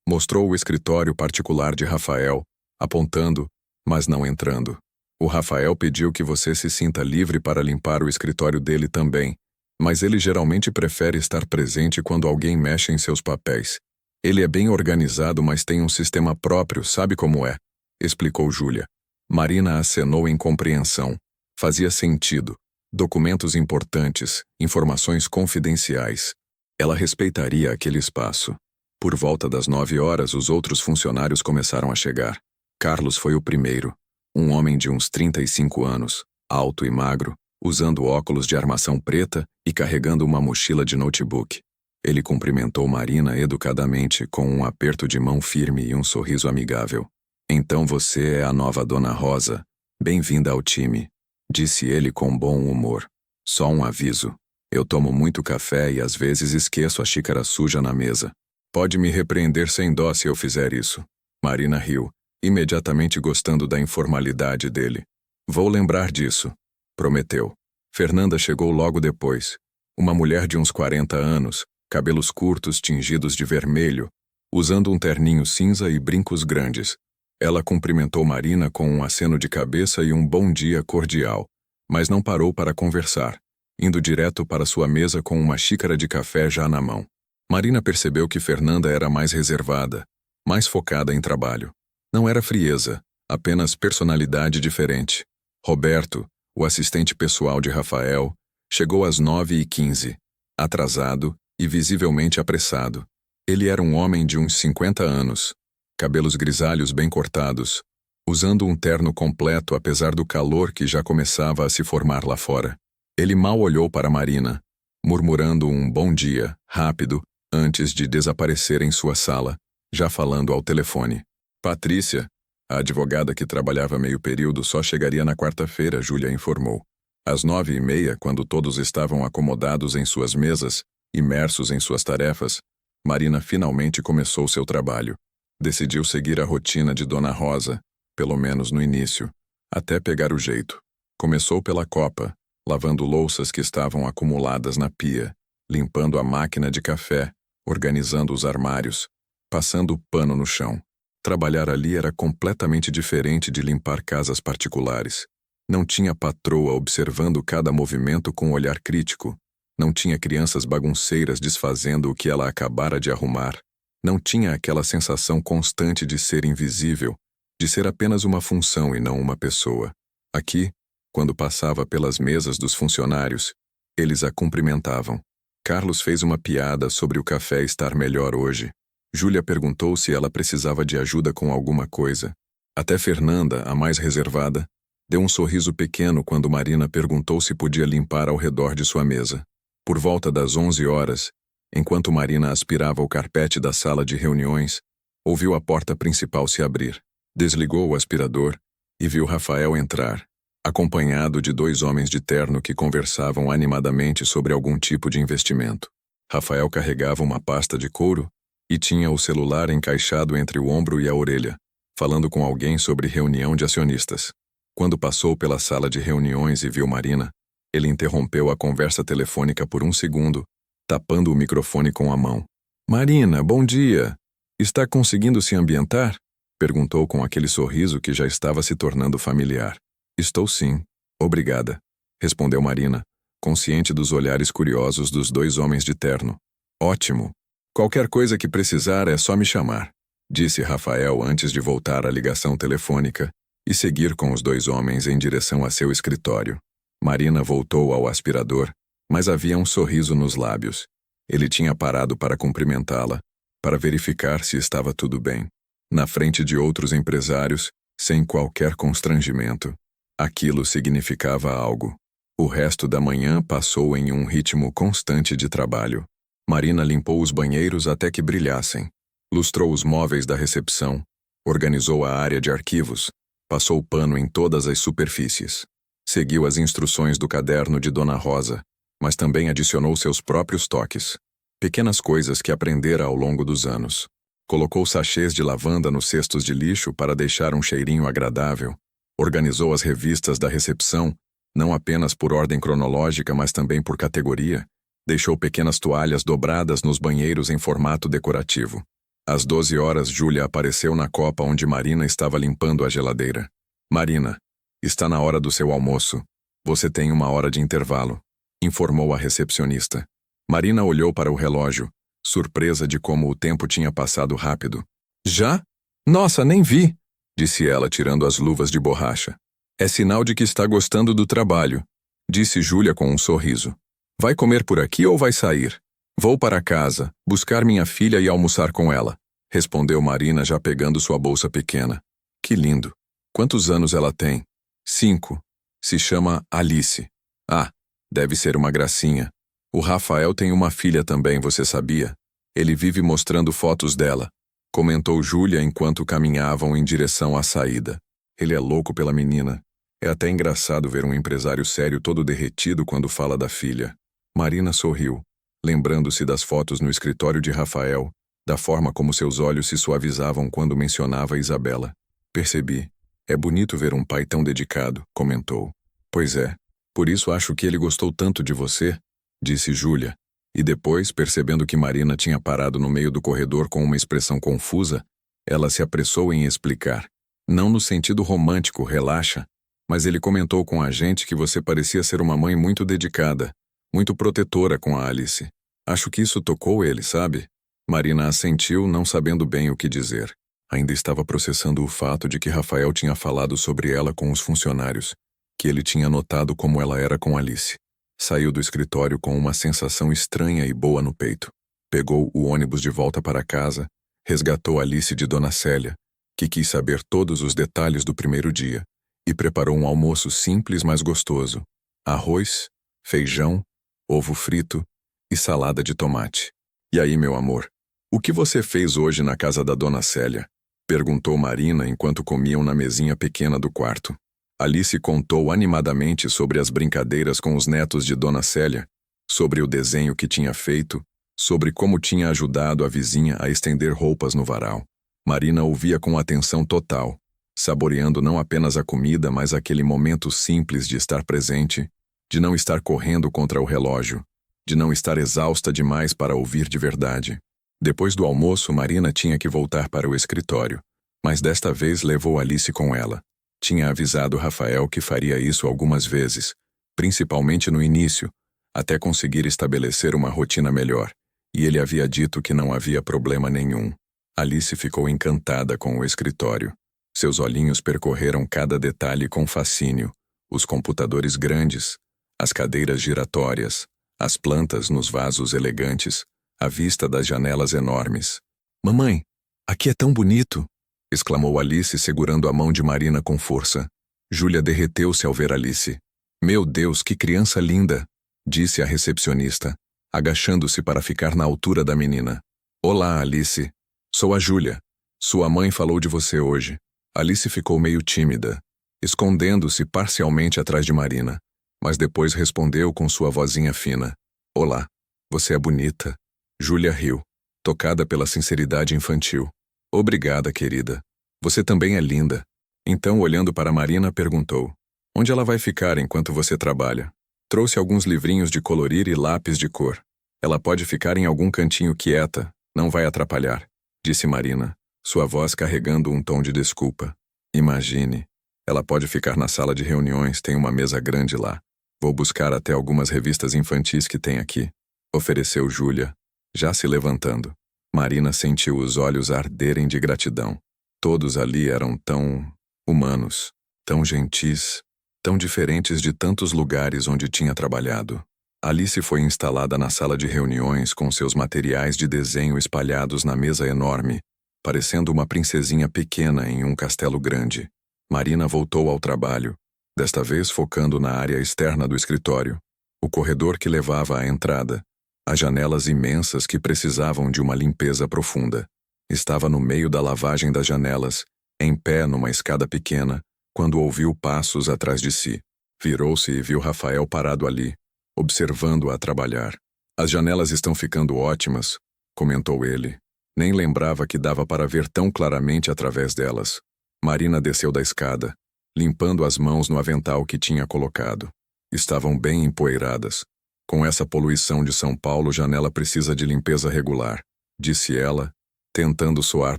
mostrou o escritório particular de Rafael, apontando, mas não entrando. O Rafael pediu que você se sinta livre para limpar o escritório dele também, mas ele geralmente prefere estar presente quando alguém mexe em seus papéis. Ele é bem organizado, mas tem um sistema próprio, sabe como é? Explicou Júlia. Marina acenou em compreensão. Fazia sentido. Documentos importantes, informações confidenciais. Ela respeitaria aquele espaço. Por volta das 9 horas, os outros funcionários começaram a chegar. Carlos foi o primeiro. Um homem de uns 35 anos, alto e magro, usando óculos de armação preta e carregando uma mochila de notebook. Ele cumprimentou Marina educadamente com um aperto de mão firme e um sorriso amigável. Então você é a nova Dona Rosa. Bem-vinda ao time, disse ele com bom humor. Só um aviso. Eu tomo muito café e às vezes esqueço a xícara suja na mesa. Pode me repreender sem dó se eu fizer isso. Marina riu, imediatamente gostando da informalidade dele. Vou lembrar disso, prometeu. Fernanda chegou logo depois. Uma mulher de uns 40 anos, cabelos curtos tingidos de vermelho, usando um terninho cinza e brincos grandes. Ela cumprimentou Marina com um aceno de cabeça e um bom dia cordial, mas não parou para conversar, indo direto para sua mesa com uma xícara de café já na mão. Marina percebeu que Fernanda era mais reservada, mais focada em trabalho. Não era frieza, apenas personalidade diferente. Roberto, o assistente pessoal de Rafael, chegou às 9h15, atrasado e visivelmente apressado. Ele era um homem de uns 50 anos, cabelos grisalhos bem cortados, usando um terno completo apesar do calor que já começava a se formar lá fora. Ele mal olhou para Marina, murmurando um bom dia, rápido, antes de desaparecer em sua sala, já falando ao telefone. Patrícia, a advogada que trabalhava meio período, só chegaria na quarta-feira, Júlia informou. Às 9h30, quando todos estavam acomodados em suas mesas, imersos em suas tarefas, Marina finalmente começou seu trabalho. Decidiu seguir a rotina de Dona Rosa, pelo menos no início, até pegar o jeito. Começou pela copa, lavando louças que estavam acumuladas na pia, limpando a máquina de café, organizando os armários, passando o pano no chão. Trabalhar ali era completamente diferente de limpar casas particulares. Não tinha patroa observando cada movimento com um olhar crítico. Não tinha crianças bagunceiras desfazendo o que ela acabara de arrumar. Não tinha aquela sensação constante de ser invisível, de ser apenas uma função e não uma pessoa. Aqui, quando passava pelas mesas dos funcionários, eles a cumprimentavam. Carlos fez uma piada sobre o café estar melhor hoje. Júlia perguntou se ela precisava de ajuda com alguma coisa. Até Fernanda, a mais reservada, deu um sorriso pequeno quando Marina perguntou se podia limpar ao redor de sua mesa. Por volta das 11h, enquanto Marina aspirava o carpete da sala de reuniões, ouviu a porta principal se abrir. Desligou o aspirador e viu Rafael entrar, acompanhado de 2 homens de terno que conversavam animadamente sobre algum tipo de investimento. Rafael carregava uma pasta de couro e tinha o celular encaixado entre o ombro e a orelha, falando com alguém sobre reunião de acionistas. Quando passou pela sala de reuniões e viu Marina, ele interrompeu a conversa telefônica por um segundo, tapando o microfone com a mão. "Marina, bom dia. Está conseguindo se ambientar?" perguntou com aquele sorriso que já estava se tornando familiar. "Estou sim, obrigada", respondeu Marina, consciente dos olhares curiosos dos 2 homens de terno. "Ótimo. Qualquer coisa que precisar é só me chamar", disse Rafael antes de voltar à ligação telefônica e seguir com os 2 homens em direção a seu escritório. Marina voltou ao aspirador, mas havia um sorriso nos lábios. Ele tinha parado para cumprimentá-la, para verificar se estava tudo bem. Na frente de outros empresários, sem qualquer constrangimento. Aquilo significava algo. O resto da manhã passou em um ritmo constante de trabalho. Marina limpou os banheiros até que brilhassem, lustrou os móveis da recepção, organizou a área de arquivos, passou pano em todas as superfícies. Seguiu as instruções do caderno de Dona Rosa, mas também adicionou seus próprios toques. Pequenas coisas que aprendera ao longo dos anos. Colocou sachês de lavanda nos cestos de lixo para deixar um cheirinho agradável. Organizou as revistas da recepção, não apenas por ordem cronológica, mas também por categoria. Deixou pequenas toalhas dobradas nos banheiros em formato decorativo. Às 12h, Júlia apareceu na copa onde Marina estava limpando a geladeira. "Marina, está na hora do seu almoço. Você tem 1 hora de intervalo", informou a recepcionista. Marina olhou para o relógio, surpresa de como o tempo tinha passado rápido. "Já? Nossa, nem vi", disse ela tirando as luvas de borracha. "É sinal de que está gostando do trabalho", disse Júlia com um sorriso. "Vai comer por aqui ou vai sair?" "Vou para casa, buscar minha filha e almoçar com ela", respondeu Marina já pegando sua bolsa pequena. "Que lindo. Quantos anos ela tem?" 5. Se chama Alice. "Ah, deve ser uma gracinha. O Rafael tem uma filha também, você sabia? Ele vive mostrando fotos dela", comentou Júlia enquanto caminhavam em direção à saída. "Ele é louco pela menina. É até engraçado ver um empresário sério todo derretido quando fala da filha." Marina sorriu, lembrando-se das fotos no escritório de Rafael, da forma como seus olhos se suavizavam quando mencionava Isabela. "Percebi. É bonito ver um pai tão dedicado", comentou. "Pois é. Por isso acho que ele gostou tanto de você", disse Júlia. E depois, percebendo que Marina tinha parado no meio do corredor com uma expressão confusa, ela se apressou em explicar. "Não no sentido romântico, relaxa, mas ele comentou com a gente que você parecia ser uma mãe muito dedicada, muito protetora com a Alice." Acho que isso tocou ele, sabe? Marina assentiu, não sabendo bem o que dizer. Ainda estava processando o fato de que Rafael tinha falado sobre ela com os funcionários, que ele tinha notado como ela era com Alice. Saiu do escritório com uma sensação estranha e boa no peito. Pegou o ônibus de volta para casa, resgatou Alice de Dona Célia, que quis saber todos os detalhes do primeiro dia, e preparou um almoço simples, mas gostoso. Arroz, feijão, ovo frito e salada de tomate. E aí, meu amor, o que você fez hoje na casa da Dona Célia? Perguntou Marina enquanto comiam na mesinha pequena do quarto. Alice contou animadamente sobre as brincadeiras com os netos de Dona Célia, sobre o desenho que tinha feito, sobre como tinha ajudado a vizinha a estender roupas no varal. Marina ouvia com atenção total, saboreando não apenas a comida, mas aquele momento simples de estar presente, de não estar correndo contra o relógio, de não estar exausta demais para ouvir de verdade. Depois do almoço, Marina tinha que voltar para o escritório, mas desta vez levou Alice com ela. Tinha avisado Rafael que faria isso algumas vezes, principalmente no início, até conseguir estabelecer uma rotina melhor, e ele havia dito que não havia problema nenhum. Alice ficou encantada com o escritório. Seus olhinhos percorreram cada detalhe com fascínio, os computadores grandes, as cadeiras giratórias, as plantas nos vasos elegantes, a vista das janelas enormes. "Mamãe, aqui é tão bonito!" exclamou Alice segurando a mão de Marina com força. Júlia derreteu-se ao ver Alice. "Meu Deus, que criança linda!" disse a recepcionista, agachando-se para ficar na altura da menina. "Olá, Alice. Sou a Júlia. Sua mãe falou de você hoje." Alice ficou meio tímida, escondendo-se parcialmente atrás de Marina, mas depois respondeu com sua vozinha fina. "Olá, você é bonita." Júlia riu, tocada pela sinceridade infantil. "Obrigada, querida. Você também é linda." Então, olhando para Marina, perguntou: "Onde ela vai ficar enquanto você trabalha?" "Trouxe alguns livrinhos de colorir e lápis de cor. Ela pode ficar em algum cantinho quieta, não vai atrapalhar", disse Marina, sua voz carregando um tom de desculpa. "Imagine. Ela pode ficar na sala de reuniões, tem uma mesa grande lá. Vou buscar até algumas revistas infantis que tem aqui", ofereceu Júlia, já se levantando. Marina sentiu os olhos arderem de gratidão. Todos ali eram tão humanos, tão gentis, tão diferentes de tantos lugares onde tinha trabalhado. Alice foi instalada na sala de reuniões com seus materiais de desenho espalhados na mesa enorme, parecendo uma princesinha pequena em um castelo grande. Marina voltou ao trabalho, desta vez focando na área externa do escritório, o corredor que levava à entrada, as janelas imensas que precisavam de uma limpeza profunda. Estava no meio da lavagem das janelas, em pé numa escada pequena, quando ouviu passos atrás de si. Virou-se e viu Rafael parado ali, observando-a trabalhar. "As janelas estão ficando ótimas", comentou ele. Nem lembrava que dava para ver tão claramente através delas. Marina desceu da escada, limpando as mãos no avental que tinha colocado. Estavam bem empoeiradas. "Com essa poluição de São Paulo, janela precisa de limpeza regular", disse ela, tentando soar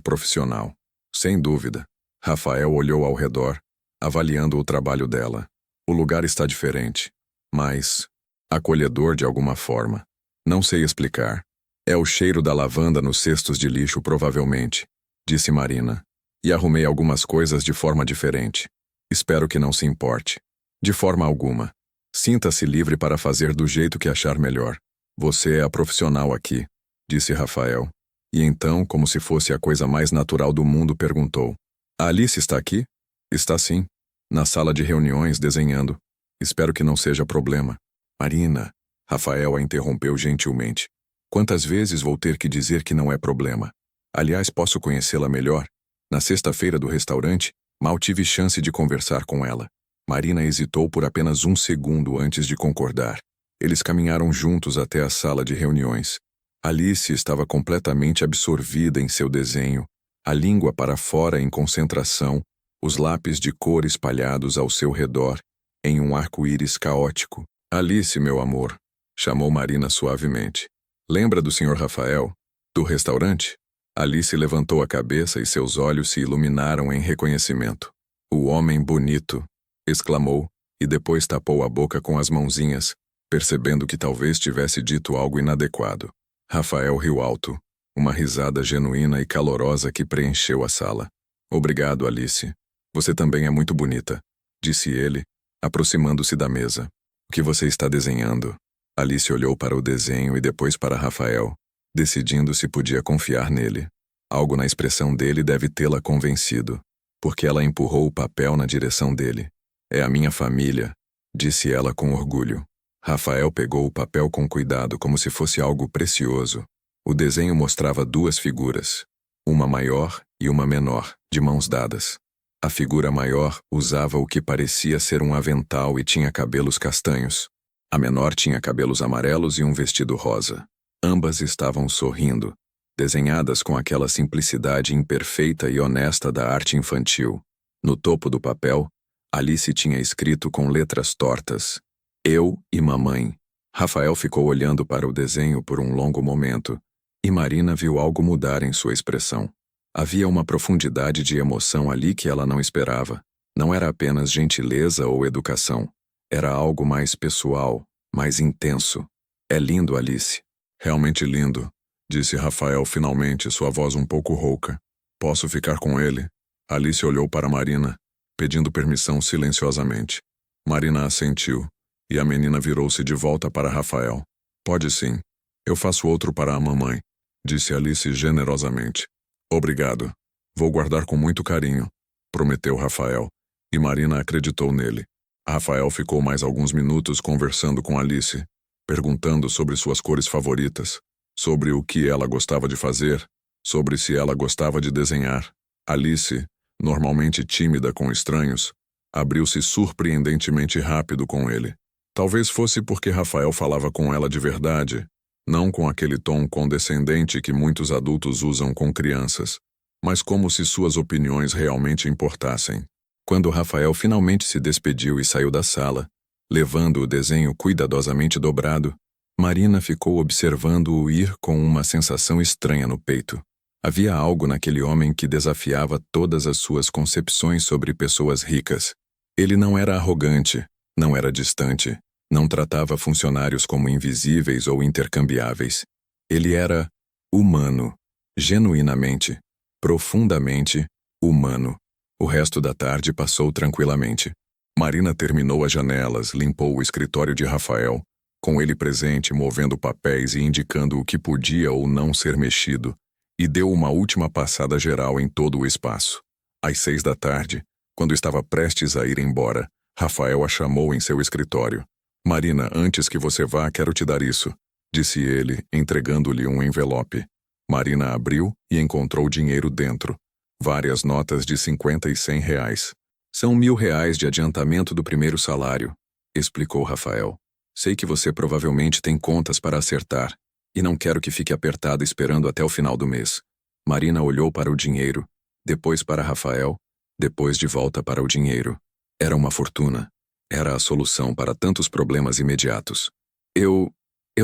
profissional. Sem dúvida. Rafael olhou ao redor, avaliando o trabalho dela. O lugar está diferente, mas acolhedor de alguma forma. Não sei explicar. "É o cheiro da lavanda nos cestos de lixo, provavelmente", disse Marina. "E arrumei algumas coisas de forma diferente. Espero que não se importe." "De forma alguma. Sinta-se livre para fazer do jeito que achar melhor. Você é a profissional aqui", disse Rafael. E então, como se fosse a coisa mais natural do mundo, perguntou: "A Alice está aqui?" "Está sim. Na sala de reuniões, desenhando. Espero que não seja problema." "Marina", Rafael a interrompeu gentilmente. "Quantas vezes vou ter que dizer que não é problema? Aliás, posso conhecê-la melhor? Na sexta-feira do restaurante, mal tive chance de conversar com ela." Marina hesitou por apenas um segundo antes de concordar. Eles caminharam juntos até a sala de reuniões. Alice estava completamente absorvida em seu desenho, a língua para fora em concentração, os lápis de cor espalhados ao seu redor, em um arco-íris caótico. "Alice, meu amor", chamou Marina suavemente. "Lembra do Sr. Rafael? Do restaurante?" Alice levantou a cabeça e seus olhos se iluminaram em reconhecimento. "O homem bonito", exclamou, e depois tapou a boca com as mãozinhas, percebendo que talvez tivesse dito algo inadequado. Rafael riu alto, uma risada genuína e calorosa que preencheu a sala. Obrigado, Alice. Você também é muito bonita, disse ele, aproximando-se da mesa. O que você está desenhando? Alice olhou para o desenho e depois para Rafael, decidindo se podia confiar nele. Algo na expressão dele deve tê-la convencido, porque ela empurrou o papel na direção dele. É a minha família, disse ela com orgulho. Rafael pegou o papel com cuidado como se fosse algo precioso. O desenho mostrava duas figuras, uma maior e uma menor, de mãos dadas. A figura maior usava o que parecia ser um avental e tinha cabelos castanhos. A menor tinha cabelos amarelos e um vestido rosa. Ambas estavam sorrindo, desenhadas com aquela simplicidade imperfeita e honesta da arte infantil. No topo do papel, Alice tinha escrito com letras tortas: Eu e mamãe. Rafael ficou olhando para o desenho por um longo momento, e Marina viu algo mudar em sua expressão. Havia uma profundidade de emoção ali que ela não esperava. Não era apenas gentileza ou educação. Era algo mais pessoal, mais intenso. É lindo, Alice. Realmente lindo, disse Rafael finalmente, sua voz um pouco rouca. Posso ficar com ele? Alice olhou para Marina, pedindo permissão silenciosamente. Marina assentiu, e a menina virou-se de volta para Rafael. Pode sim. Eu faço outro para a mamãe, disse Alice generosamente. Obrigado. Vou guardar com muito carinho, prometeu Rafael, e Marina acreditou nele. Rafael ficou mais alguns minutos conversando com Alice, perguntando sobre suas cores favoritas, sobre o que ela gostava de fazer, sobre se ela gostava de desenhar. Alice, normalmente tímida com estranhos, abriu-se surpreendentemente rápido com ele. Talvez fosse porque Rafael falava com ela de verdade, não com aquele tom condescendente que muitos adultos usam com crianças, mas como se suas opiniões realmente importassem. Quando Rafael finalmente se despediu e saiu da sala, levando o desenho cuidadosamente dobrado, Marina ficou observando-o ir com uma sensação estranha no peito. Havia algo naquele homem que desafiava todas as suas concepções sobre pessoas ricas. Ele não era arrogante, não era distante, não tratava funcionários como invisíveis ou intercambiáveis. Ele era humano, genuinamente, profundamente humano. O resto da tarde passou tranquilamente. Marina terminou as janelas, limpou o escritório de Rafael, com ele presente, movendo papéis e indicando o que podia ou não ser mexido, e deu uma última passada geral em todo o espaço. Às 6 da tarde, quando estava prestes a ir embora, Rafael a chamou em seu escritório. Marina, antes que você vá, quero te dar isso, disse ele, entregando-lhe um envelope. Marina abriu e encontrou dinheiro dentro. Várias notas de 50 e 100 reais. São R$ 1.000 de adiantamento do primeiro salário, explicou Rafael. Sei que você provavelmente tem contas para acertar, e não quero que fique apertado esperando até o final do mês. Marina olhou para o dinheiro, depois para Rafael, depois de volta para o dinheiro. Era uma fortuna. Era a solução para tantos problemas imediatos. Eu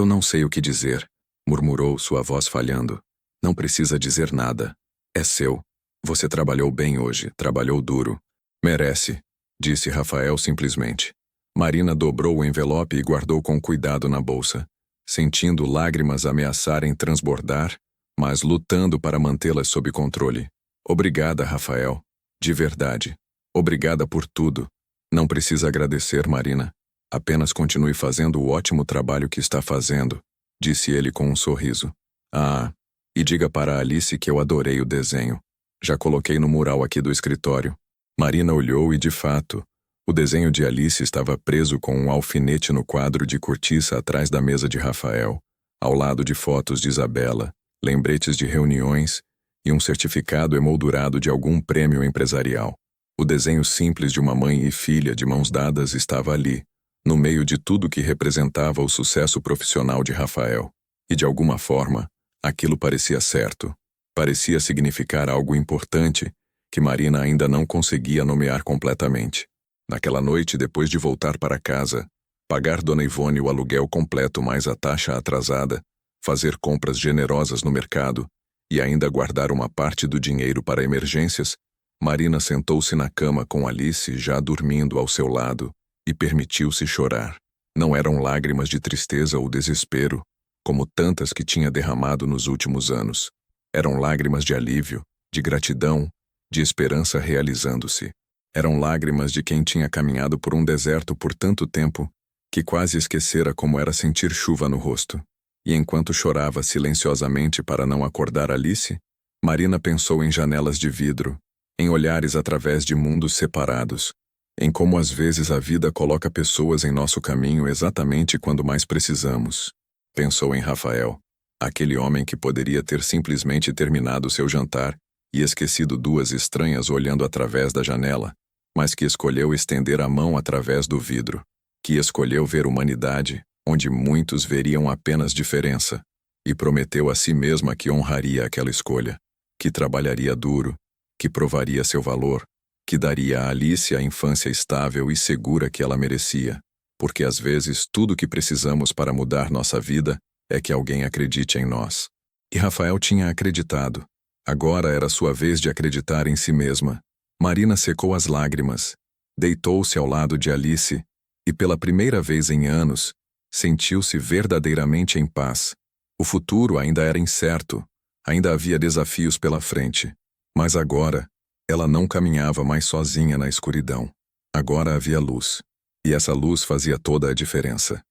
não sei o que dizer, murmurou, sua voz falhando. Não precisa dizer nada. É seu. Você trabalhou bem hoje, trabalhou duro. Merece, disse Rafael simplesmente. Marina dobrou o envelope e guardou com cuidado na bolsa, sentindo lágrimas ameaçarem transbordar, mas lutando para mantê-las sob controle. Obrigada, Rafael. De verdade. Obrigada por tudo. Não precisa agradecer, Marina. Apenas continue fazendo o ótimo trabalho que está fazendo, disse ele com um sorriso. Ah, e diga para Alice que eu adorei o desenho. Já coloquei no mural aqui do escritório. Marina olhou e, de fato, o desenho de Alice estava preso com um alfinete no quadro de cortiça atrás da mesa de Rafael, ao lado de fotos de Isabela, lembretes de reuniões e um certificado emoldurado de algum prêmio empresarial. O desenho simples de uma mãe e filha de mãos dadas estava ali, no meio de tudo que representava o sucesso profissional de Rafael. E, de alguma forma, aquilo parecia certo. Parecia significar algo importante que Marina ainda não conseguia nomear completamente. Naquela noite, depois de voltar para casa, pagar Dona Ivone o aluguel completo mais a taxa atrasada, fazer compras generosas no mercado e ainda guardar uma parte do dinheiro para emergências, Marina sentou-se na cama com Alice já dormindo ao seu lado e permitiu-se chorar. Não eram lágrimas de tristeza ou desespero, como tantas que tinha derramado nos últimos anos. Eram lágrimas de alívio, de gratidão, de esperança realizando-se. Eram lágrimas de quem tinha caminhado por um deserto por tanto tempo que quase esquecera como era sentir chuva no rosto. E enquanto chorava silenciosamente para não acordar Alice, Marina pensou em janelas de vidro, em olhares através de mundos separados, em como às vezes a vida coloca pessoas em nosso caminho exatamente quando mais precisamos. Pensou em Rafael, aquele homem que poderia ter simplesmente terminado seu jantar e esquecido duas estranhas olhando através da janela, mas que escolheu estender a mão através do vidro, que escolheu ver humanidade, onde muitos veriam apenas diferença, e prometeu a si mesma que honraria aquela escolha, que trabalharia duro, que provaria seu valor, que daria a Alice a infância estável e segura que ela merecia, porque às vezes tudo o que precisamos para mudar nossa vida é que alguém acredite em nós. E Rafael tinha acreditado. Agora era sua vez de acreditar em si mesma. Marina secou as lágrimas, deitou-se ao lado de Alice e, pela primeira vez em anos, sentiu-se verdadeiramente em paz. O futuro ainda era incerto, ainda havia desafios pela frente, mas agora ela não caminhava mais sozinha na escuridão. Agora havia luz, e essa luz fazia toda a diferença.